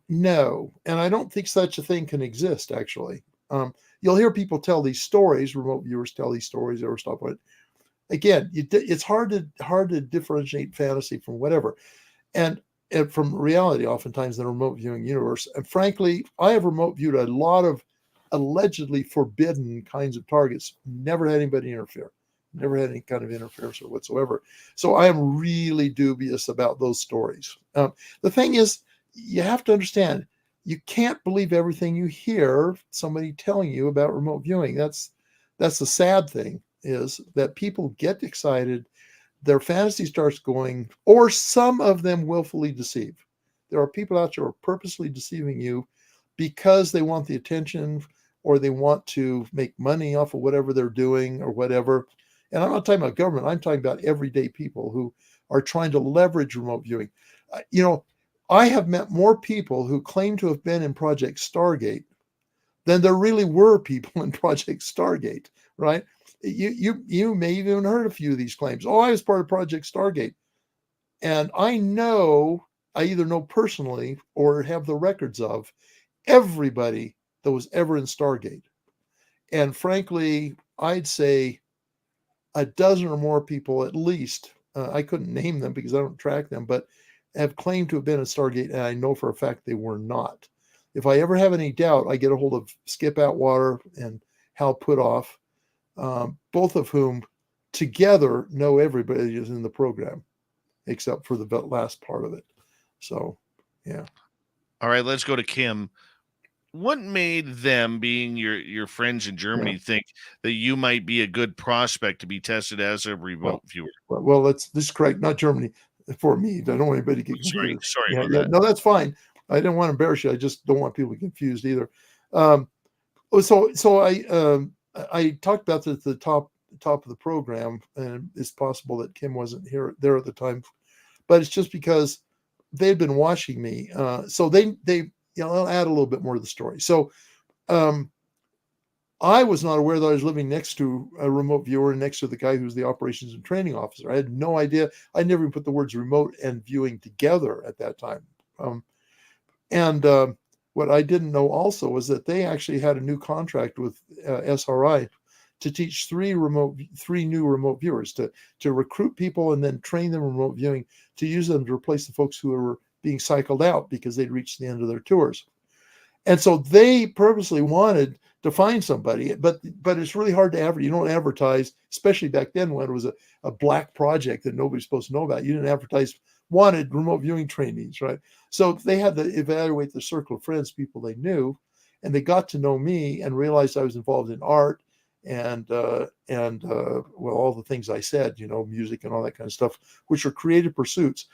No, and I don't think such a thing can exist, actually. You'll hear people tell these stories, remote viewers tell these stories or stuff. But again, it's hard to differentiate fantasy from whatever, and from reality, oftentimes in the remote viewing universe. And frankly, I have remote viewed a lot of allegedly forbidden kinds of targets. Never had anybody interfere. Never had any kind of interference or whatsoever. So I am really dubious about those stories. The thing is, you have to understand, you can't believe everything you hear somebody telling you about remote viewing. That's the sad thing, is that people get excited, their fantasy starts going, or some of them willfully deceive. There are people out there who are purposely deceiving you because they want the attention or they want to make money off of whatever they're doing or whatever. And I'm not talking about government. I'm talking about everyday people who are trying to leverage remote viewing. I have met more people who claim to have been in Project Stargate than there really were people in Project Stargate, right? You may even heard a few of these claims. Oh, I was part of Project Stargate. And I either know personally or have the records of everybody that was ever in Stargate. And frankly, I'd say a dozen or more people at least, I couldn't name them because I don't track them, but have claimed to have been at Stargate, and I know for a fact they were not. If I ever have any doubt, I get a hold of Skip Atwater and Hal Puthoff, both of whom together know everybody is in the program, except for the last part of it. So, yeah. All right, let's go to Kim. What made them, being your friends in Germany, think that you might be a good prospect to be tested as a remote viewer? Well, this is correct. Not Germany. For me, I don't want anybody to get confused. Sorry about that. No, that's fine. I didn't want to embarrass you. I just don't want people confused either. So I talked about this at the top of the program, and it's possible that Kim wasn't there at the time, but it's just because they'd been watching me. So they I'll add a little bit more to the story. So I was not aware that I was living next to a remote viewer and next to the guy who's the operations and training officer. I had no idea. I never even put the words remote and viewing together at that time. What I didn't know also was that they actually had a new contract with SRI to teach three new remote viewers to recruit people and then train them remote viewing to use them to replace the folks who were being cycled out because they'd reached the end of their tours. And so they purposely wanted to find somebody, but it's really hard to advertise. You don't advertise, especially back then when it was a black project that nobody's supposed to know about. You didn't advertise wanted remote viewing trainees, right? So they had to evaluate the circle of friends, people they knew, and they got to know me and realized I was involved in art and all the things I said, music and all that kind of stuff, which are creative pursuits.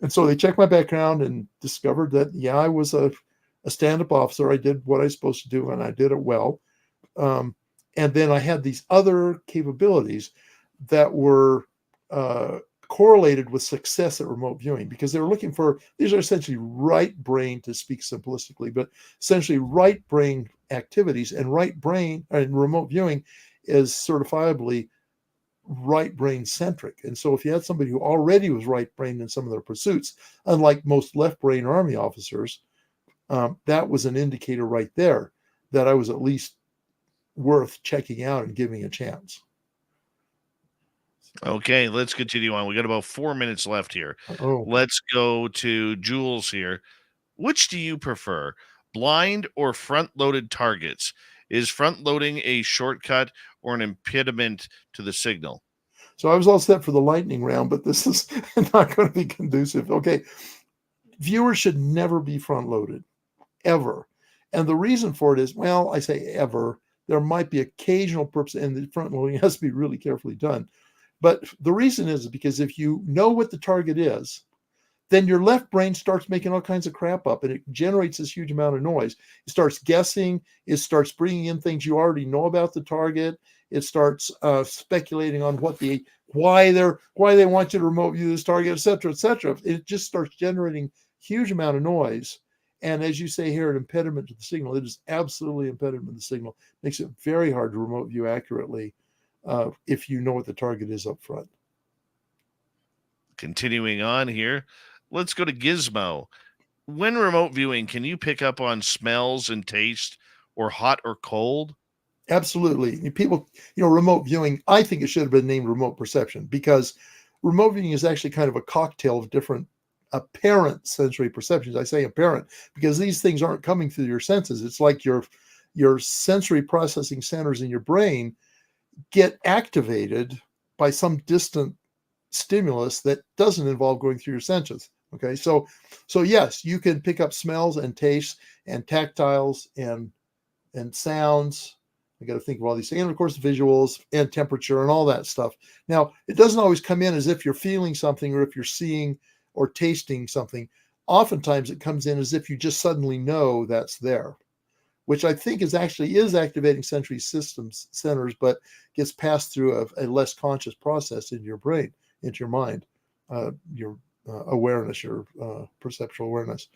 And so they checked my background and discovered that, I was a stand-up officer. I did what I was supposed to do, and I did it well. And then I had these other capabilities that were correlated with success at remote viewing, because they were looking for, these are essentially right brain, to speak simplistically, but essentially right brain activities, and right brain and remote viewing is certifiably right brain centric. And so if you had somebody who already was right brain in some of their pursuits, unlike most left brain Army officers, that was an indicator right there that I was at least worth checking out and giving a chance. Okay, let's continue on. We got about 4 minutes left here. Oh, Let's go to Jules here. Which do you prefer, blind or front-loaded targets? Is front-loading a shortcut or an impediment to the signal? so I was all set for the lightning round, but this is not going to be conducive. Okay. Viewers should never be front loaded, ever. And the reason for it is, well, I say ever, there might be occasional purpose, and the front loading has to be really carefully done. But the reason is because if you know what the target is, then your left brain starts making all kinds of crap up, and it generates this huge amount of noise. It starts guessing. It starts bringing in things you already know about the target. It starts speculating on why they want you to remote view this target, et cetera, et cetera. It just starts generating huge amount of noise. And as you say here, an impediment to the signal. It is absolutely an impediment to the signal. It makes it very hard to remote view accurately if you know what the target is up front. Continuing on here, let's go to Gizmo. When remote viewing, can you pick up on smells and taste, or hot or cold? Absolutely. People, remote viewing, I think it should have been named remote perception, because remote viewing is actually kind of a cocktail of different apparent sensory perceptions. I say apparent because these things aren't coming through your senses. It's like your sensory processing centers in your brain get activated by some distant stimulus that doesn't involve going through your senses. Okay, so yes, you can pick up smells and tastes and tactiles and sounds. I got to think of all these things, and of course visuals and temperature and all that stuff. Now, it doesn't always come in as if you're feeling something or if you're seeing or tasting something. Oftentimes it comes in as if you just suddenly know that's there, which I think is activating sensory systems centers, but gets passed through a less conscious process in your brain, into your mind, your awareness, your perceptual awareness.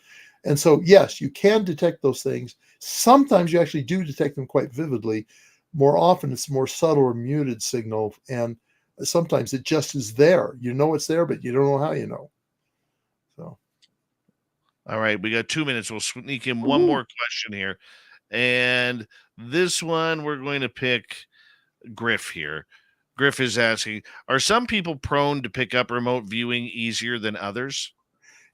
And so, yes, you can detect those things. Sometimes you actually do detect them quite vividly. More often, it's more subtle or muted signal. And sometimes it just is there. You know it's there, but you don't know how you know. So, all right, we got 2 minutes. We'll sneak in one more question here. And this one, we're going to pick Griff here. Griff is asking, are some people prone to pick up remote viewing easier than others?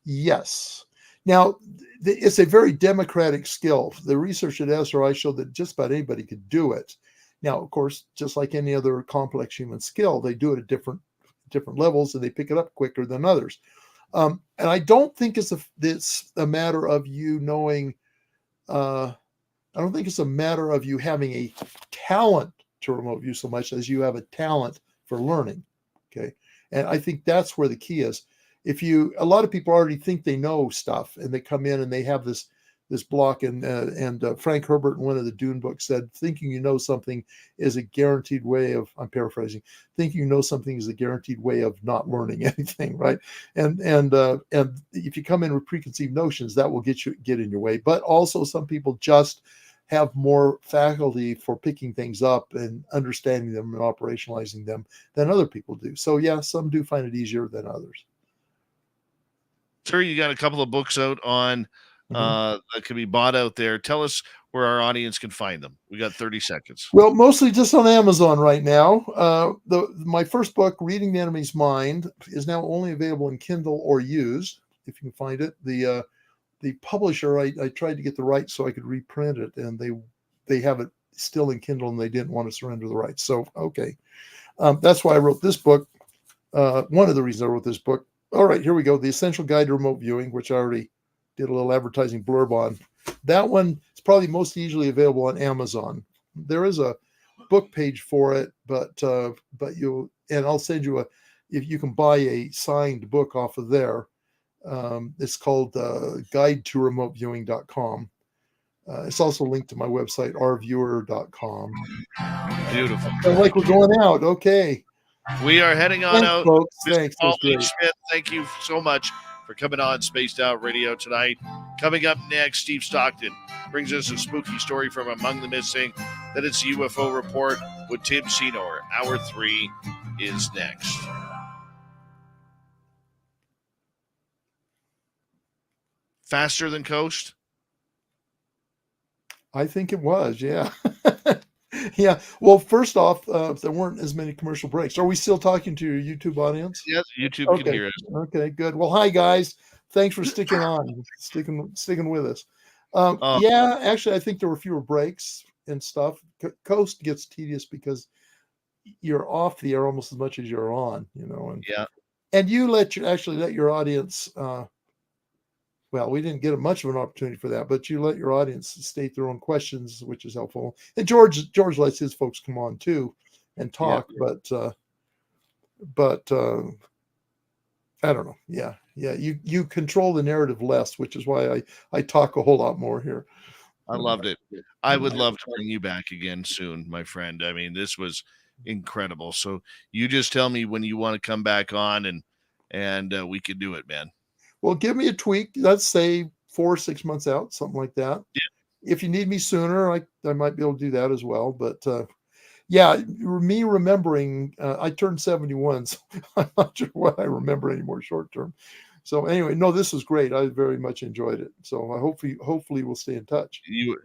yes. Now, it's a very democratic skill. The research at SRI showed that just about anybody could do it. Now, of course, just like any other complex human skill, they do it at different levels, and they pick it up quicker than others. And I don't think it's a matter of you knowing. I don't think it's a matter of you having a talent to remote view so much as you have a talent for learning. Okay, and I think that's where the key is. A lot of people already think they know stuff, and they come in and they have this block. And Frank Herbert in one of the Dune books said, thinking you know something is a guaranteed way of, I'm paraphrasing, thinking you know something is a guaranteed way of not learning anything, right? And if you come in with preconceived notions, that will get in your way. But also some people just have more faculty for picking things up and understanding them and operationalizing them than other people do. So yeah, some do find it easier than others. Sir, you got a couple of books out on that can be bought out there. Tell us where our audience can find them. We got 30 seconds. Well, mostly just on Amazon right now. My first book, Reading the Enemy's Mind, is now only available in Kindle or used, if you can find it. The publisher, I tried to get the rights so I could reprint it, and they have it still in Kindle, and they didn't want to surrender the rights. So, okay. That's why I wrote this book. One of the reasons I wrote this book. All right, here we go. The Essential Guide to Remote Viewing, which I already did a little advertising blurb on. That one is probably most easily available on Amazon. There is a book page for it, but I'll send you if you can buy a signed book off of there. It's called guide to remoteviewing.com. It's also linked to my website, rviewer.com. Beautiful. Sounds like we're going out. Okay. We are heading on Thanks, out. folks. Mr. Thanks. That Paul was great. H. Smith, thank you so much for coming on Spaced Out Radio tonight. Coming up next, Steve Stockton brings us a spooky story from Among the Missing. Then it's the UFO Report with Tim Senor. Hour 3 is next. Faster than Coast? I think it was, yeah. Yeah. Well, first off, there weren't as many commercial breaks. Are we still talking to your YouTube audience? Yes, YouTube can Okay. hear us. Okay, good. Well, hi guys. Thanks for sticking on, sticking with us. Oh. Yeah, actually, I think there were fewer breaks and stuff. Coast gets tedious because you're off the air almost as much as you're on, and Yeah. and you let your audience. Well, we didn't get much of an opportunity for that, but you let your audience state their own questions, which is helpful. And George lets his folks come on too and talk, but I don't know. Yeah. You control the narrative less, which is why I talk a whole lot more here. I loved it. I would love to bring you back again soon, my friend. I mean, this was incredible. So you just tell me when you want to come back on, and we can do it, man. Well, give me a tweak. Let's say 4 or 6 months out, something like that. Yeah. If you need me sooner, I might be able to do that as well. But yeah, me remembering, I turned 71, so I'm not sure what I remember anymore short term. So anyway, no, this was great. I very much enjoyed it. So I hopefully we'll stay in touch. You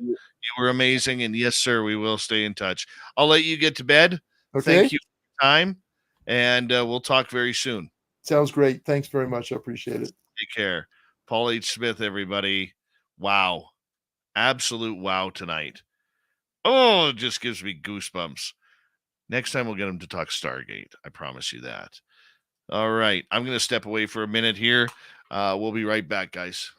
were amazing, and yes, sir, we will stay in touch. I'll let you get to bed. Okay. Thank you for your time, and we'll talk very soon. Sounds great. Thanks very much. I appreciate it. Take care. Paul H. Smith, everybody. Wow. Absolute wow tonight. Oh, it just gives me goosebumps. Next time we'll get him to talk Stargate. I promise you that. All right. I'm going to step away for a minute here. We'll be right back, guys.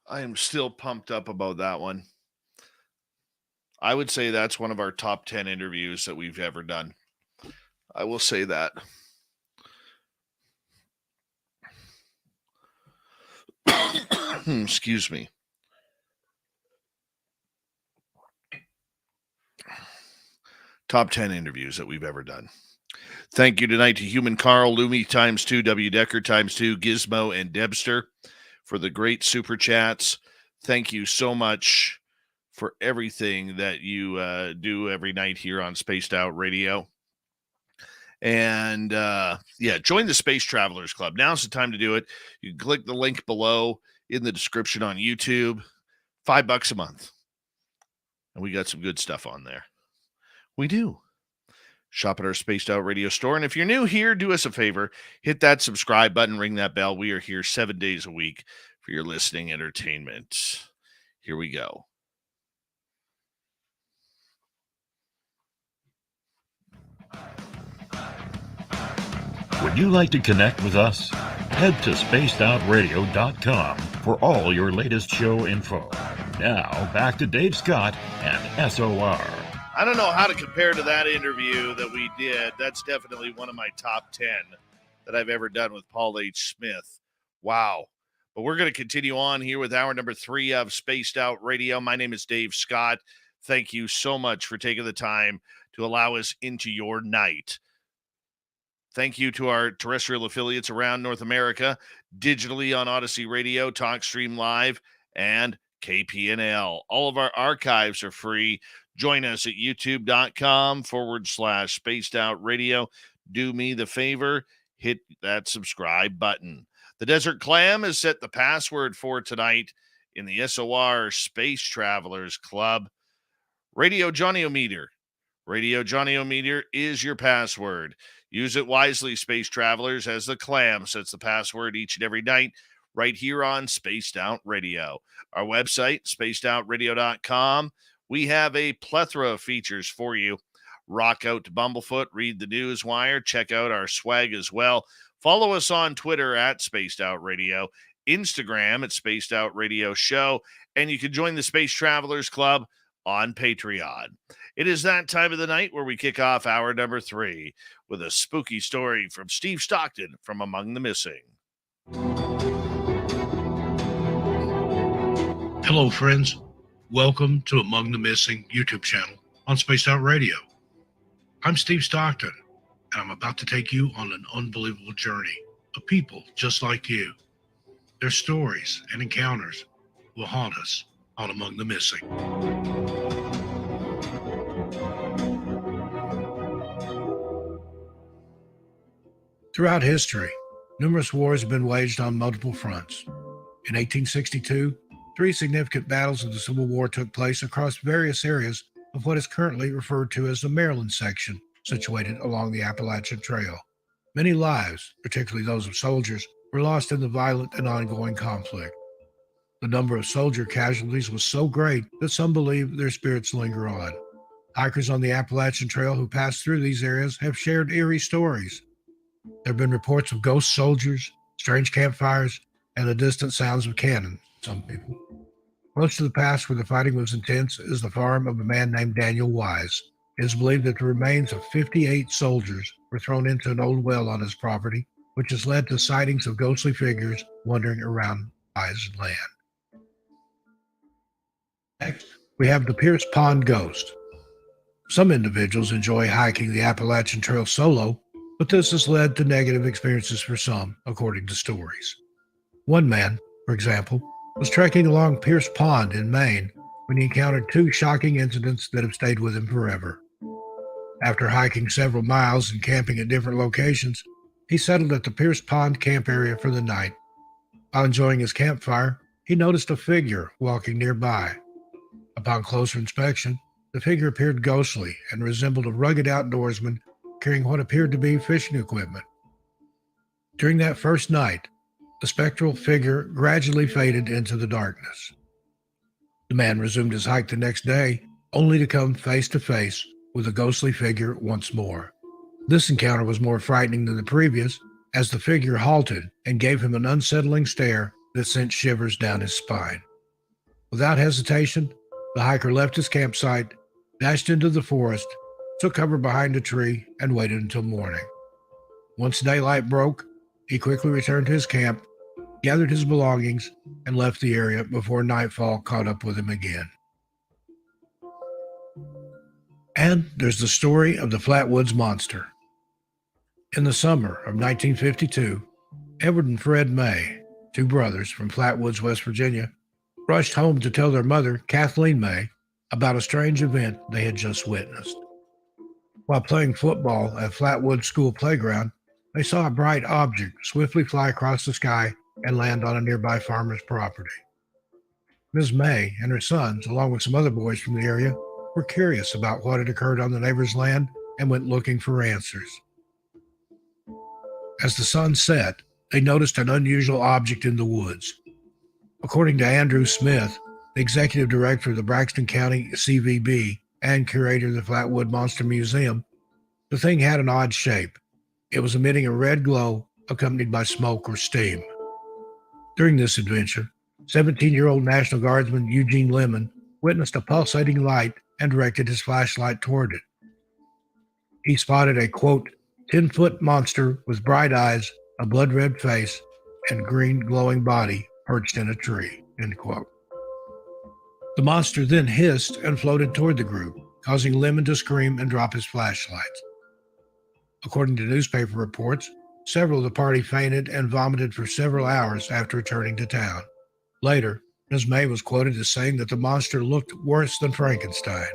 I am still pumped up about that one. I would say that's one of our top 10 interviews that we've ever done. I will say that. Excuse me. Top 10 interviews that we've ever done. Thank you tonight to Human Carl, Lumi ×2, W Decker ×2, Gizmo, and Debster for the great super chats. Thank you so much for everything that you do every night here on Spaced Out Radio. And join the Space Travelers Club. Now's the time to do it. You can click the link below in the description on YouTube. $5 a month. And we got some good stuff on there. We do. Shop at our Spaced Out Radio store. And if you're new here, do us a favor. Hit that subscribe button. Ring that bell. We are here 7 days a week for your listening entertainment. Here we go. Would you like to connect with us? Head to spacedoutradio.com for all your latest show info. Now, back to Dave Scott and SOR. I don't know how to compare to that interview that we did. That's definitely one of my top 10 that I've ever done with Paul H. Smith. Wow. But we're going to continue on here with hour number 3 of Spaced Out Radio. My name is Dave Scott. Thank you so much for taking the time to allow us into your night. Thank you to our terrestrial affiliates around North America, digitally on Odyssey Radio, TalkStream Live, and KPNL. All of our archives are free. Join us at youtube.com/Spaced Out Radio. Do me the favor, hit that subscribe button. The Desert Clam has set the password for tonight in the SOR Space Travelers Club. Radio Johnny-O-Meter. Radio Johnny-O-Meter is your password. Use it wisely, Space Travelers, as the Clam sets the password each and every night right here on Spaced Out Radio. Our website, spacedoutradio.com. We have a plethora of features for you. Rock out to Bumblefoot, read the news wire, check out our swag as well. Follow us on Twitter at Spaced Out Radio, Instagram at Spaced Out Radio Show, and you can join the Space Travelers Club on Patreon. It is that time of the night where we kick off hour number 3 with a spooky story from Steve Stockton from Among the Missing. Hello, friends. Welcome to Among the Missing YouTube channel on Spaced Out Radio. I'm Steve Stockton, and I'm about to take you on an unbelievable journey of people just like you. Their stories and encounters will haunt us on Among the Missing. Throughout history, numerous wars have been waged on multiple fronts. In 1862, 3 significant battles of the Civil War took place across various areas of what is currently referred to as the Maryland section, situated along the Appalachian Trail. Many lives, particularly those of soldiers, were lost in the violent and ongoing conflict. The number of soldier casualties was so great that some believe their spirits linger on. Hikers on the Appalachian Trail who passed through these areas have shared eerie stories. There have been reports of ghost soldiers, strange campfires, and the distant sounds of cannon. Some people. Close to the pass where the fighting was intense is the farm of a man named Daniel Wise. It is believed that the remains of 58 soldiers were thrown into an old well on his property, which has led to sightings of ghostly figures wandering around Wise land. Next, we have the Pierce Pond Ghost. Some individuals enjoy hiking the Appalachian Trail solo, but this has led to negative experiences for some, according to stories. One man, for example, was trekking along Pierce Pond in Maine when he encountered 2 shocking incidents that have stayed with him forever. After hiking several miles and camping at different locations, he settled at the Pierce Pond camp area for the night. While enjoying his campfire, he noticed a figure walking nearby. Upon closer inspection, the figure appeared ghostly and resembled a rugged outdoorsman carrying what appeared to be fishing equipment. During that first night, the spectral figure gradually faded into the darkness. The man resumed his hike the next day, only to come face to face with the ghostly figure once more. This encounter was more frightening than the previous, as the figure halted and gave him an unsettling stare that sent shivers down his spine. Without hesitation, the hiker left his campsite, dashed into the forest, took cover behind a tree, and waited until morning. Once daylight broke, he quickly returned to his camp, gathered his belongings, and left the area before nightfall caught up with him again. And there's the story of the Flatwoods Monster. In the summer of 1952, Edward and Fred May, two brothers from Flatwoods, West Virginia, rushed home to tell their mother, Kathleen May, about a strange event they had just witnessed. While playing football at Flatwoods School playground, they saw a bright object swiftly fly across the sky and land on a nearby farmer's property. Ms. May and her sons, along with some other boys from the area, were curious about what had occurred on the neighbor's land and went looking for answers. As the sun set, they noticed an unusual object in the woods. According to Andrew Smith, the executive director of the Braxton County CVB and curator of the Flatwood Monster Museum, the thing had an odd shape. It was emitting a red glow accompanied by smoke or steam. During this adventure, 17-year-old National Guardsman Eugene Lemon witnessed a pulsating light and directed his flashlight toward it. He spotted a, quote, 10-foot monster with bright eyes, a blood-red face, and green glowing body perched in a tree, end quote. The monster then hissed and floated toward the group, causing Lemon to scream and drop his flashlights. According to newspaper reports, several of the party fainted and vomited for several hours after returning to town. Later, Ms. May was quoted as saying that the monster looked worse than Frankenstein.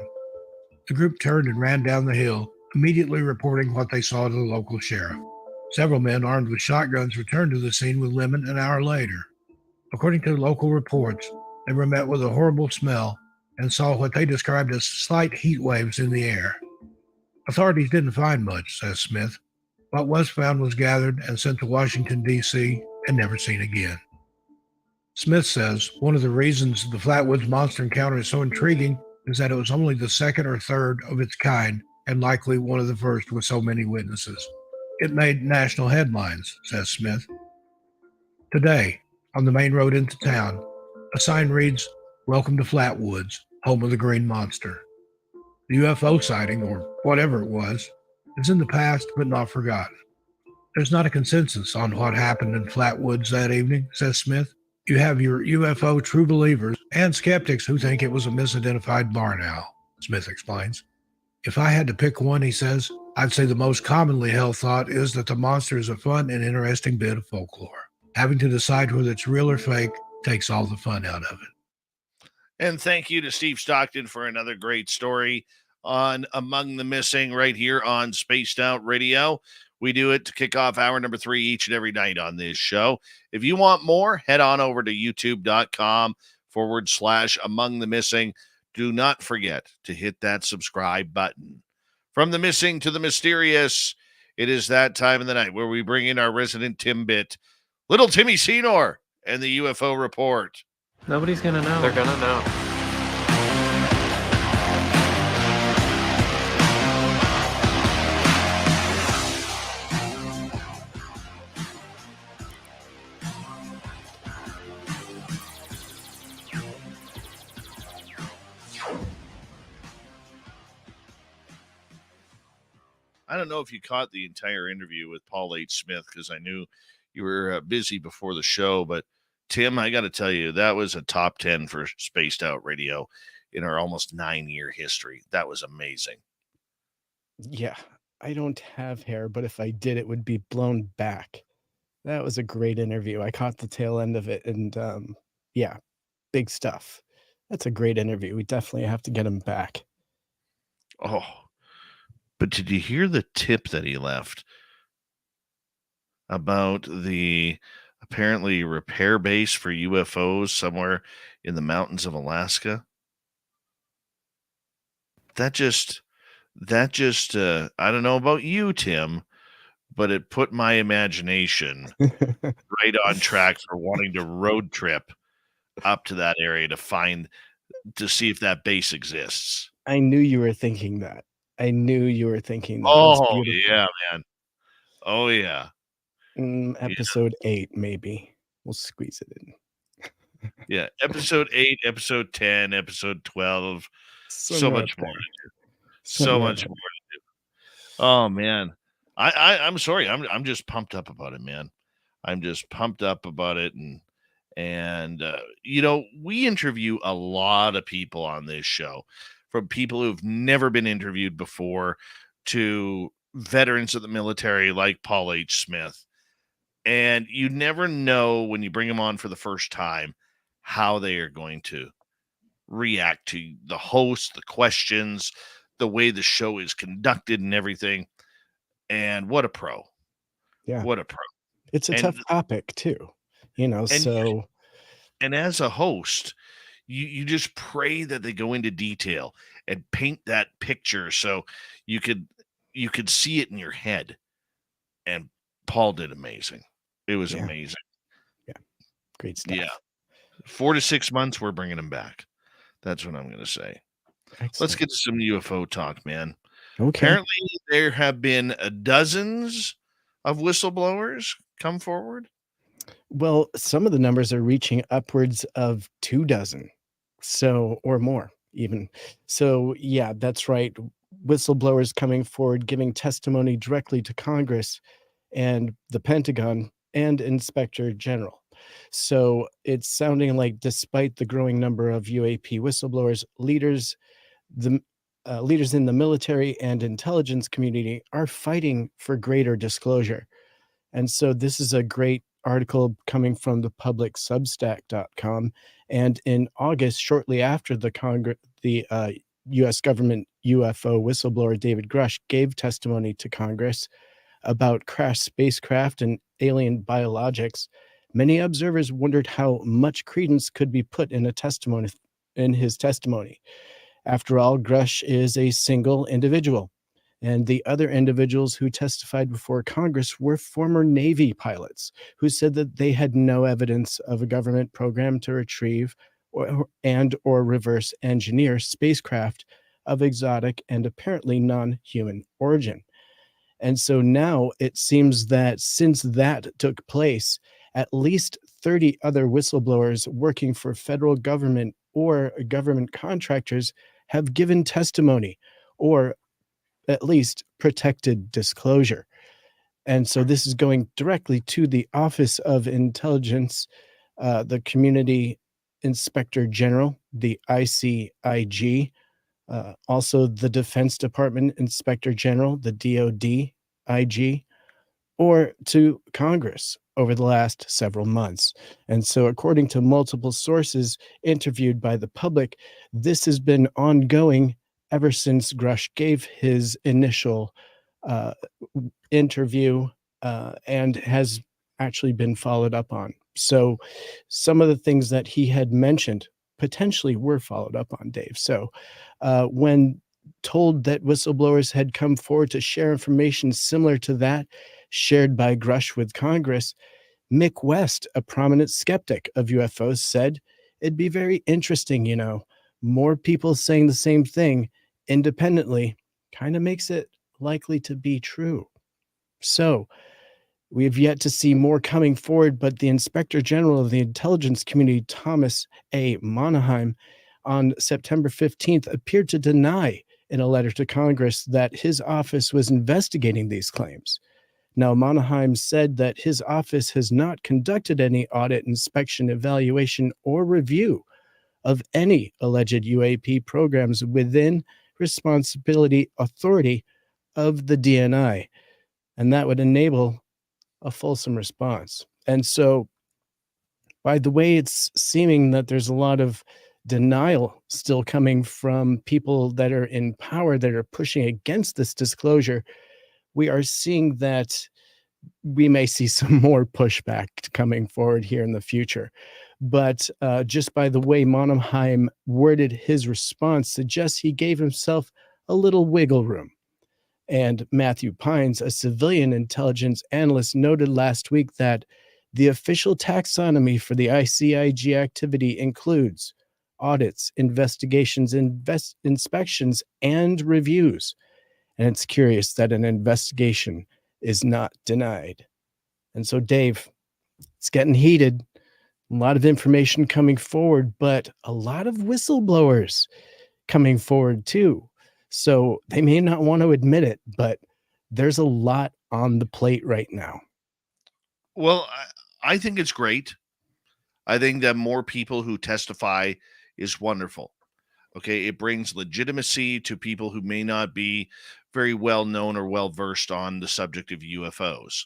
The group turned and ran down the hill, immediately reporting what they saw to the local sheriff. Several men armed with shotguns returned to the scene with Lemon an hour later. According to local reports, they were met with a horrible smell and saw what they described as slight heat waves in the air. Authorities didn't find much, says Smith. What was found was gathered and sent to Washington, D.C., and never seen again. Smith says one of the reasons the Flatwoods monster encounter is so intriguing is that it was only the second or third of its kind and likely one of the first with so many witnesses. It made national headlines, says Smith. Today, on the main road into town, a sign reads, "Welcome to Flatwoods, home of the Green Monster." The UFO sighting, or whatever it was, is in the past but not forgotten. There's not a consensus on what happened in Flatwoods that evening, says Smith. You have your UFO true believers and skeptics who think it was a misidentified barn owl, Smith explains. If I had to pick one, he says, I'd say the most commonly held thought is that the monster is a fun and interesting bit of folklore. Having to decide whether it's real or fake takes all the fun out of it. And thank you to Steve Stockton for another great story on Among the Missing right here on Spaced Out Radio. We do it to kick off hour number 3 each and every night on this show. If you want more, head on over to youtube.com/Among the Missing. Do not forget to hit that subscribe button. From the missing to the mysterious, it is that time of the night where we bring in our resident Timbit, Little Timmy Senor, and the UFO Report. Nobody's going to know. They're gonna know. I don't know if you caught the entire interview with Paul H. Smith because I knew you were busy before the show. But, Tim, I got to tell you, that was a top 10 for Spaced Out Radio in our almost 9-year history. That was amazing. Yeah, I don't have hair, but if I did, it would be blown back. That was a great interview. I caught the tail end of it, and yeah, big stuff. That's a great interview. We definitely have to get him back. Oh, but did you hear the tip that he left about the apparently repair base for UFOs somewhere in the mountains of Alaska? That just, I don't know about you, Tim, but it put my imagination right on track for wanting to road trip up to that area to see if that base exists. I knew you were thinking that. Oh, yeah, man. Oh, yeah. Episode 8, maybe. We'll squeeze it in. Yeah, episode 8, episode 10, episode 12. So Somewhere up much more there. to do. So Somewhere much up more to do. Oh man. I'm sorry. I'm just pumped up about it, man. I'm just pumped up about it, and we interview a lot of people on this show, from people who've never been interviewed before to veterans of the military like Paul H. Smith. And you never know when you bring them on for the first time how they are going to react to the host, the questions, the way the show is conducted and everything. And what a pro. Yeah. What a pro. It's a And tough topic too, so and as a host, you just pray that they go into detail and paint that picture so you could see it in your head. And Paul did amazing. It was Yeah. amazing. Yeah. Great stuff. Yeah. 4 to 6 months, we're bringing him back. That's what I'm going to say. Excellent. Let's get to some UFO talk, man. Okay. Apparently, there have been dozens of whistleblowers come forward. Well, some of the numbers are reaching upwards of 24, so, or more even. So, yeah, that's right. Whistleblowers coming forward, giving testimony directly to Congress and the Pentagon and Inspector General. So it's sounding like, despite the growing number of UAP whistleblowers, leaders in the military and intelligence community are fighting for greater disclosure. And so this is a great article coming from the publicsubstack.com. And in August, shortly after the U.S. government UFO whistleblower David Grush gave testimony to Congress about crashed spacecraft and alien biologics, many observers wondered how much credence could be put in his testimony. After all, Grush is a single individual, and the other individuals who testified before Congress were former Navy pilots who said that they had no evidence of a government program to retrieve or reverse engineer spacecraft of exotic and apparently non-human origin. And so now it seems that since that took place, at least 30 other whistleblowers working for federal government or government contractors have given testimony, or at least protected disclosure. And so this is going directly to the Office of Intelligence, the Community Inspector General, the ICIG, also the Defense Department Inspector General, the DOD IG, or to Congress over the last several months. And so, according to multiple sources interviewed by the public, this has been ongoing ever since Grush gave his initial interview and has actually been followed up on. So some of the things that he had mentioned potentially were followed up on, Dave. So when told that whistleblowers had come forward to share information similar to that shared by Grush with Congress, Mick West, a prominent skeptic of UFOs, said, "It'd be very interesting, more people saying the same thing independently kind of makes it likely to be true." So we have yet to see more coming forward, but the Inspector General of the Intelligence Community, Thomas A. Monaheim, on September 15th appeared to deny in a letter to Congress that his office was investigating these claims. Now, Monaheim said that his office has not conducted any audit, inspection, evaluation, or review of any alleged UAP programs within responsibility authority of the DNI, and that would enable a fulsome response. And so, by the way, it's seeming that there's a lot of denial still coming from people that are in power that are pushing against this disclosure. We are seeing that we may see some more pushback coming forward here in the future. But just by the way Monaheim worded his response suggests he gave himself a little wiggle room. And Matthew Pines, a civilian intelligence analyst, noted last week that the official taxonomy for the ICIG activity includes audits, investigations, inspections, and reviews. And it's curious that an investigation is not denied. And so, Dave, it's getting heated. A lot of information coming forward, but a lot of whistleblowers coming forward too. So they may not want to admit it, but there's a lot on the plate right now. Well, I think it's great. I think that more people who testify is wonderful. Okay, it brings legitimacy to people who may not be very well known or well versed on the subject of UFOs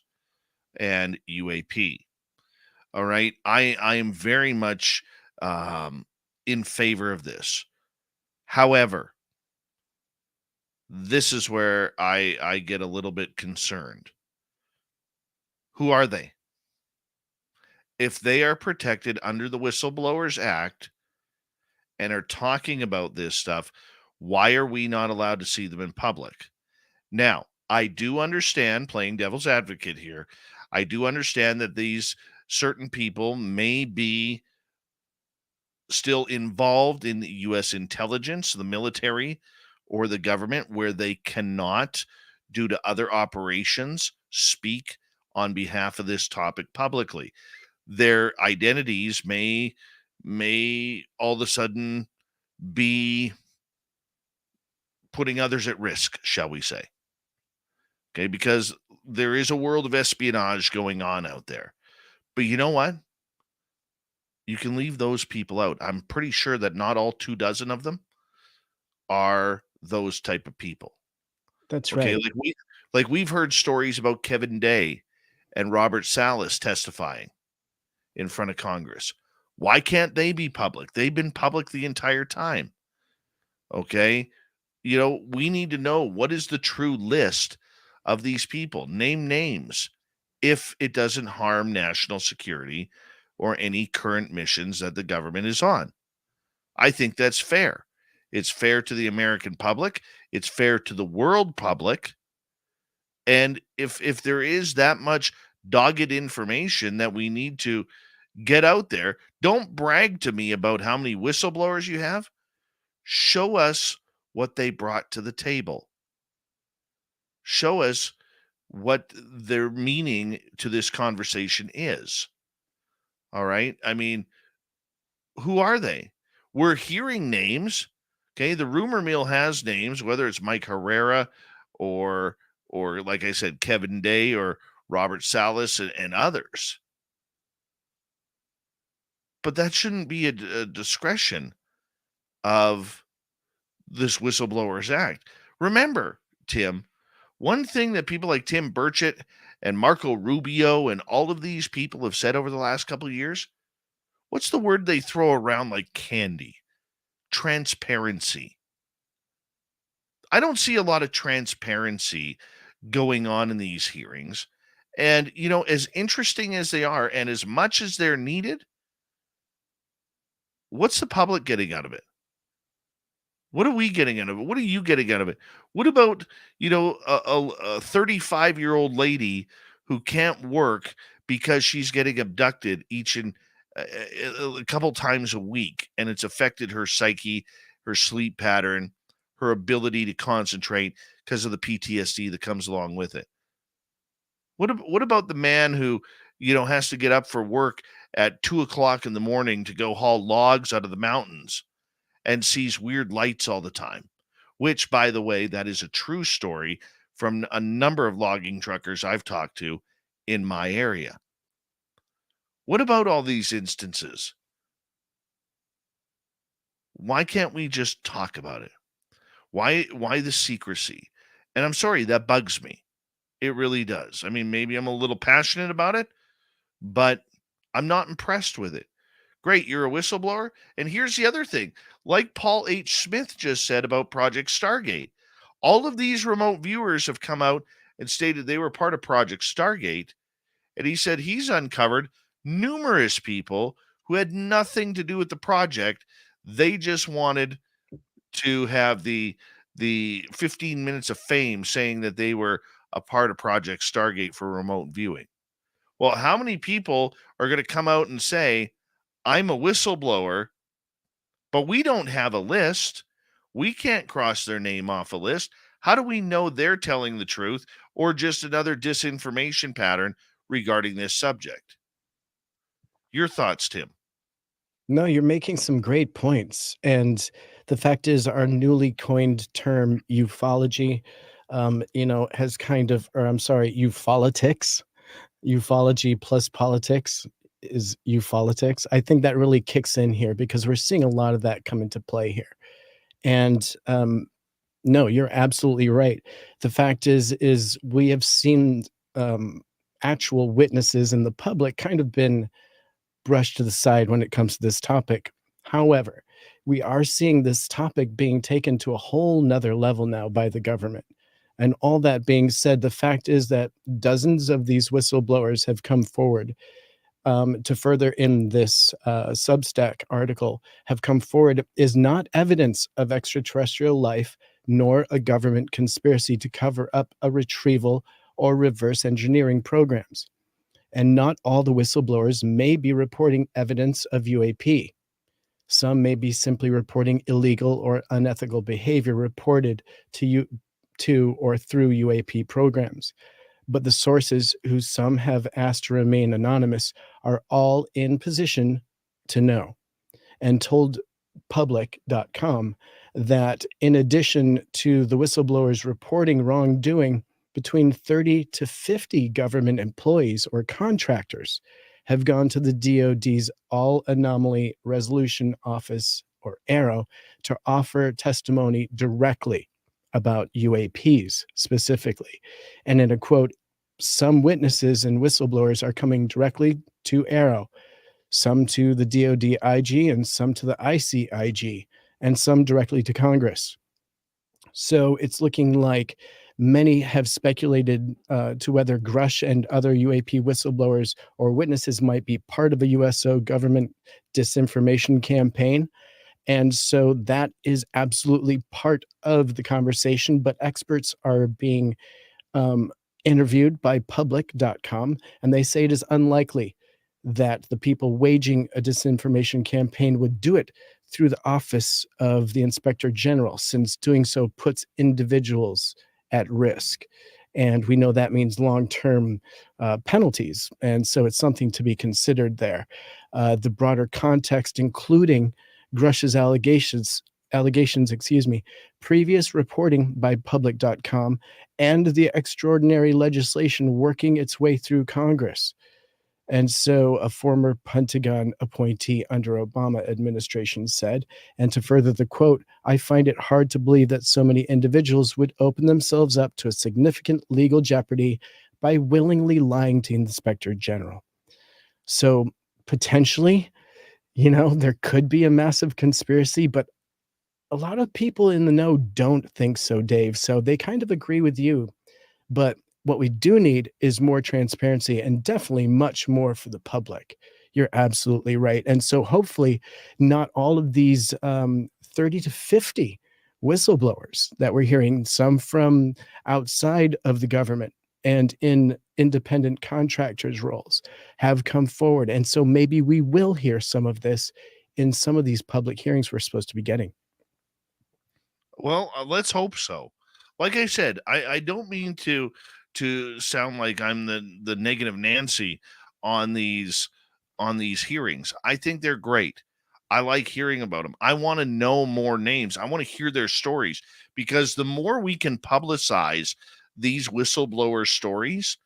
and UAP. All right, I am very much in favor of this. However, this is where I get a little bit concerned. Who are they? If they are protected under the Whistleblowers Act and are talking about this stuff, why are we not allowed to see them in public? Now, I do understand, playing devil's advocate here, I do understand that these certain people may be still involved in the U.S. intelligence, the military, or the government, where they cannot, due to other operations, speak on behalf of this topic publicly. Their identities may all of a sudden be putting others at risk, shall we say. Okay, because there is a world of espionage going on out there. But you know what? You can leave those people out. I'm pretty sure that not all 24 of them are those type of people. That's Okay, right. we've heard stories about Kevin Day and Robert Salas testifying in front of Congress. Why can't they be public? They've been public the entire time. Okay, we need to know what is the true list of these people. Name names if it doesn't harm national security or any current missions that the government is on. I think that's fair. It's fair to the American public. It's fair to the world public. And if there is that much dogged information that we need to get out there, don't brag to me about how many whistleblowers you have. Show us what they brought to the table. Show us what their meaning to this conversation is. All right. I mean, who are they? We're hearing names. Okay. The rumor mill has names, whether it's Mike Herrera or like I said, Kevin Day or Robert Salas and others. But that shouldn't be a discretion of this Whistleblowers Act. Remember, Tim, one thing that people like Tim Burchett and Marco Rubio and all of these people have said over the last couple of years, what's the word they throw around like candy? Transparency. I don't see a lot of transparency going on in these hearings. And, as interesting as they are and as much as they're needed, what's the public getting out of it? What are we getting out of it? What are you getting out of it? What about, a 35-year-old lady who can't work because she's getting abducted each and a couple times a week, and it's affected her psyche, her sleep pattern, her ability to concentrate because of the PTSD that comes along with it? What about the man who, has to get up for work at 2:00 in the morning to go haul logs out of the mountains and sees weird lights all the time? Which, by the way, that is a true story from a number of logging truckers I've talked to in my area. What about all these instances? Why can't we just talk about it? Why the secrecy? And I'm sorry, that bugs me. It really does. I mean, maybe I'm a little passionate about it, but I'm not impressed with it. Great, you're a whistleblower. And here's the other thing. Like Paul H. Smith just said about Project Stargate, all of these remote viewers have come out and stated they were part of Project Stargate. And he said he's uncovered numerous people who had nothing to do with the project. They just wanted to have the 15 minutes of fame saying that they were a part of Project Stargate for remote viewing. Well, how many people are going to come out and say, I'm a whistleblower, but we don't have a list. We can't cross their name off a list. How do we know they're telling the truth or just another disinformation pattern regarding this subject? Your thoughts, Tim? No, you're making some great points. And the fact is, our newly coined term ufology, has kind of, or I'm sorry, ufolitics, ufology plus politics is ufolitics. I think that really kicks in here because we're seeing a lot of that come into play here. And no, you're absolutely right. The fact is we have seen actual witnesses in the public kind of been brushed to the side when it comes to this topic. However, we are seeing this topic being taken to a whole nother level now by the government. And all that being said, the fact is that dozens of these whistleblowers have come forward to further in this Substack article, have come forward is not evidence of extraterrestrial life, nor a government conspiracy to cover up a retrieval or reverse engineering programs. And not all the whistleblowers may be reporting evidence of UAP. Some may be simply reporting illegal or unethical behavior reported to or through UAP programs. But the sources, who some have asked to remain anonymous, are all in position to know, and told public.com that in addition to the whistleblowers reporting wrongdoing, between 30 to 50 government employees or contractors have gone to the DoD's All Anomaly Resolution Office, or ARROW, to offer testimony directly about UAPs specifically. And in a quote, some witnesses and whistleblowers are coming directly to ARROW, some to the DoD IG and some to the ICIG, and some directly to Congress. So it's looking like many have speculated to whether Grush and other UAP whistleblowers or witnesses might be part of a USO government disinformation campaign. And so that is absolutely part of the conversation, but experts are being interviewed by public.com, and they say it is unlikely that the people waging a disinformation campaign would do it through the office of the Inspector General, since doing so puts individuals at risk. And we know that means long-term penalties. And so it's something to be considered there. The broader context, including Grush's allegations, previous reporting by public.com, and the extraordinary legislation working its way through Congress. And so a former Pentagon appointee under Obama administration said, and to further the quote, "I find it hard to believe that so many individuals would open themselves up to a significant legal jeopardy by willingly lying to the Inspector General." So potentially, there could be a massive conspiracy, but a lot of people in the know don't think so, Dave. So they kind of agree with you. But what we do need is more transparency, and definitely much more for the public. You're absolutely right. And so hopefully not all of these 30 to 50 whistleblowers that we're hearing, some from outside of the government and in independent contractors' roles, have come forward. And so maybe we will hear some of this in some of these public hearings we're supposed to be getting. Well, let's hope so. Like I said, I don't mean to sound like I'm the negative Nancy on these hearings. I think they're great. I like hearing about them. I want to know more names. I want to hear their stories, because the more we can publicize these whistleblower stories,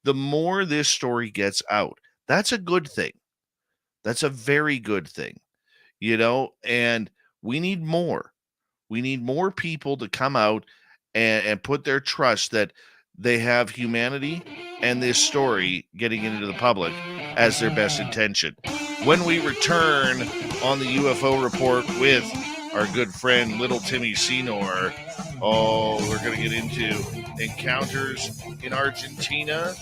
the more this story gets out. That's a good thing. That's a very good thing, and we need more. We need more people to come out and put their trust that they have humanity and this story getting into the public as their best intention. When we return on the UFO report with our good friend Little Timmy Senor, we're going to get into encounters in Argentina.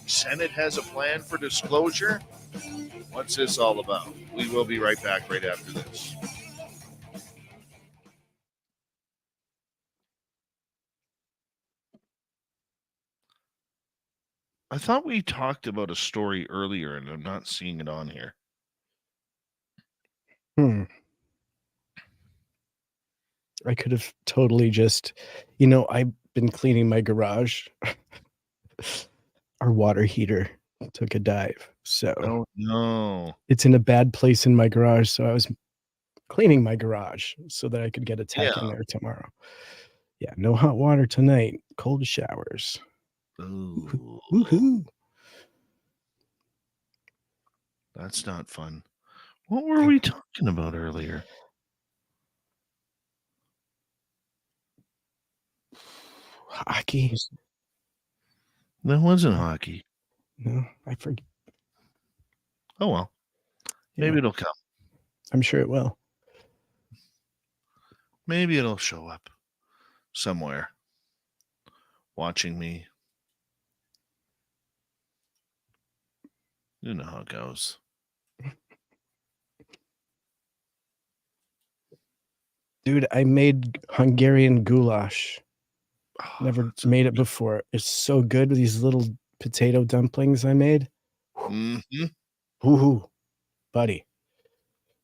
Senate has a plan for disclosure. What's this all about? We will be right back right after this. I thought we talked about a story earlier, and I'm not seeing it on here. I could have totally just, I've been cleaning my garage. Our water heater took a dive. So Oh no. it's in a bad place in my garage. So I was cleaning my garage so that I could get a tech in there tomorrow. Yeah, no hot water tonight. Cold showers. Ooh, Woohoo. that's not fun. What were we talking about earlier? Hockey? That wasn't hockey. No, I forget. Oh well. Maybe Yeah, it'll come. I'm sure it will. Maybe it'll show up somewhere watching me. You know how it goes. Dude, I made Hungarian goulash. Oh, Never that's made it before. It's so good with these little potato dumplings I made. Mhm. Woohoo, buddy.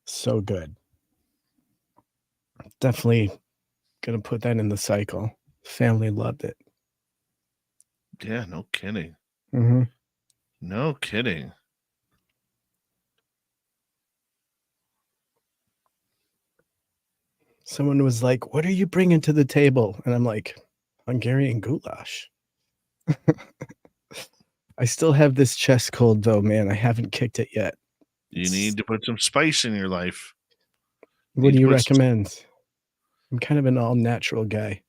So good. Definitely gonna put that in the cycle. Family loved it. Yeah, no kidding. Mm-hmm. No kidding. Someone was like, "What are you bringing to the table?" And I'm like, "Hungarian goulash." I still have this chest cold though, man. I haven't kicked it yet. You need to put some spice in your life. What Need do to you put recommend? I'm kind of an all natural guy,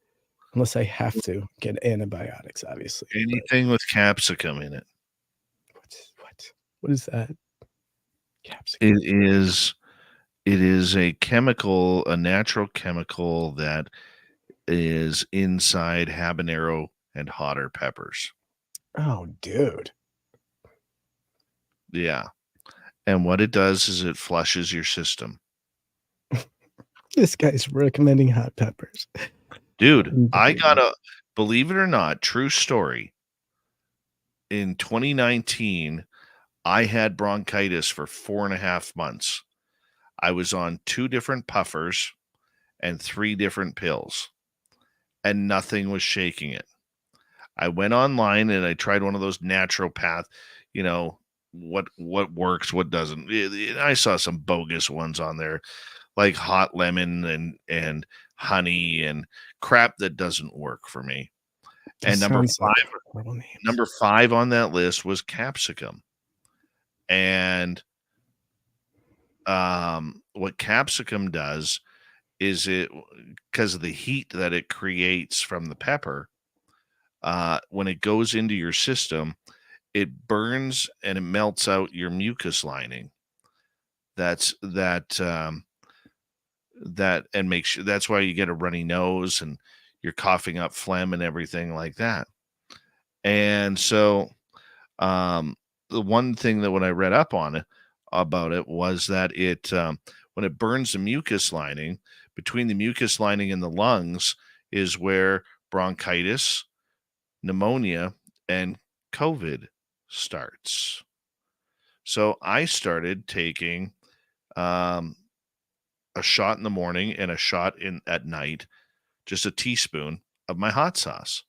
unless I have to get antibiotics, obviously. but- anything with capsicum in it. What is that? Capsicum. It is a chemical, a natural chemical that is inside habanero and hotter peppers. Oh, dude. Yeah. And what it does is it flushes your system. This guy's recommending hot peppers. Dude, I got a, believe it or not, true story. In 2019, I had bronchitis for 4.5 months. I was on 2 different puffers and 3 different pills, and nothing was shaking it. I went online and I tried one of those naturopath, what works, what doesn't. I saw some bogus ones on there, like hot lemon and honey and crap that doesn't work for me. And number five on that list was capsicum. And what capsicum does is it, because of the heat that it creates from the pepper, when it goes into your system, it burns and it melts out your mucus lining. That and makes sure, that's why you get a runny nose and you're coughing up phlegm and everything like that. And so, the one thing that when I read up on it about it was that it when it burns the mucus lining, between the mucus lining and the lungs is where bronchitis, pneumonia, and COVID starts. So I started taking a shot in the morning and a shot at night, just a teaspoon of my hot sauce.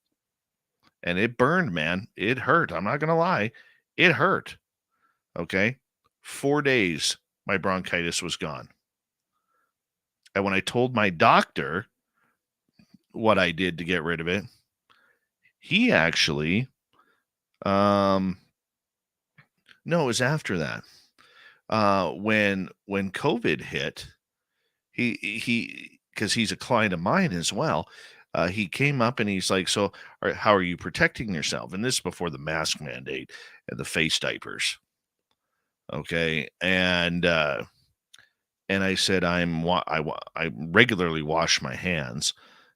And it burned, man. It hurt. I'm not going to lie. It hurt. Okay. 4 days, my bronchitis was gone. And when I told my doctor what I did to get rid of it, he actually, no, it was after that. When COVID hit, he because he's a client of mine as well. He came up and he's like, "So, how are you protecting yourself?" And this is before the mask mandate and the face diapers. Okay, and I said, I regularly wash my hands.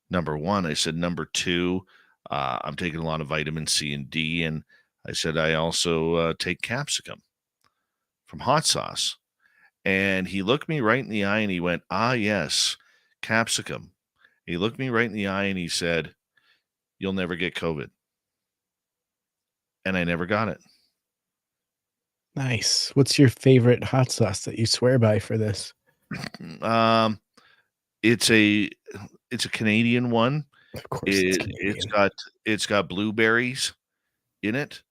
Number one, I said. Number two, I'm taking a lot of vitamin C and D, and I said I also take capsicum from hot sauce. And he looked me right in the eye and he went, "Ah, yes, capsicum." He looked me right in the eye and he said, "You'll never get COVID." And I never got it. Nice. What's your favorite hot sauce that you swear by for this? It's a Canadian one. Of course, it's Canadian. It's got blueberries in it.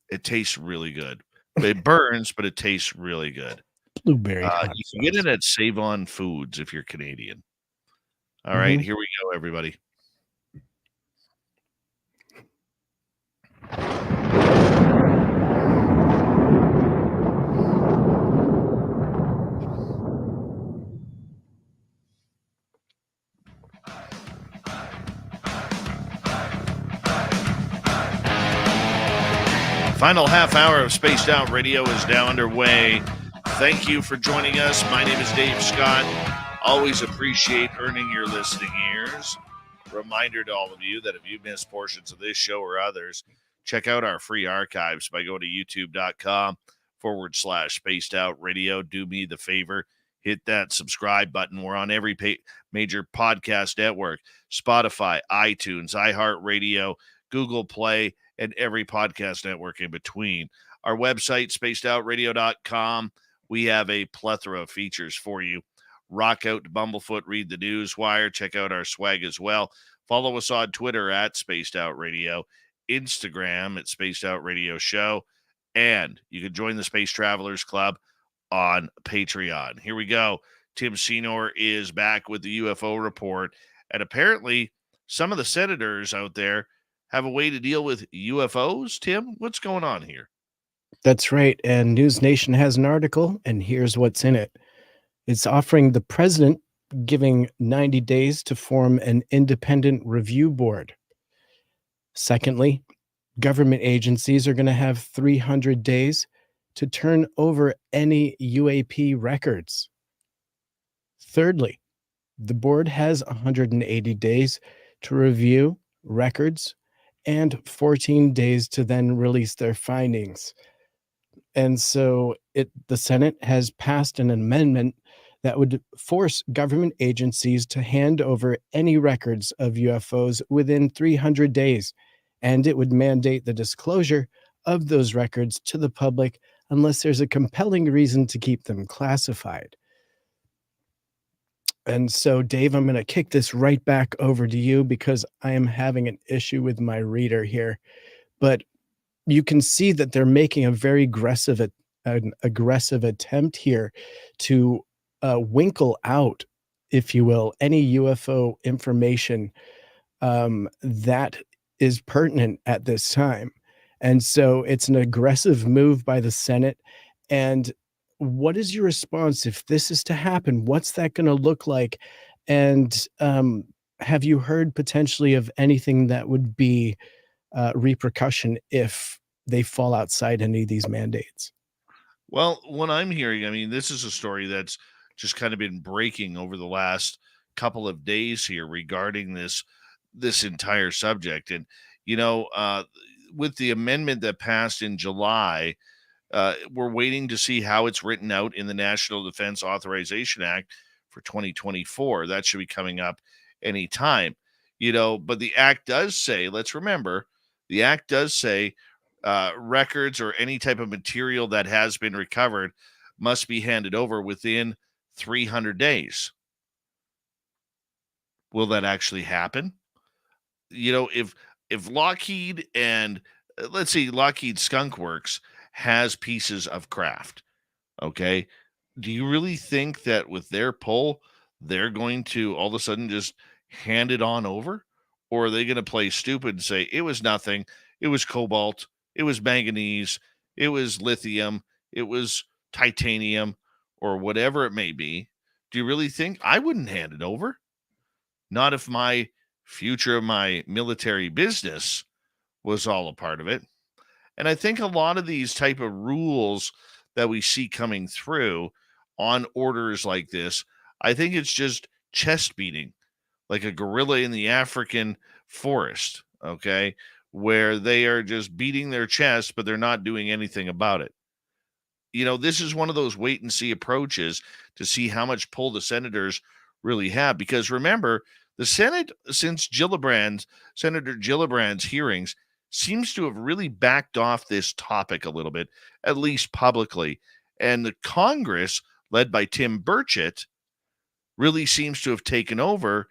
It tastes really good. It burns, but it tastes really good. Blueberry hot You can get sauce. it at Save On Foods if you're Canadian. All right, here we go, everybody. Final half hour of Spaced Out Radio is now underway. Thank you for joining us. My name is Dave Scott. Always appreciate earning your listening ears. Reminder to all of you that if you missed portions of this show or others, check out our free archives by going to youtube.com/Spaced Out Radio. Do me the favor, hit that subscribe button. We're on every major podcast network: Spotify, iTunes, iHeartRadio, Google Play, and every podcast network in between. Our website, spacedoutradio.com. We have a plethora of features for you. Rock out to Bumblefoot, read the news wire, check out our swag as well. Follow us on Twitter at Spaced Out Radio, Instagram at Spaced Out Radio Show, and you can join the Space Travelers Club on Patreon. Here we go. Tim Senor is back with the UFO report, and apparently some of the senators out there have a way to deal with UFOs. Tim, what's going on here? That's right. And News Nation has an article, and here's what's in it. It's offering the president giving 90 days to form an independent review board. Secondly, government agencies are going to have 300 days to turn over any UAP records. Thirdly, the board has 180 days to review records and 14 days to then release their findings. And so the Senate has passed an amendment that would force government agencies to hand over any records of UFOs within 300 days, and it would mandate the disclosure of those records to the public unless there's a compelling reason to keep them classified. And so, Dave, I'm going to kick this right back over to you because I am having an issue with my reader here. But you can see that they're making a very aggressive attempt here to winkle out, if you will, any UFO information that is pertinent at this time. And so it's an aggressive move by the Senate. And what is your response if this is to happen? What's that going to look like? And have you heard potentially of anything that would be repercussion if they fall outside any of these mandates? Well, what I'm hearing, I mean, this is a story that's just kind of been breaking over the last couple of days here regarding this entire subject. And, with the amendment that passed in July, we're waiting to see how it's written out in the National Defense Authorization Act for 2024. That should be coming up anytime, but the act does say, let's remember, the act does say records or any type of material that has been recovered must be handed over within 300 days. Will that actually happen? If Lockheed and let's say Lockheed Skunk Works has pieces of craft, okay, do you really think that with their pull, they're going to all of a sudden just hand it on over? Or are they going to play stupid and say, it was nothing, it was cobalt, it was manganese, it was lithium, it was titanium, or whatever it may be? Do you really think? I wouldn't hand it over. Not if my future of my military business was all a part of it. And I think a lot of these type of rules that we see coming through on orders like this, I think it's just chest beating, like a gorilla in the African forest, okay, where they are just beating their chest, but they're not doing anything about it. This is one of those wait and see approaches to see how much pull the senators really have. Because remember, the Senate, since Senator Gillibrand's hearings, seems to have really backed off this topic a little bit, at least publicly. And the Congress, led by Tim Burchett, really seems to have taken over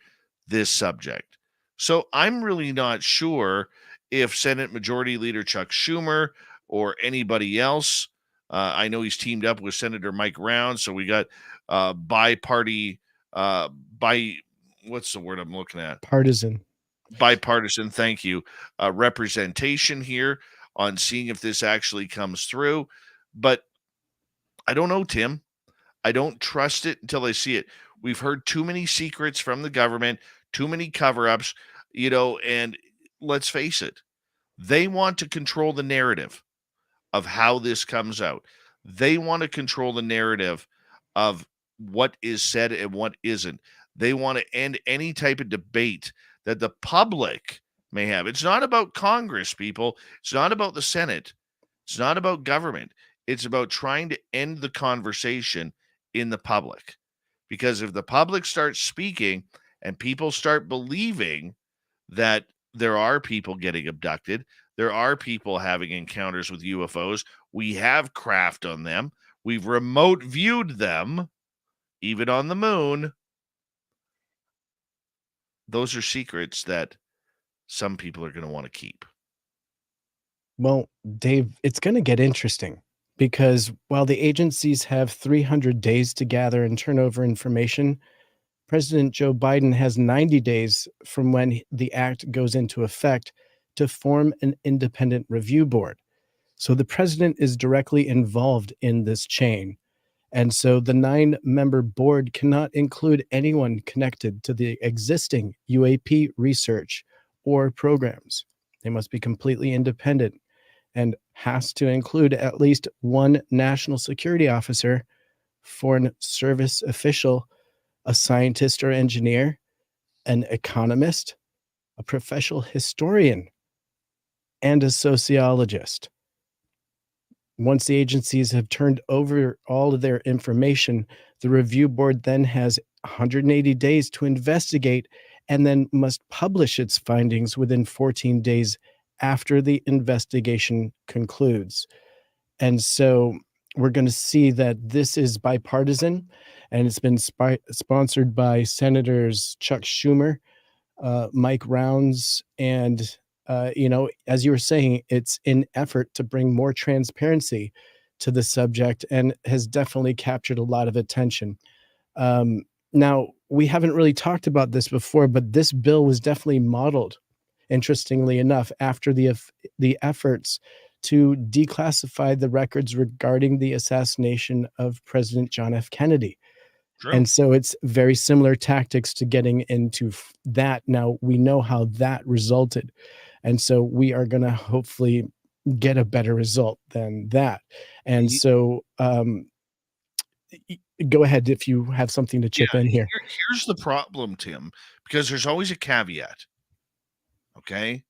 this subject. So I'm really not sure if Senate Majority Leader Chuck Schumer or anybody else. I know he's teamed up with Senator Mike Round, so we got bi-party, what's the word I'm looking at? Bipartisan, thank you, representation here on seeing if this actually comes through. But I don't know, Tim. I don't trust it until I see it. We've heard too many secrets from the government, too many cover-ups, and let's face it, they want to control the narrative of how this comes out. They want to control the narrative of what is said and what isn't. They want to end any type of debate that the public may have. It's not about Congress, people. It's not about the Senate. It's not about government. It's about trying to end the conversation in the public. Because if the public starts speaking and people start believing that there are people getting abducted, there are people having encounters with UFOs, we have craft on them, we've remote viewed them, even on the moon, those are secrets that some people are going to want to keep. Well, Dave, it's going to get interesting because while the agencies have 300 days to gather and turn over information, President Joe Biden has 90 days from when the act goes into effect to form an independent review board. So the president is directly involved in this chain. And so the 9-member board cannot include anyone connected to the existing UAP research or programs. They must be completely independent and has to include at least one national security officer, foreign service official, a scientist or engineer, an economist, a professional historian, and a sociologist. Once the agencies have turned over all of their information, the review board then has 180 days to investigate and then must publish its findings within 14 days after the investigation concludes. And so we're going to see that this is bipartisan, and it's been sponsored by Senators Chuck Schumer, Mike Rounds, and as you were saying, it's an effort to bring more transparency to the subject and has definitely captured a lot of attention. Now, we haven't really talked about this before, but this bill was definitely modeled, interestingly enough, after the efforts to declassify the records regarding the assassination of President John F. Kennedy. True. And so it's very similar tactics to getting into that. Now we know how that resulted. And so we are going to hopefully get a better result than that. And so go ahead if you have something to chip in here. Here's the problem, Tim, because there's always a caveat. Okay?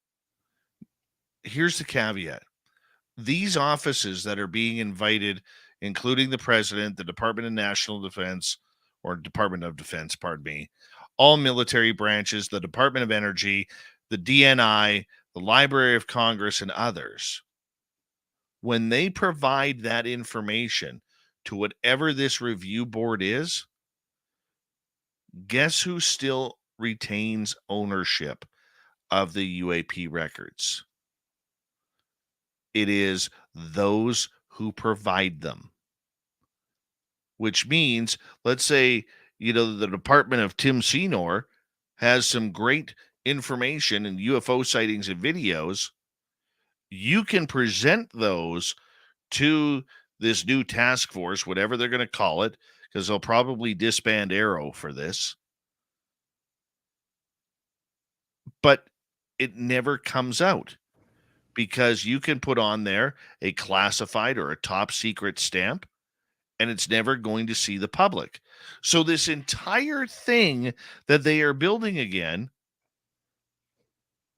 Here's the caveat. These offices that are being invited, including the president, the Department of National Defense, or Department of Defense, pardon me, all military branches, the Department of Energy, the DNI, the Library of Congress, and others, when they provide that information to whatever this review board is, guess who still retains ownership of the UAP records? It is those who provide them. Which means, let's say, the Department of Tim Senor has some great information and UFO sightings and videos. You can present those to this new task force, whatever they're going to call it, because they'll probably disband Arrow for this. But it never comes out because you can put on there a classified or a top secret stamp, and it's never going to see the public. So this entire thing that they are building again,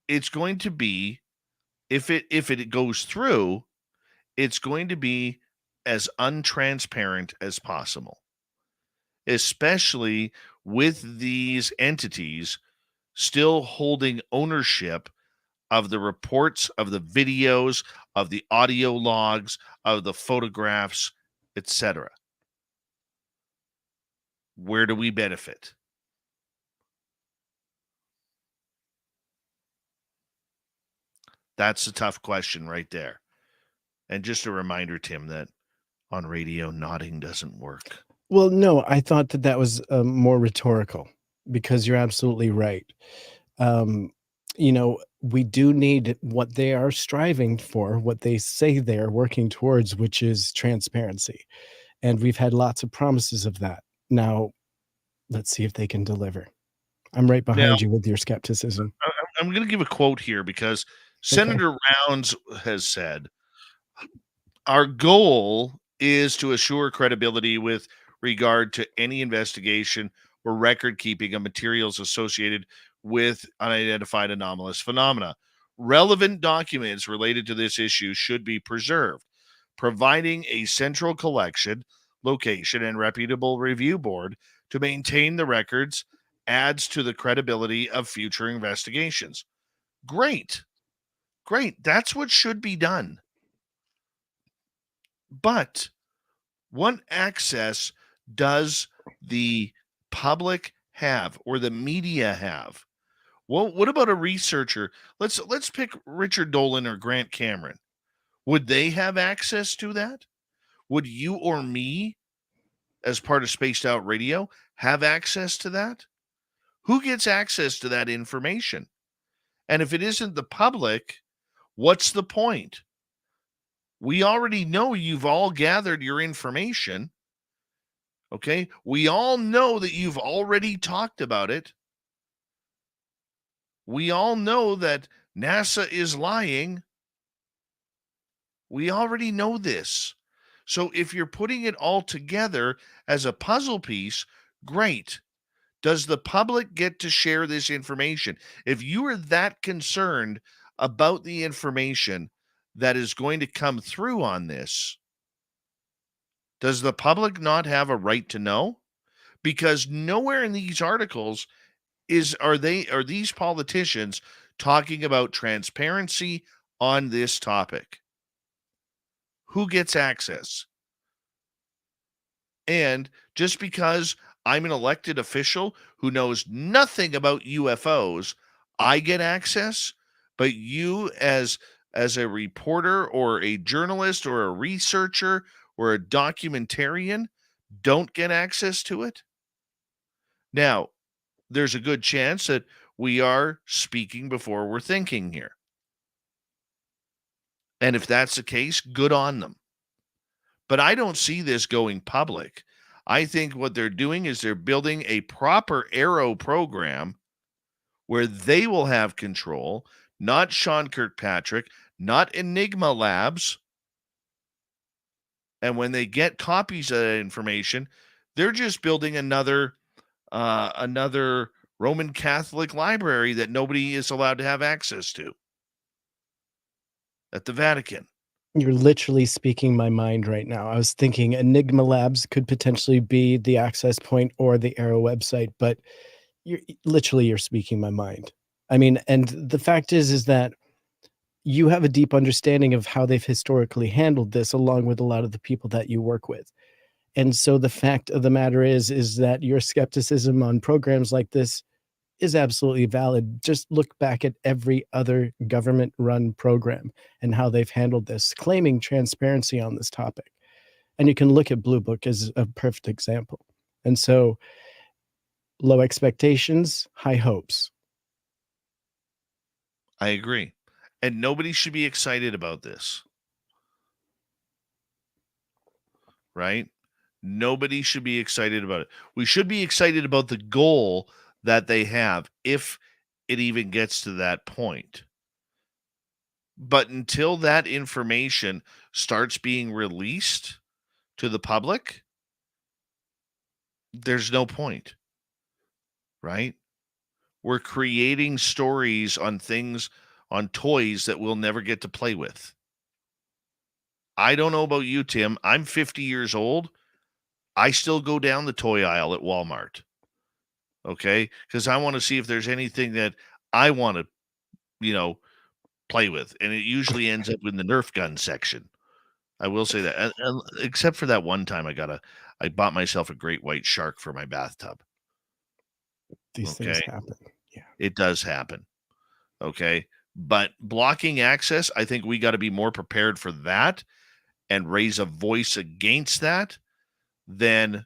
it's going to be, if it goes through, it's going to be as untransparent as possible, especially with these entities still holding ownership of the reports, of the videos, of the audio logs, of the photographs, etc. Where do we benefit? That's a tough question right there. And just a reminder, Tim, that on radio, nodding doesn't work. Well, no, I thought that was more rhetorical, because you're absolutely right. We do need what they are striving for, what they say they are working towards, which is transparency. And we've had lots of promises of that. Now, let's see if they can deliver. I'm right behind you with your skepticism. I'm going to give a quote here, because Senator Rounds has said, our goal is to assure credibility with regard to any investigation or record keeping of materials associated with unidentified anomalous phenomena. Relevant documents related to this issue should be preserved. Providing a central collection, location, and reputable review board to maintain the records adds to the credibility of future investigations. Great. That's what should be done. But what access does the public have, or the media have? Well, what about a researcher? Let's pick Richard Dolan or Grant Cameron. Would they have access to that? Would you or me, as part of Spaced Out Radio, have access to that? Who gets access to that information? And if it isn't the public, what's the point? We already know you've all gathered your information. Okay? We all know that you've already talked about it. We all know that NASA is lying. We already know this. So if you're putting it all together as a puzzle piece, great. Does the public get to share this information? If you are that concerned about the information that is going to come through on this, does the public not have a right to know? Because nowhere in these articles are these politicians talking about transparency on this topic. Who gets access? And just because I'm an elected official who knows nothing about UFOs, I get access, but you as a reporter or a journalist or a researcher or a documentarian don't get access to it? Now, there's a good chance that we are speaking before we're thinking here. And if that's the case, good on them. But I don't see this going public. I think what they're doing is they're building a proper Arrow program where they will have control, not Sean Kirkpatrick, not Enigma Labs. And when they get copies of that information, they're just building another Roman Catholic library that nobody is allowed to have access to at the Vatican. You're literally speaking my mind right now. I was thinking Enigma Labs could potentially be the access point or the Arrow website, but you're speaking my mind. I mean, and the fact is that you have a deep understanding of how they've historically handled this, along with a lot of the people that you work with. And so the fact of the matter is that your skepticism on programs like this is absolutely valid. Just look back at every other government-run program and how they've handled this, claiming transparency on this topic. And you can look at Blue Book as a perfect example. And so low expectations, high hopes. I agree. And nobody should be excited about this. Right? Nobody should be excited about it. We should be excited about the goal that they have, if it even gets to that point. But until that information starts being released to the public, there's no point. Right? We're creating stories on things, on toys that we'll never get to play with. I don't know about you, Tim. I'm 50 years old. I still go down the toy aisle at Walmart. Okay? Because I want to see if there's anything that I want to, play with. And it usually ends up in the Nerf gun section. I will say that. And except for that one time I bought myself a great white shark for my bathtub. These things happen. Yeah. It does happen. Okay? But blocking access, I think we got to be more prepared for that and raise a voice against that than,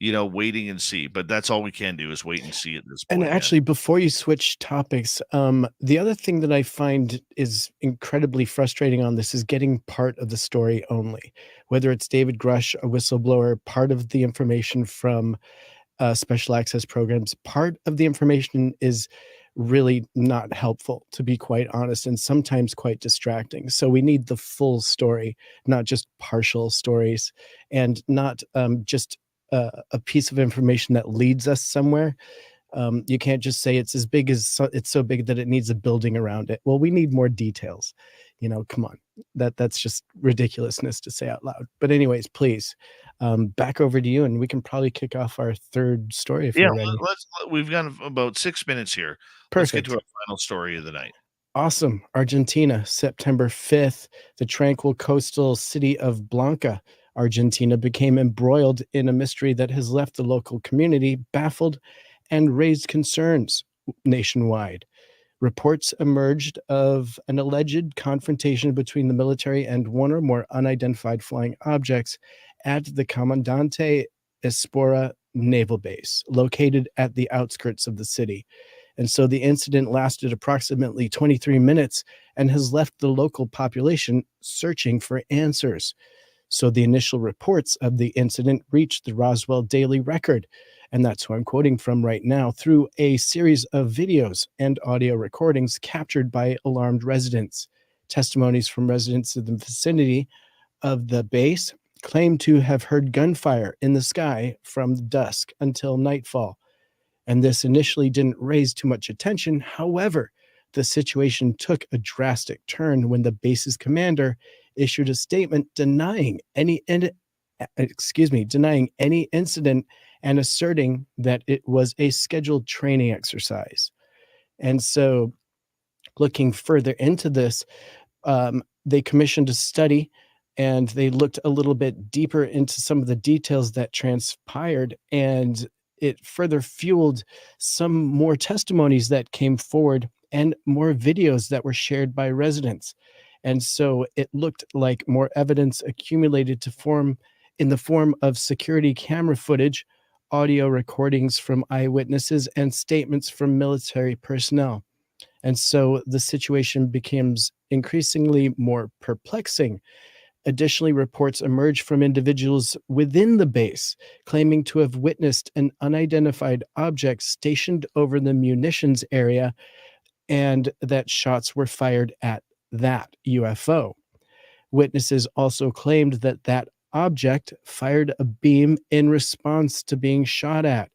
waiting and see. But that's all we can do is wait and see at this point. And actually, before you switch topics, the other thing that I find is incredibly frustrating on this is getting part of the story only. Whether it's David Grush, a whistleblower, part of the information from special access programs, part of the information is really not helpful, to be quite honest, and sometimes quite distracting. So we need the full story, not just partial stories, and not just a piece of information that leads us somewhere. You can't just say it's as big as it's so big that it needs a building around it. Well, we need more details. Come on, that's just ridiculousness to say out loud. But anyways, please, back over to you, and we can probably kick off our third story if you're ready. We've got about 6 minutes here. Perfect. Let's get to our final story of the night. Awesome. Argentina, September 5th, the tranquil coastal city of Blanca, Argentina, became embroiled in a mystery that has left the local community baffled and raised concerns nationwide. Reports emerged of an alleged confrontation between the military and one or more unidentified flying objects at the Comandante Espora Naval Base, located at the outskirts of the city. And so the incident lasted approximately 23 minutes and has left the local population searching for answers. So the initial reports of the incident reached the Roswell Daily Record, and that's who I'm quoting from right now, through a series of videos and audio recordings captured by alarmed residents. Testimonies from residents in the vicinity of the base claim to have heard gunfire in the sky from dusk until nightfall. And this initially didn't raise too much attention. However, the situation took a drastic turn when the base's commander issued a statement denying any incident and asserting that it was a scheduled training exercise. And so, looking further into this, they commissioned a study, and they looked a little bit deeper into some of the details that transpired, and it further fueled some more testimonies that came forward and more videos that were shared by residents. And so it looked like more evidence accumulated to form in the form of security camera footage, audio recordings from eyewitnesses, and statements from military personnel. And so the situation becomes increasingly more perplexing. Additionally, reports emerge from individuals within the base claiming to have witnessed an unidentified object stationed over the munitions area, and that shots were fired at that UFO. Witnesses also claimed that that object fired a beam in response to being shot at,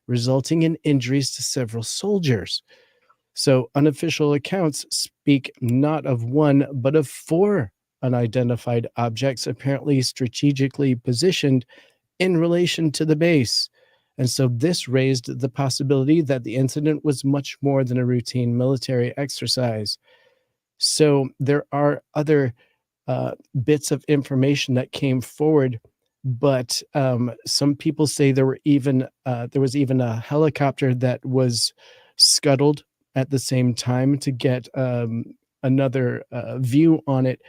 resulting in injuries to several soldiers. So unofficial accounts speak not of one, but of 4 unidentified objects apparently strategically positioned in relation to the base. And so this raised the possibility that the incident was much more than a routine military exercise. So there are other bits of information that came forward, but some people say there was even a helicopter that was scuttled at the same time to get another view on it.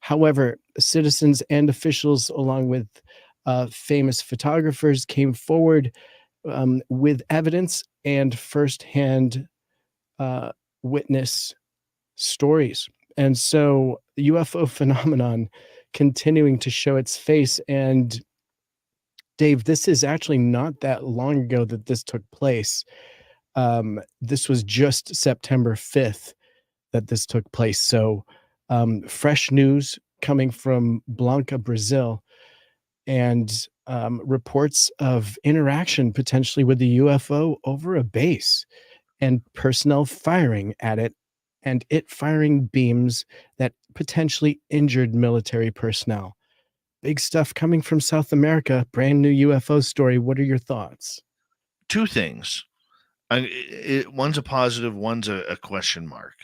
However, citizens and officials, along with famous photographers, came forward with evidence and firsthand witness stories. And so the UFO phenomenon continuing to show its face. And Dave, this is actually not that long ago that this took place. This was just September 5th that this took place. So fresh news coming from Blanca, Brazil, and reports of interaction potentially with the UFO over a base and personnel firing at it, and it firing beams that potentially injured military personnel. Big stuff coming from South America, brand new UFO story. What are your thoughts? 2 things. One's a positive, one's a question mark.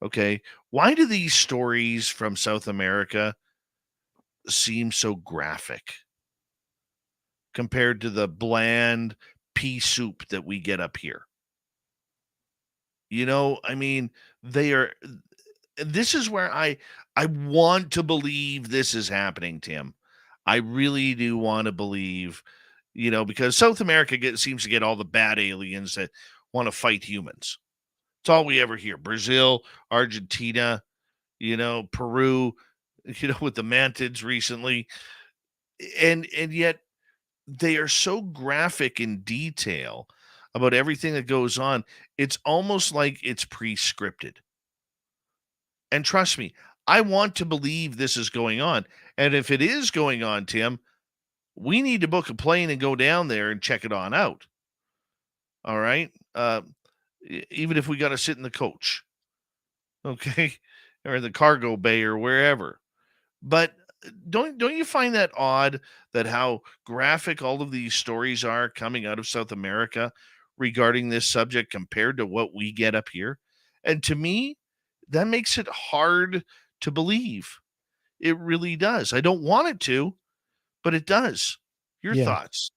Okay. Why do these stories from South America seem so graphic compared to the bland pea soup that we get up here? I mean, They are. This is where I want to believe this is happening, Tim. I really do want to believe, because South America seems to get all the bad aliens that want to fight humans. It's all we ever hear. Brazil, Argentina, Peru, with the mantids recently. And yet they are so graphic in detail about everything that goes on. It's almost like it's pre-scripted. And trust me, I want to believe this is going on. And if it is going on, Tim, we need to book a plane and go down there and check it on out. All right? Even if we got to sit in the coach, okay? Or in the cargo bay or wherever. But don't you find that odd that how graphic all of these stories are coming out of South America regarding this subject compared to what we get up here? And to me, that makes it hard to believe. It really does. I don't want it to, but it does. Your thoughts?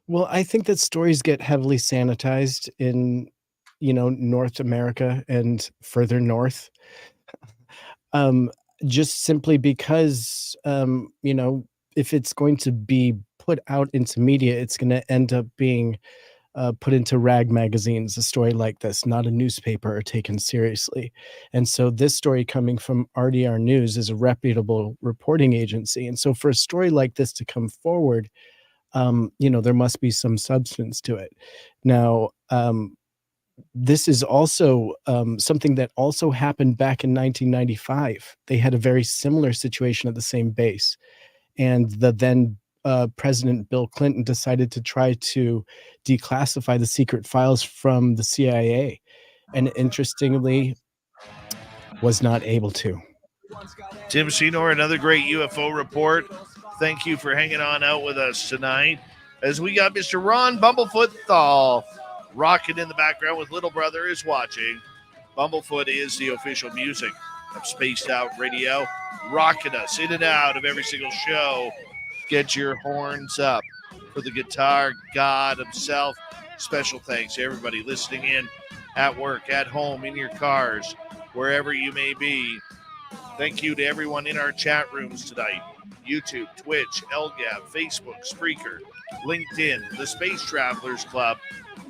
Well, I think that stories get heavily sanitized in, North America and further north. Just simply because, if it's going to be put out into media, it's going to end up being put into rag magazines, a story like this, not a newspaper, or taken seriously. And so this story coming from RDR News is a reputable reporting agency. And so for a story like this to come forward, there must be some substance to it. Now, this is also something that also happened back in 1995. They had a very similar situation at the same base. And the then President Bill Clinton decided to try to declassify the secret files from the CIA. And interestingly, was not able to. Tim Senor, another great UFO report. Thank you for hanging on out with us tonight. As we got Mr. Ron Bumblefoot Thal rocking in the background with Little Brother is Watching. Bumblefoot is the official music of Spaced Out Radio, rocking us in and out of every single show. Get your horns up for the guitar god himself. Special thanks to everybody listening in at work, at home, in your cars, wherever you may be. Thank you to everyone in our chat rooms tonight. YouTube, Twitch, LGAB, Facebook, Spreaker, LinkedIn, the Space Travelers Club,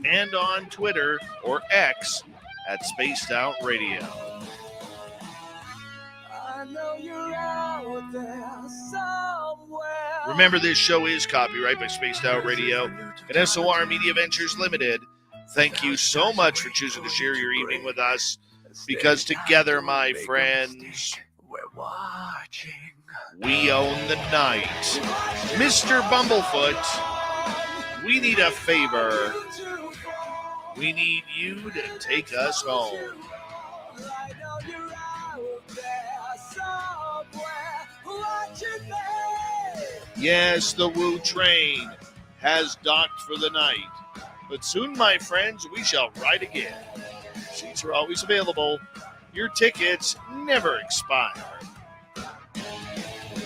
and on Twitter or X at Spaced Out Radio. I know you're out there somewhere. Remember, this show is copyright by Spaced Out Radio and SOR Media Ventures Limited. Thank you so much for choosing to share your evening with us, because together, my friends, we're watching. We own the night. Mr. Bumblefoot, we need a favor. We need you to take us home. Yes, the Woo train has docked for the night. But soon, my friends, we shall ride again. Seats are always available. Your tickets never expire.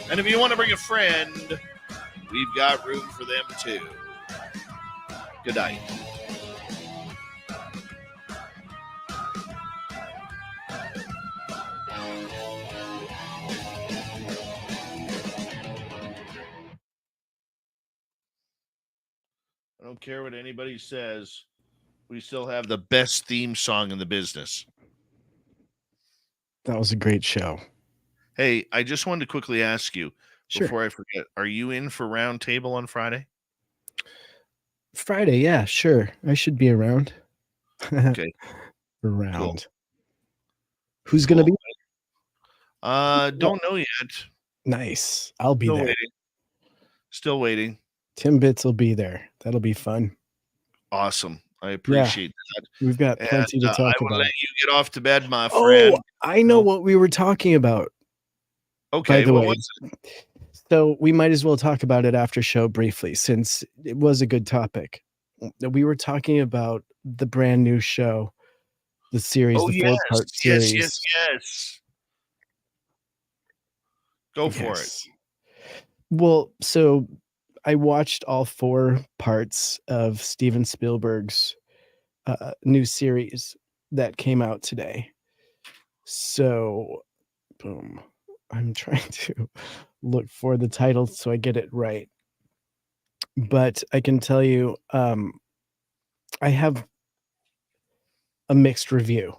And if you want to bring a friend, we've got room for them too. Good night. I don't care what anybody says. We still have the best theme song in the business. That was a great show. Hey, I just wanted to quickly ask you, Sure. before I forget, are you in for Round Table on Friday? Friday, yeah, sure. I should be around. Okay. Around. Cool. Who's going to be? Don't know yet. Nice. I'll be there. Still waiting. Tim Bitts will be there. That'll be fun. Awesome. I appreciate that. We've got plenty to talk about. I will let you get off to bed, my friend. Oh, I know what we were talking about. Okay, by the way. what's it? So we might as well talk about it after show briefly, since it was a good topic. We were talking about the brand new show, the series, the 4-part series. Yes. Go for it. Well, so I watched all 4 parts of Steven Spielberg's new series that came out today. So, boom. I'm trying to look for the title so I get it right. But I can tell you, I have a mixed review.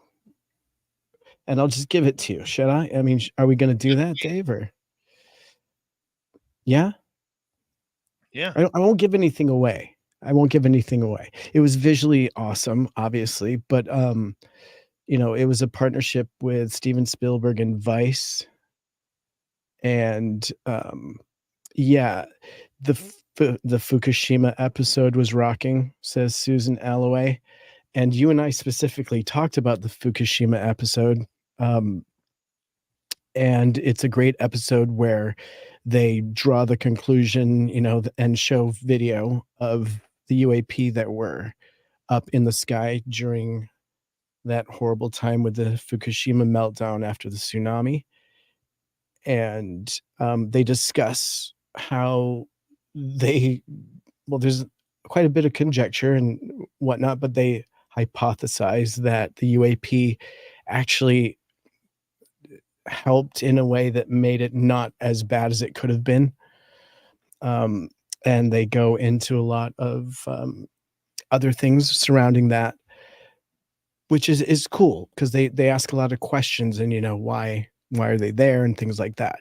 And I'll just give it to you. Should I? I mean, are we going to do that, Dave? Or yeah? Yeah. I won't give anything away. I won't give anything away. It was visually awesome, obviously, but it was a partnership with Steven Spielberg and Vice. And yeah, the Fukushima episode was rocking, says Susan Alloway. And you and I specifically talked about the Fukushima episode. And it's a great episode where they draw the conclusion, and show video of the UAP that were up in the sky during that horrible time with the Fukushima meltdown after the tsunami. And they discuss how there's quite a bit of conjecture and whatnot, but they hypothesize that the UAP actually helped in a way that made it not as bad as it could have been. And they go into a lot of other things surrounding that, which is cool because they ask a lot of questions and, why are they there and things like that.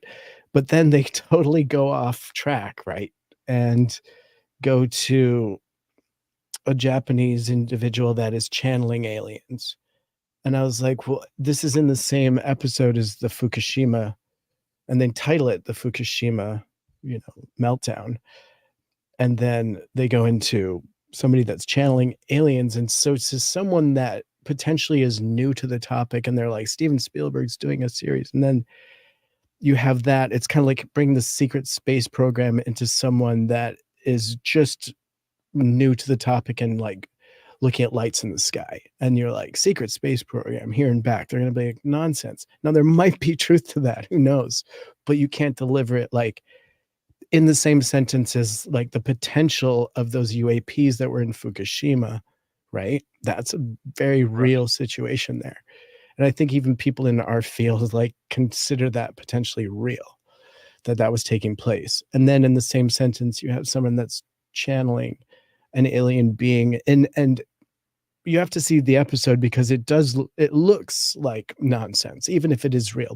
But then they totally go off track, right? And go to a Japanese individual that is channeling aliens. And I was like, well, this is in the same episode as the Fukushima, and then title it the Fukushima, meltdown. And then they go into somebody that's channeling aliens. And so it's just someone that potentially is new to the topic. And they're like, Steven Spielberg's doing a series. And then you have that. It's kind of like bringing the secret space program into someone that is just new to the topic and like looking at lights in the sky, and you're like, secret space program here and back. They're going to be like, nonsense. Now there might be truth to that. Who knows? But you can't deliver it like in the same sentence as like the potential of those UAPs that were in Fukushima, right? That's a very real situation there. And I think even people in our field like consider that potentially real, that was taking place. And then in the same sentence, you have someone that's channeling an alien being, and you have to see the episode because it looks like nonsense, even if it is real.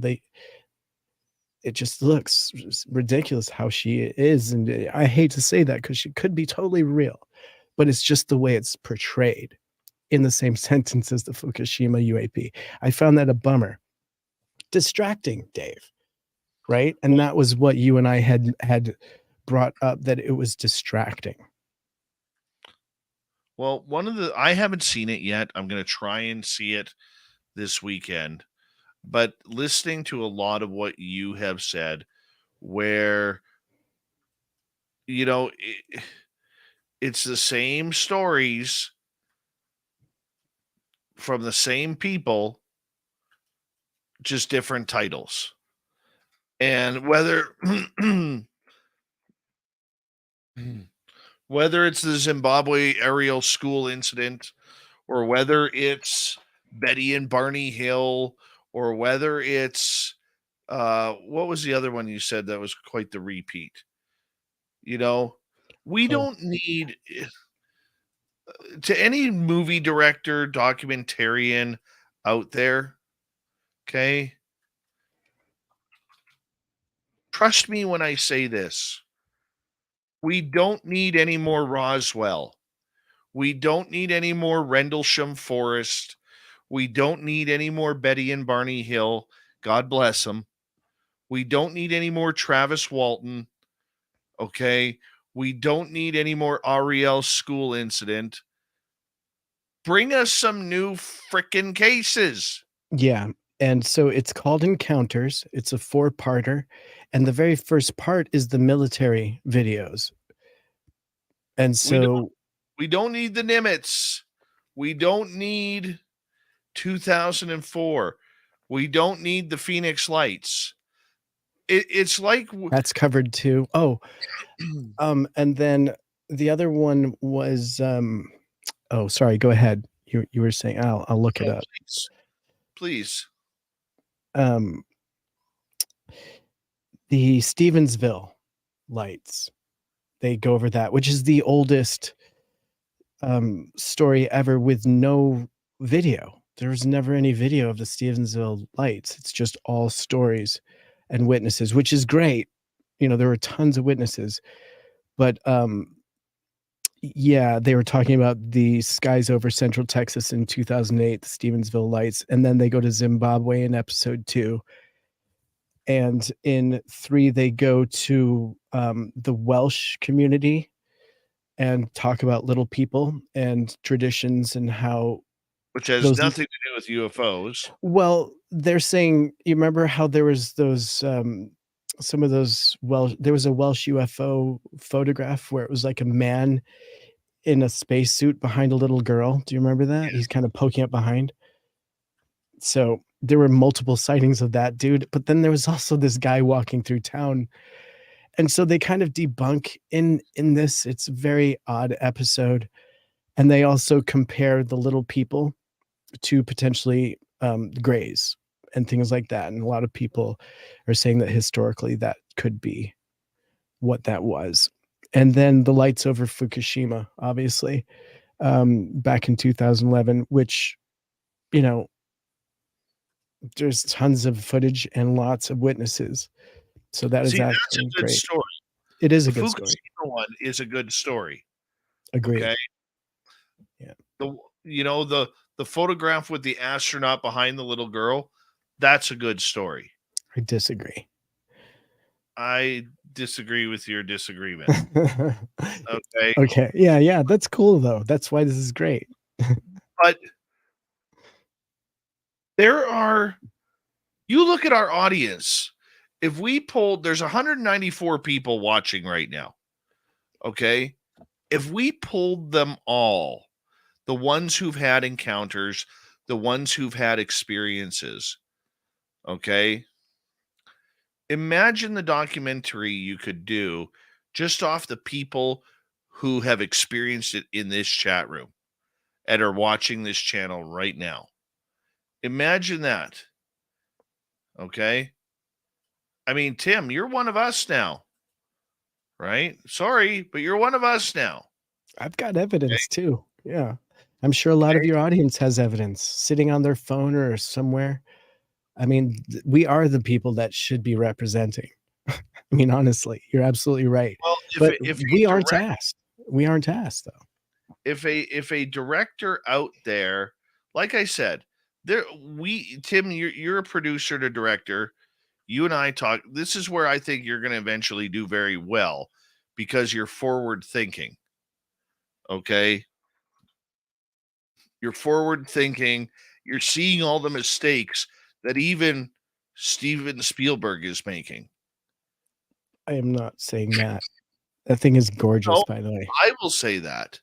It just looks ridiculous how she is, and I hate to say that because she could be totally real, but it's just the way it's portrayed in the same sentence as the Fukushima UAP. I found that a bummer, distracting, Dave, right? And that was what you and I had brought up, that it was distracting. Well, I haven't seen it yet. I'm going to try and see it this weekend. But listening to a lot of what you have said, where, it's the same stories from the same people, just different titles. And whether it's the Zimbabwe aerial school incident, or whether it's Betty and Barney Hill, or whether it's what was the other one you said that was quite the repeat? We don't need, to any movie director, documentarian out there, okay? Trust me when I say this. We don't need any more Roswell. We don't need any more Rendlesham Forest. We don't need any more Betty and Barney Hill. God bless them. We don't need any more Travis Walton. Okay? We don't need any more Ariel school incident. Bring us some new frickin' cases. Yeah. And so it's called Encounters. It's a 4-parter. And the very first part is the military videos. And so we don't need the Nimitz. We don't need 2004. We don't need the Phoenix Lights. It's like that's covered too. Oh, and then the other one was oh, sorry, go ahead. You were saying, I'll look it up. Please. um, the Stevensville lights. They go over that, which is the oldest story ever with no video. There was never any video of the Stevensville lights. It's just all stories and witnesses, which is great. You know, there were tons of witnesses, but yeah, they were talking about the skies over Central Texas in 2008, the Stevensville lights, and then they go to Zimbabwe in episode 2. And in 3, they go to the Welsh community and talk about little people and traditions and how Which has those. nothing to do with UFOs. Well, they're saying, you remember how there was those some of those there was a Welsh UFO photograph where it was like a man in a spacesuit behind a little girl. Do you remember that? He's kind of poking up behind. So there were multiple sightings of that dude, but then there was also this guy walking through town. And so they kind of debunk in this. It's a very odd episode. And they also compare the little people to potentially grays and things like that. And a lot of people are saying that historically that could be what that was. And then the lights over Fukushima, obviously, back in 2011, which, you know, there's tons of footage and lots of witnesses. So that is See, that's actually a good great. story. It is a The good Fukushima story. one is a good story. Agreed. Okay. Yeah. The photograph with the astronaut behind the little girl, that's a good story. I disagree. I disagree with your disagreement. Okay. Okay. Yeah. That's cool though. That's why this is great. But you look at our audience. If we polled, there's 194 people watching right now. Okay. If we polled them all, the ones who've had encounters, the ones who've had experiences, okay, imagine the documentary you could do just off the people who have experienced it in this chat room and are watching this channel right now. Imagine that. Okay. I mean, Tim, you're one of us now, right? Sorry, but you're one of us now. I've got evidence too. Yeah. I'm sure a lot of your audience has evidence sitting on their phone or somewhere. I mean, we are the people that should be representing. I mean, honestly, you're absolutely right. Well, but we aren't asked. We aren't asked though. If a director out there, like I said, Tim, you're a producer to director. You and I talk. This is where I think you're going to eventually do very well because you're forward thinking. Okay. You're forward thinking. You're seeing all the mistakes that even Steven Spielberg is making. I am not saying that. That thing is gorgeous, by the way. I will say that.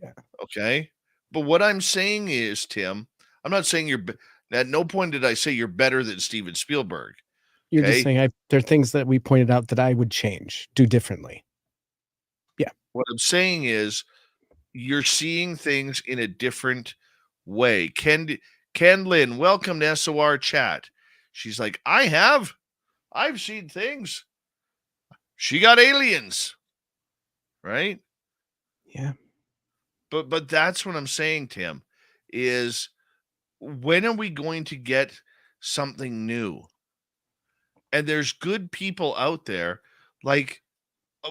Yeah. Okay. But what I'm saying is, Tim, I'm not saying at no point did I say you're better than Steven Spielberg. You're just saying there are things that we pointed out that I would do differently. Yeah. What I'm saying is you're seeing things in a different way. Ken Lyn, welcome to SOR chat. She's like, I've seen things. She got aliens. Right? Yeah. But that's what I'm saying, Tim, is when are we going to get something new? And there's good people out there. Like,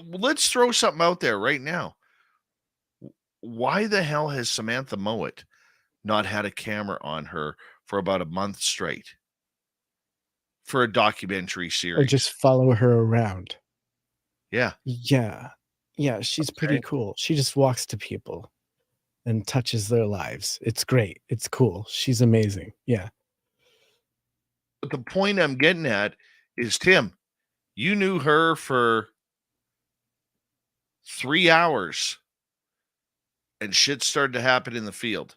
let's throw something out there right now. Why the hell has Samantha Mowat not had a camera on her for about a month straight for a documentary series? Or just follow her around. Yeah. Yeah. Yeah. She's pretty cool. She just walks to people and touches their lives. It's great. It's cool. She's amazing. Yeah. But the point I'm getting at is, Tim, you knew her for 3 hours and shit started to happen in the field.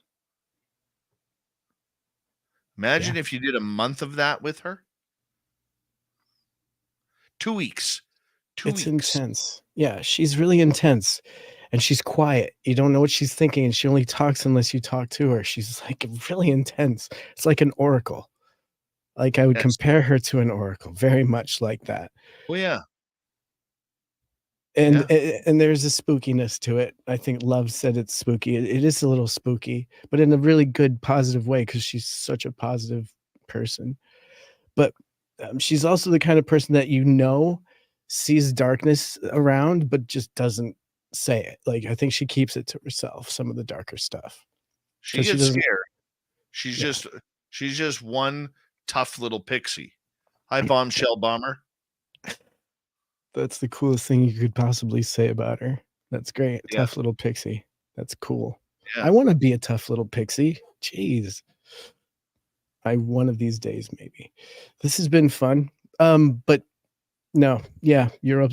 Imagine if you did a month of that with her. 2 weeks. It's intense. Yeah, she's really intense. And she's quiet. You don't know what she's thinking, and she only talks unless you talk to her. She's like really intense. It's like an oracle. Like I would Yes. compare her to an oracle, very much like that. Oh yeah. And there's a spookiness to it. I think Love said it's spooky. It is a little spooky, but in a really good, positive way, because she's such a positive person. But she's also the kind of person that sees darkness around, but just doesn't say it. Like I think she keeps it to herself, some of the darker stuff. She gets scared. She's just one tough little pixie. Hi, Bombshell Bomber. That's the coolest thing you could possibly say about her. That's great. Yeah. Tough little pixie. That's cool. Yeah. I want to be a tough little pixie. Jeez. One of these days, maybe. This has been fun. But no, yeah, you're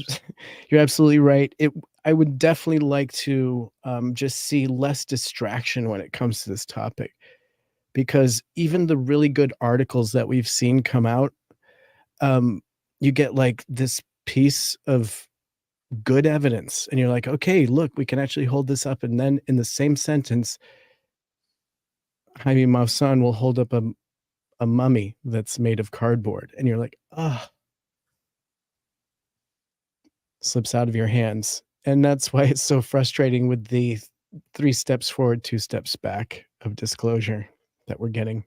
absolutely right. I would definitely like to just see less distraction when it comes to this topic, because even the really good articles that we've seen come out, you get like this piece of good evidence and you're like, okay, look, we can actually hold this up. And then in the same sentence, Jaime Maussan will hold up a mummy that's made of cardboard. And you're like, slips out of your hands. And that's why it's so frustrating with the 3 steps forward, 2 steps back of disclosure that we're getting.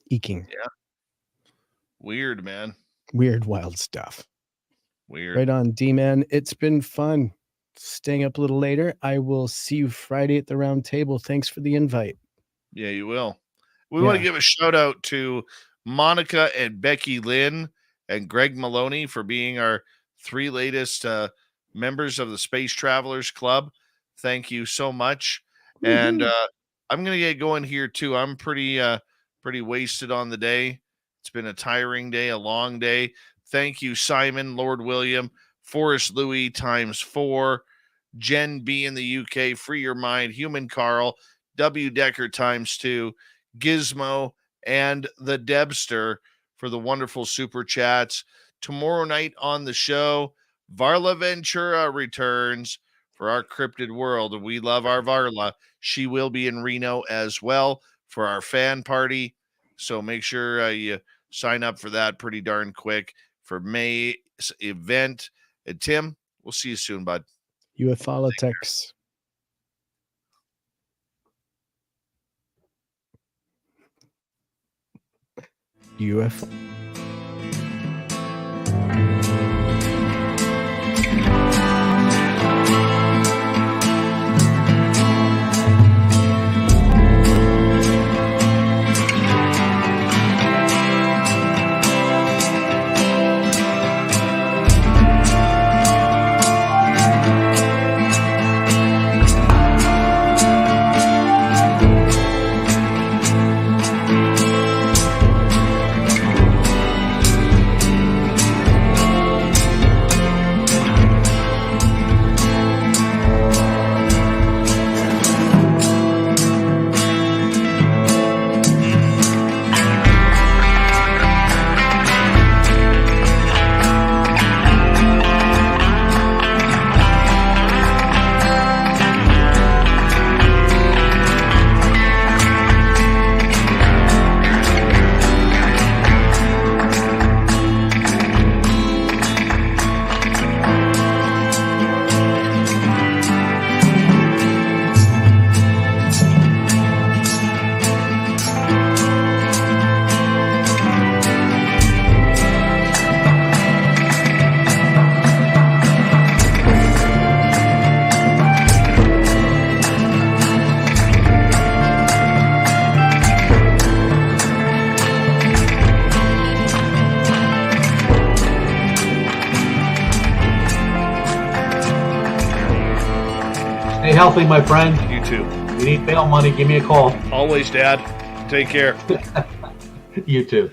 Eking. Yeah. Weird, man. Weird, wild stuff. Weird. Right on, D-Man. It's been fun staying up a little later. I will see you Friday at the round table. Thanks for the invite. Yeah, you will. We want to give a shout out to Monica and Becky Lynn and Greg Maloney for being our 3 latest members of the Space Travelers Club. Thank you so much. Mm-hmm. And I'm going to get going here too. I'm pretty wasted on the day. It's been a tiring day, a long day. Thank you, Simon, Lord William, Forrest Louis ×4, Jen B in the UK, Free Your Mind, Human Carl, W Decker ×2, Gizmo, and the Debster for the wonderful super chats. Tomorrow night on the show, Varla Ventura returns for our Cryptid World. We love our Varla. She will be in Reno as well for our fan party. So make sure you sign up for that pretty darn quick for May's event. And Tim, we'll see you soon, bud. UFOlitics. UFO. Stay healthy, my friend. You too. If you need bail money, give me a call. Always, Dad. Take care. You too.